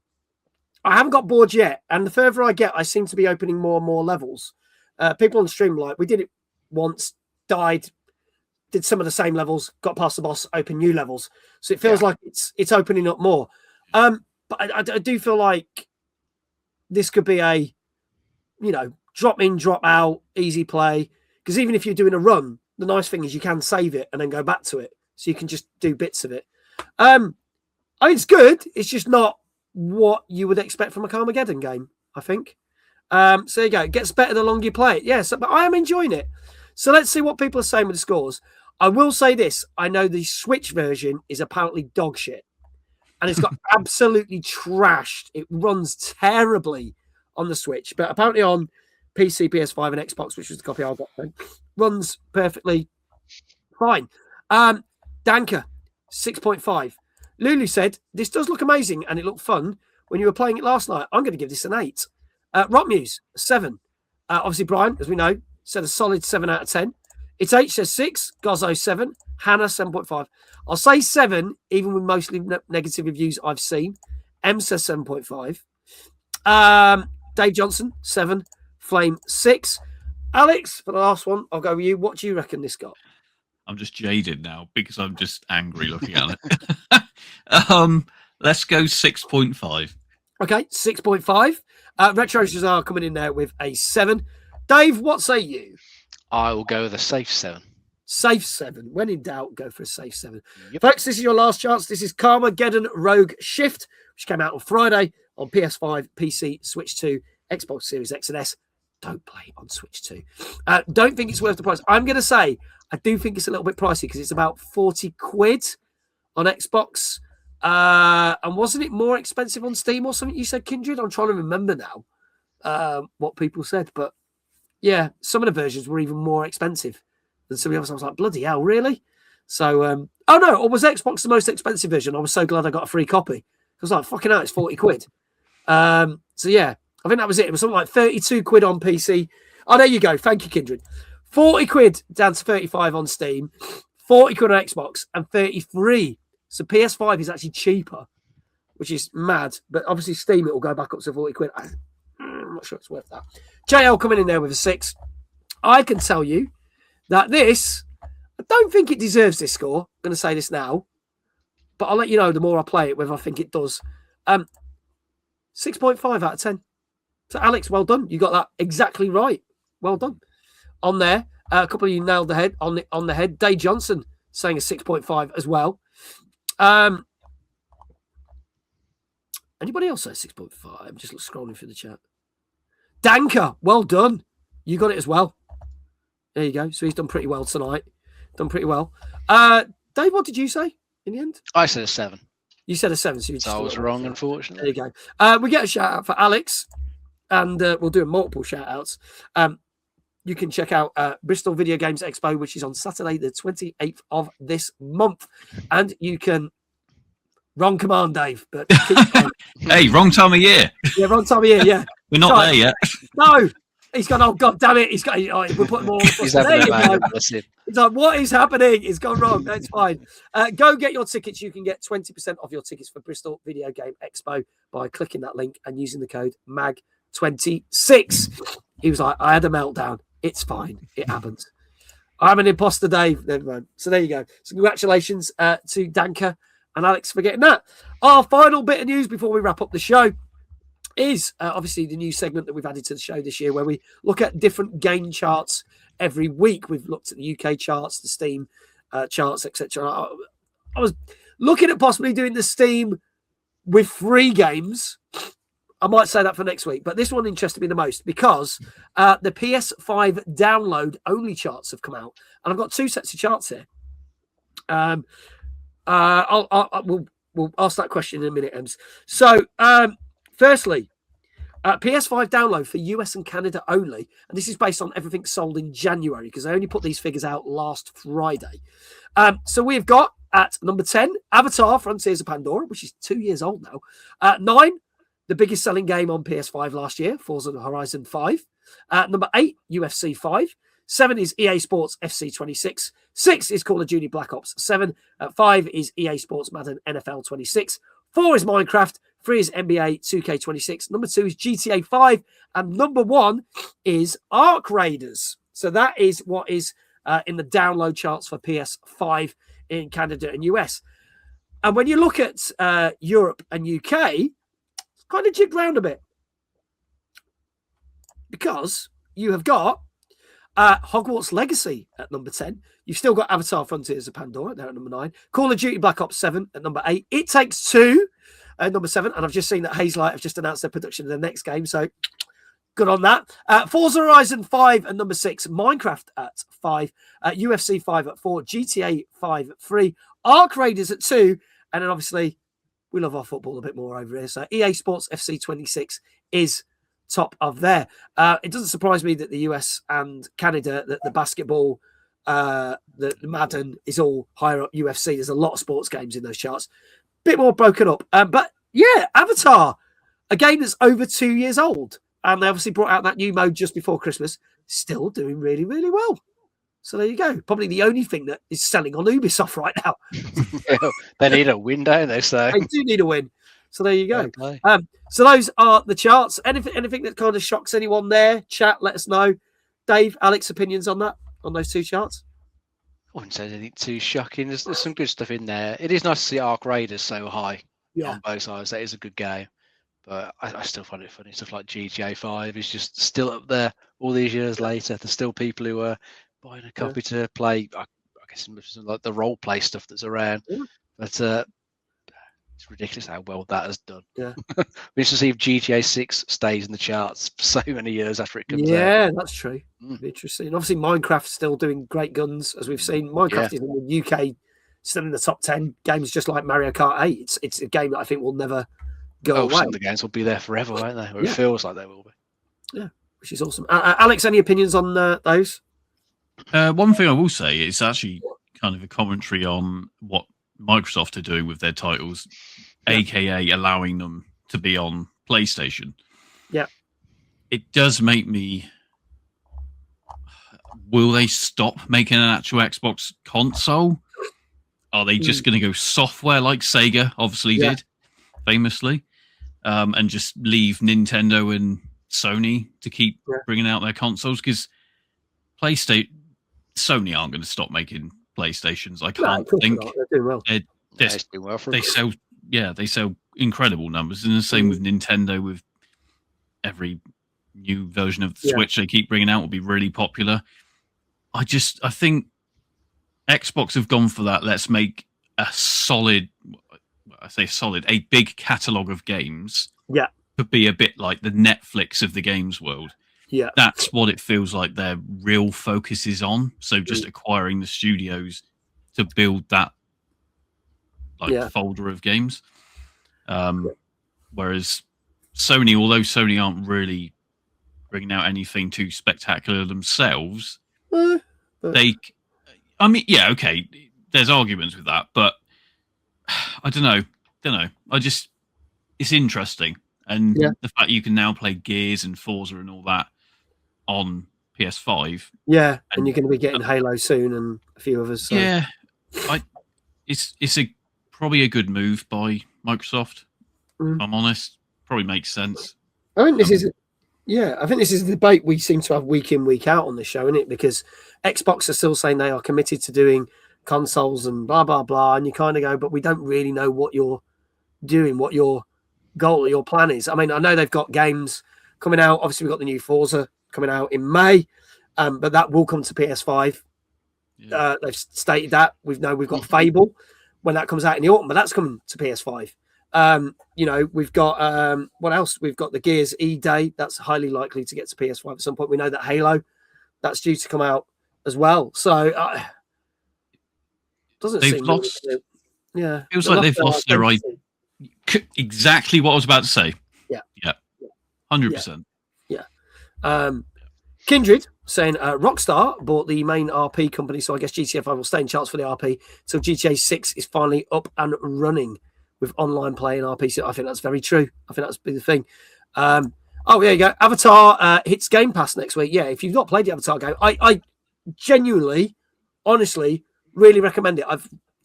A: I haven't got bored yet, and the further I get, I seem to be opening more and more levels. People on stream, like, we did it once, died, did some of the same levels, got past the boss, open new levels. So it feels like it's opening up more. But I do feel like this could be a, drop in, drop out, easy play. Because even if you're doing a run, the nice thing is you can save it and then go back to it. So you can just do bits of it. I mean, it's good. It's just not what you would expect from a Carmageddon game, I think. So there you go. It gets better the longer you play it. Yes, but I am enjoying it. So let's see what people are saying with the scores. I will say this. I know the Switch version is apparently dog shit. And it's got absolutely trashed. It runs terribly on the Switch. But apparently on PC, PS5, and Xbox, which was the copy I got, runs perfectly fine. Danker, 6.5. Lulu said, this does look amazing and it looked fun when you were playing it last night. I'm going to give this an 8. Rockmuse, 7. Obviously, Brian, as we know, said a solid 7 out of 10. It's H says 6. Gozzo, 7. Hannah, 7.5. I'll say 7, even with mostly negative reviews I've seen. M says 7.5. Dave Johnson, 7. Flame, 6. Alex, for the last one, I'll go with you. What do you reckon this got?
C: I'm just jaded now because I'm just angry looking at it. Let's go 6.5.
A: Okay, 6.5. Retros are coming in there with a 7. Dave, what say you?
B: I will go with a safe 7.
A: Safe 7. When in doubt, go for a safe 7. Yep. Folks, this is your last chance. This is Carmageddon Rogue Shift, which came out on Friday on PS5, PC, Switch 2, Xbox Series X and S. Don't play it on Switch 2. Don't think it's worth the price. I'm going to say I do think it's a little bit pricey because it's about 40 quid on Xbox. And wasn't it more expensive on Steam or something you said, Kindred? I'm trying to remember now what people said. But yeah, some of the versions were even more expensive than some of the others. I was like, bloody hell, really? So, oh no, or was Xbox the most expensive version? I was so glad I got a free copy. I was like, fucking hell, it's 40 quid. So yeah, I think that was it. It was something like 32 quid on PC. Oh, there you go. Thank you, Kindred. 40 quid down to 35 on Steam, 40 quid on Xbox, and 33. So PS5 is actually cheaper, which is mad. But obviously Steam, it will go back up to 40 quid. I'm not sure it's worth that. JL coming in there with a 6. I can tell you that this, I don't think it deserves this score. I'm going to say this now, but I'll let you know the more I play it, whether I think it does. 6.5 out of 10. So, Alex, well done. You got that exactly right. Well done. On there, a couple of you nailed the head on the head. Dave Johnson saying a 6.5 as well. Anybody else say 6.5? I'm just scrolling through the chat. Danker, well done. You got it as well. There you go. So he's done pretty well tonight. Done pretty well. Dave, what did you say in the end?
B: I said a 7.
A: You said a 7.
B: So I was wrong, unfortunately.
A: There you go. We get a shout out for Alex, and we'll do multiple shout outs. You can check out Bristol Video Games Expo, which is on Saturday, the 28th of this month. And you can... Wrong command, Dave. But
C: hey, wrong time of year.
A: Yeah, wrong time of year, yeah.
C: We're not there yet.
A: No. He's gone, oh, God damn it. He's got, we're putting more on the
B: He's
A: there
B: having
A: you
B: a
A: go.
B: blessing.
A: He's like, what is happening? It's gone wrong. That's fine. Go get your tickets. You can get 20% off your tickets for Bristol Video Game Expo by clicking that link and using the code MAG26. He was like, I had a meltdown. It's fine. It happens. I'm an imposter, Dave. Never mind. So there you go. So congratulations to Danka and Alex for getting that. Our final bit of news before we wrap up the show is obviously the new segment that we've added to the show this year, where we look at different game charts every week. We've looked at the UK charts, the Steam charts, etc. I was looking at possibly doing the Steam with free games. I might say that for next week, but this one interested me the most because the PS5 download only charts have come out, and I've got two sets of charts here. We'll ask that question in a minute, Ems. So, firstly, PS5 download for US and Canada only, and this is based on everything sold in January because they only put these figures out last Friday. So we've got at number 10, Avatar: Frontiers of Pandora, which is 2 years old now. 9, the biggest selling game on PS5 last year, Forza Horizon 5. Number 8, UFC 5. 7 is EA Sports FC 26. 6 is Call of Duty Black Ops 7. 5 is EA Sports Madden NFL 26. 4 is Minecraft. 3 is NBA 2K26. Number 2 is GTA 5. And number 1 is Arc Raiders. So that is what is in the download charts for PS5 in Canada and US. And when you look at Europe and UK, it's kind of jigged round a bit. Because you have got Hogwarts Legacy at number 10. You've still got Avatar: Frontiers of Pandora there at number 9. Call of Duty Black Ops 7 at number 8. It Takes Two at number 7. And I've just seen that Hazelight have just announced their production of their next game. So good on that. Forza Horizon 5 at number 6. Minecraft at 5. UFC 5 at 4. GTA 5 at 3. Arc Raiders at 2. And then obviously we love our football a bit more over here. So EA Sports FC 26 is top of there. It doesn't surprise me that the US and Canada, that the basketball, the Madden is all higher up UFC. There's a lot of sports games in those charts. Bit more broken up. But yeah, Avatar, a game that's over 2 years old. And they obviously brought out that new mode just before Christmas. Still doing really, really well. So there you go. Probably the only thing that is selling on Ubisoft right now.
B: They need a win, don't they? So
A: they do need a win. So there you go. Okay. So those are the charts. Anything that kind of shocks anyone there? Chat, let us know. Dave, Alex, opinions on that, on those two charts?
B: I wouldn't say anything too shocking. There's some good stuff in there. It is nice to see Arc Raiders so high on both sides. That is a good game. But I still find it funny. Stuff like GTA 5 is just still up there all these years later. There's still people who are buying a copy to play. I guess like the role play stuff that's around. Yeah. But it's ridiculous how well that has done.
A: Yeah.
B: We used to see if GTA 6 stays in the charts for so many years after it comes out.
A: Yeah, that's true. Interesting. And obviously, Minecraft's still doing great guns, as we've seen. Minecraft is in the UK, still in the top 10 games, just like Mario Kart 8. It's a game that I think will never go away.
B: Some of the games will be there forever, won't they? Or it feels like they will be.
A: Yeah, which is awesome. Alex, any opinions on those?
C: One thing I will say is actually kind of a commentary on what Microsoft are doing with their titles, aka allowing them to be on PlayStation.
A: Yeah.
C: It does make me... Will they stop making an actual Xbox console? Are they just going to go software like Sega obviously did, famously, and just leave Nintendo and Sony to keep bringing out their consoles? Because Sony aren't going to stop making PlayStations. I can't think.
A: They do well.
C: They sell incredible numbers, and the same with Nintendo. With every new version of the Switch they keep bringing out will be really popular. I think Xbox have gone for that. Let's make a a big catalogue of games.
A: Yeah,
C: to be a bit like the Netflix of the games world.
A: Yeah,
C: that's what it feels like their real focus is on. So just acquiring the studios to build that folder of games. Whereas Sony, although Sony aren't really bringing out anything too spectacular themselves, there's arguments with that, but I don't know. It's interesting. And the fact you can now play Gears and Forza and all that on PS5.
A: Yeah, and you're going to be getting Halo soon, and a few others. So.
C: Yeah, it's probably a good move by Microsoft. If I'm honest, probably makes sense.
A: I think this is. Yeah, I think this is the debate we seem to have week in, week out on this show, isn't it? Because Xbox are still saying they are committed to doing consoles and blah, blah, blah. And you kind of go, but we don't really know what you're doing, what your goal or your plan is. I mean, I know they've got games coming out. Obviously, we've got the new Forza coming out in May, but that will come to PS5. Yeah. They've stated that. We've got Fable when that comes out in the autumn, but that's coming to PS5. We've got what else? We've got the Gears E-Day. That's highly likely to get to PS5 at some point. We know that Halo, that's due to come out as well. So doesn't
C: they've
A: seem
C: lost.
A: Really, yeah,
C: feels like they've lost their identity. Exactly what I was about to say.
A: Yeah,
C: 100%.
A: Yeah. Kindred saying Rockstar bought the main RP company, so I guess GTA 5 will stay in charts for the RP till GTA 6 is finally up and running with online play and RP. So I think that's very true. I think that's the thing. There you go. Avatar hits Game Pass next week. Yeah, if you've not played the Avatar game, I genuinely, honestly, really recommend it.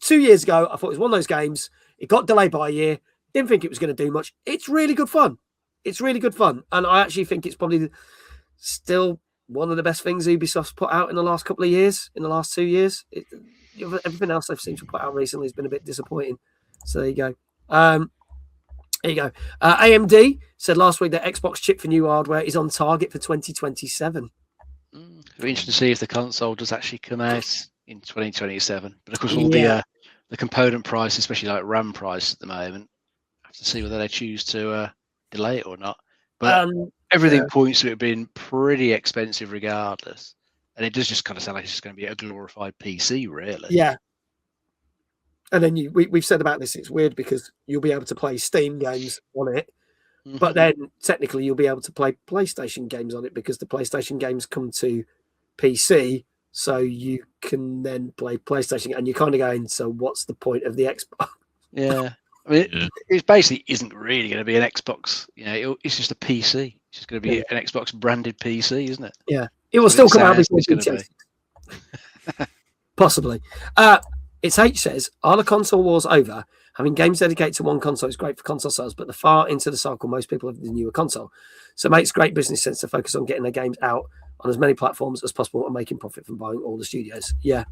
A: 2 years ago, I thought it was one of those games. It got delayed by a year. Didn't think it was going to do much. It's really good fun. And I actually think it's probably still one of the best things Ubisoft's put out in the last couple of years, in the last 2 years. Everything else they've seemed to put out recently has been a bit disappointing. So there you go. There you go. AMD said last week that Xbox chip for new hardware is on target for 2027.
B: It'll be interesting to see if the console does actually come out in 2027. But of course, all the component price, especially like RAM price at the moment, I have to see whether they choose to delay it or not. But everything points to it being pretty expensive regardless. And it does just kind of sound like it's just going to be a glorified PC, really.
A: Yeah. And then we've said about this, it's weird because you'll be able to play Steam games on it, but then technically you'll be able to play PlayStation games on it because the PlayStation games come to PC, so you can then play PlayStation. And you're kind of going, so what's the point of the Xbox?
B: Yeah. I mean, it basically isn't really going to be an Xbox. It's just a PC. It's just going to be an Xbox branded PC, isn't it?
A: Yeah. It will still come out before GTA. Possibly. It's H says, are the console wars over? Having games dedicated to one console is great for console sales, but the far into the cycle, most people have the newer console. So it makes great business sense to focus on getting their games out on as many platforms as possible and making profit from buying all the studios. Yeah.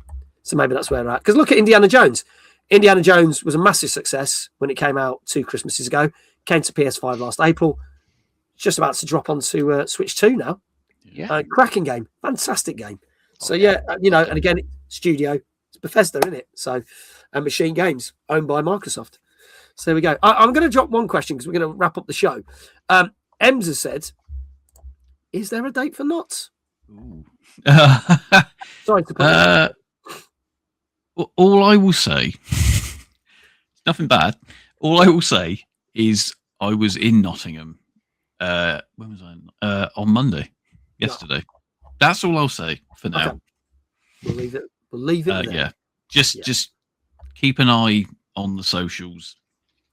A: So maybe that's where we're at. Because look at Indiana Jones. Indiana Jones was a massive success when it came out 2 Christmases ago. Came to PS5 last April. It's just about to drop onto Switch 2 now.
B: Yeah.
A: Cracking game. Fantastic game. So, and again, studio. It's Bethesda, isn't it? So, and Machine Games, owned by Microsoft. So there we go. I'm going to drop one question because we're going to wrap up the show. Ems has said, is there a date for Knots? Sorry to put
C: all I will say, nothing bad. All I will say is I was in Nottingham. When was I? On Monday, yesterday. That's all I'll say for now.
A: Okay. We'll leave it.
C: Yeah. Just keep an eye on the socials.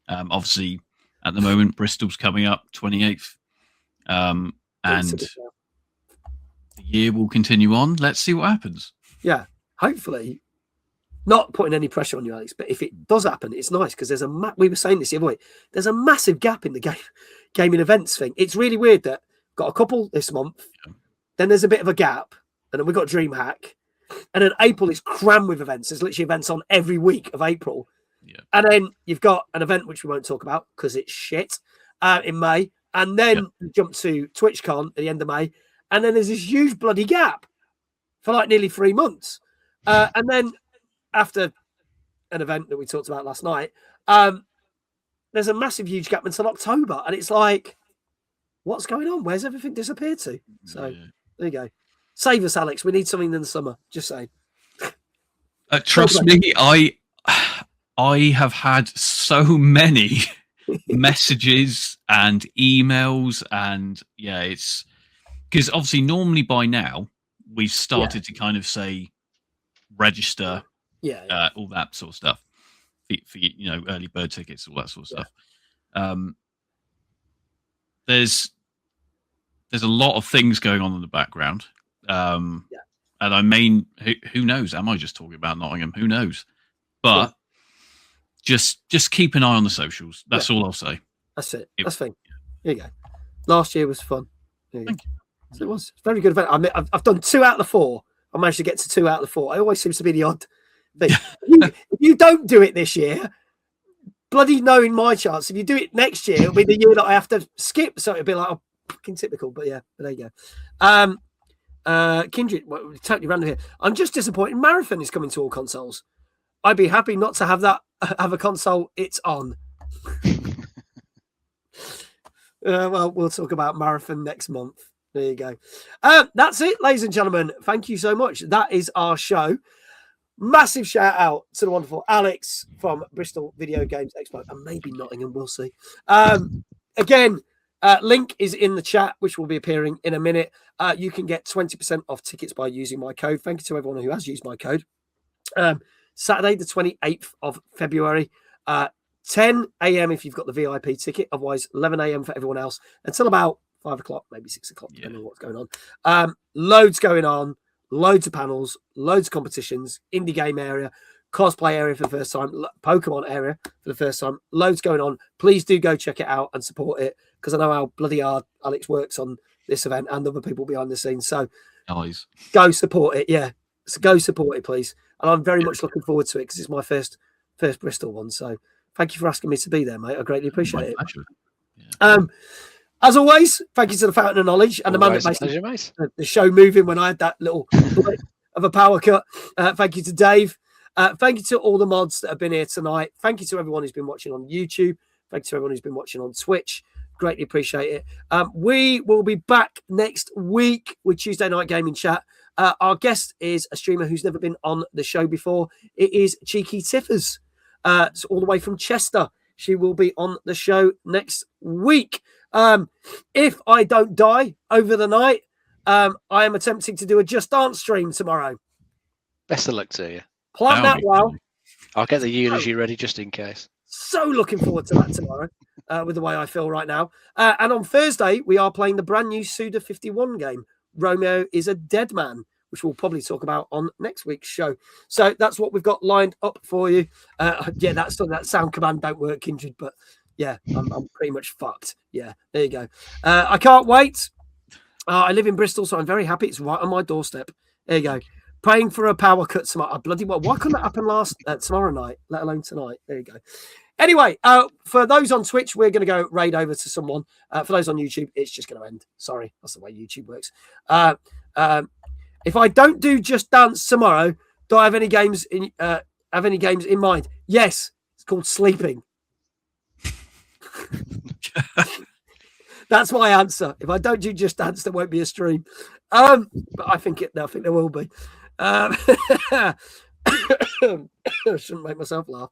C: Obviously, at the moment, Bristol's coming up 28th, and the year will continue on. Let's see what happens.
A: Yeah, hopefully. Not putting any pressure on you, Alex, but if it does happen, it's nice because there's we were saying this the other way. There's a massive gap in the gaming events thing. It's really weird that got a couple this month, then there's a bit of a gap, and then we've got DreamHack, and then April is crammed with events. There's literally events on every week of April.
C: Yeah.
A: And then you've got an event which we won't talk about because it's shit in May, and then you jump to TwitchCon at the end of May, and then there's this huge bloody gap for like nearly 3 months, and then after an event that we talked about last night, there's a massive, huge gap until October. And it's like, what's going on? Where's everything disappeared to? So there you go. Save us, Alex. We need something in the summer. Just saying.
C: Trust me, I have had so many messages and emails. And it's because obviously normally by now we've started to kind of say register. All that sort of stuff for early bird tickets, all that sort of stuff. There's there's a lot of things going on in the background. And I mean, who knows? Am I just talking about Nottingham? Who knows? But just keep an eye on the socials. That's all I'll say.
A: That's it. That's the thing. Here you go. Last year was fun. Thank you. So it was a very good event. I mean, I've done 2 out of the 4. I managed to get to 2 out of the 4. It always seems to be the odd thing. If you don't do it this year, bloody knowing my chance, if you do it next year, it'll be the year that I have to skip. So it'll be like, oh, fucking typical. But yeah, there you go. Kindred, totally random here. I'm just disappointed Marathon is coming to all consoles. I'd be happy not to have a console. It's on. Well, we'll talk about Marathon next month. There you go. That's it, ladies and gentlemen. Thank you so much. That is our show. Massive shout out to the wonderful Alex from Bristol Video Games Expo, and maybe Nottingham. We'll see. Again, link is in the chat, which will be appearing in a minute. You can get 20% off tickets by using my code. Thank you to everyone who has used my code. Saturday, the 28th of February, 10 a.m. if you've got the VIP ticket. Otherwise, 11 a.m. for everyone else until about 5 o'clock, maybe 6 o'clock, depending on what's going on. Loads going on, loads of panels, loads of competitions, indie game area, cosplay area for the first time, Pokemon area for the first time, loads going on. Please do go check it out and support it, because I know how bloody hard Alex works on this event and other people behind the scenes. So go support it. Yeah. So go support it, please. And I'm very much looking forward to it, because it's my first Bristol one. So thank you for asking me to be there, mate. I greatly appreciate it. Yeah. As always, thank you to the Fountain of Knowledge and the man that makes the show moving when I had that little bit of a power cut. Thank you to Dave. Thank you to all the mods that have been here tonight. Thank you to everyone who's been watching on YouTube. Thank you to everyone who's been watching on Twitch. Greatly appreciate it. We will be back next week with Tuesday Night Gaming Chat. Our guest is a streamer who's never been on the show before. It is Cheeky Tiffers. It's all the way from Chester. She will be on the show next week. If I don't die over the night, I am attempting to do a Just Dance stream tomorrow.
B: Best of luck to you.
A: Plan that well.
B: I'll get the eulogy ready just in case.
A: So looking forward to that tomorrow, with the way I feel right now. And on Thursday, we are playing the brand new Suda 51 game, Romeo is a Dead Man, which we'll probably talk about on next week's show. So that's what we've got lined up for you. Yeah, that sound command don't work, Kindred, but yeah, I'm pretty much fucked. Yeah, there you go. I can't wait. I live in Bristol, so I'm very happy. It's right on my doorstep. There you go. Praying for a power cut tomorrow. Bloody well. Why couldn't that happen tomorrow night, let alone tonight? There you go. Anyway, for those on Twitch, we're going to go raid over to someone. For those on YouTube, it's just going to end. Sorry, that's the way YouTube works. If I don't do Just Dance tomorrow, do I have any games in mind? Yes, it's called sleeping. That's my answer. If I don't do Just Dance, there won't be a stream. But I think there will be. Shouldn't make myself laugh.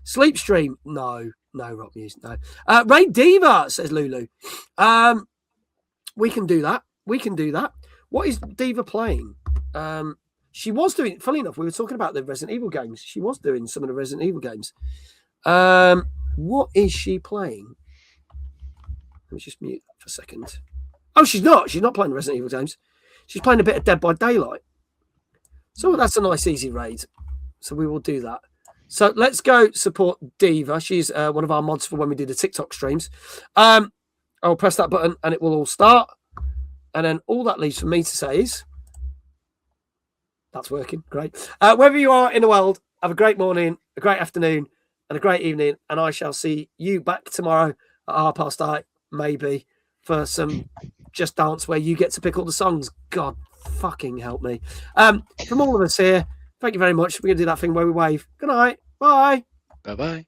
A: Sleep stream? No, rock music. No. Ray Diva, says Lulu. We can do that. What is Diva playing? She was doing. Funny enough, we were talking about the Resident Evil games. She was doing some of the Resident Evil games. What is she playing? Let me just mute that for a second. Oh, she's not. She's not playing the Resident Evil games. She's playing a bit of Dead by Daylight. So that's a nice, easy raid. So we will do that. So let's go support Diva. She's one of our mods for when we do the TikTok streams. I'll press that button and it will all start. And then all that leaves for me to say is, that's working. Great. Wherever you are in the world, have a great morning, a great afternoon, and a great evening. And I shall see you back tomorrow at 8:30, maybe, for some Just Dance where you get to pick all the songs. God fucking help me. From all of us here, thank you very much. We're going to do that thing where we wave. Good night. Bye.
B: Bye-bye.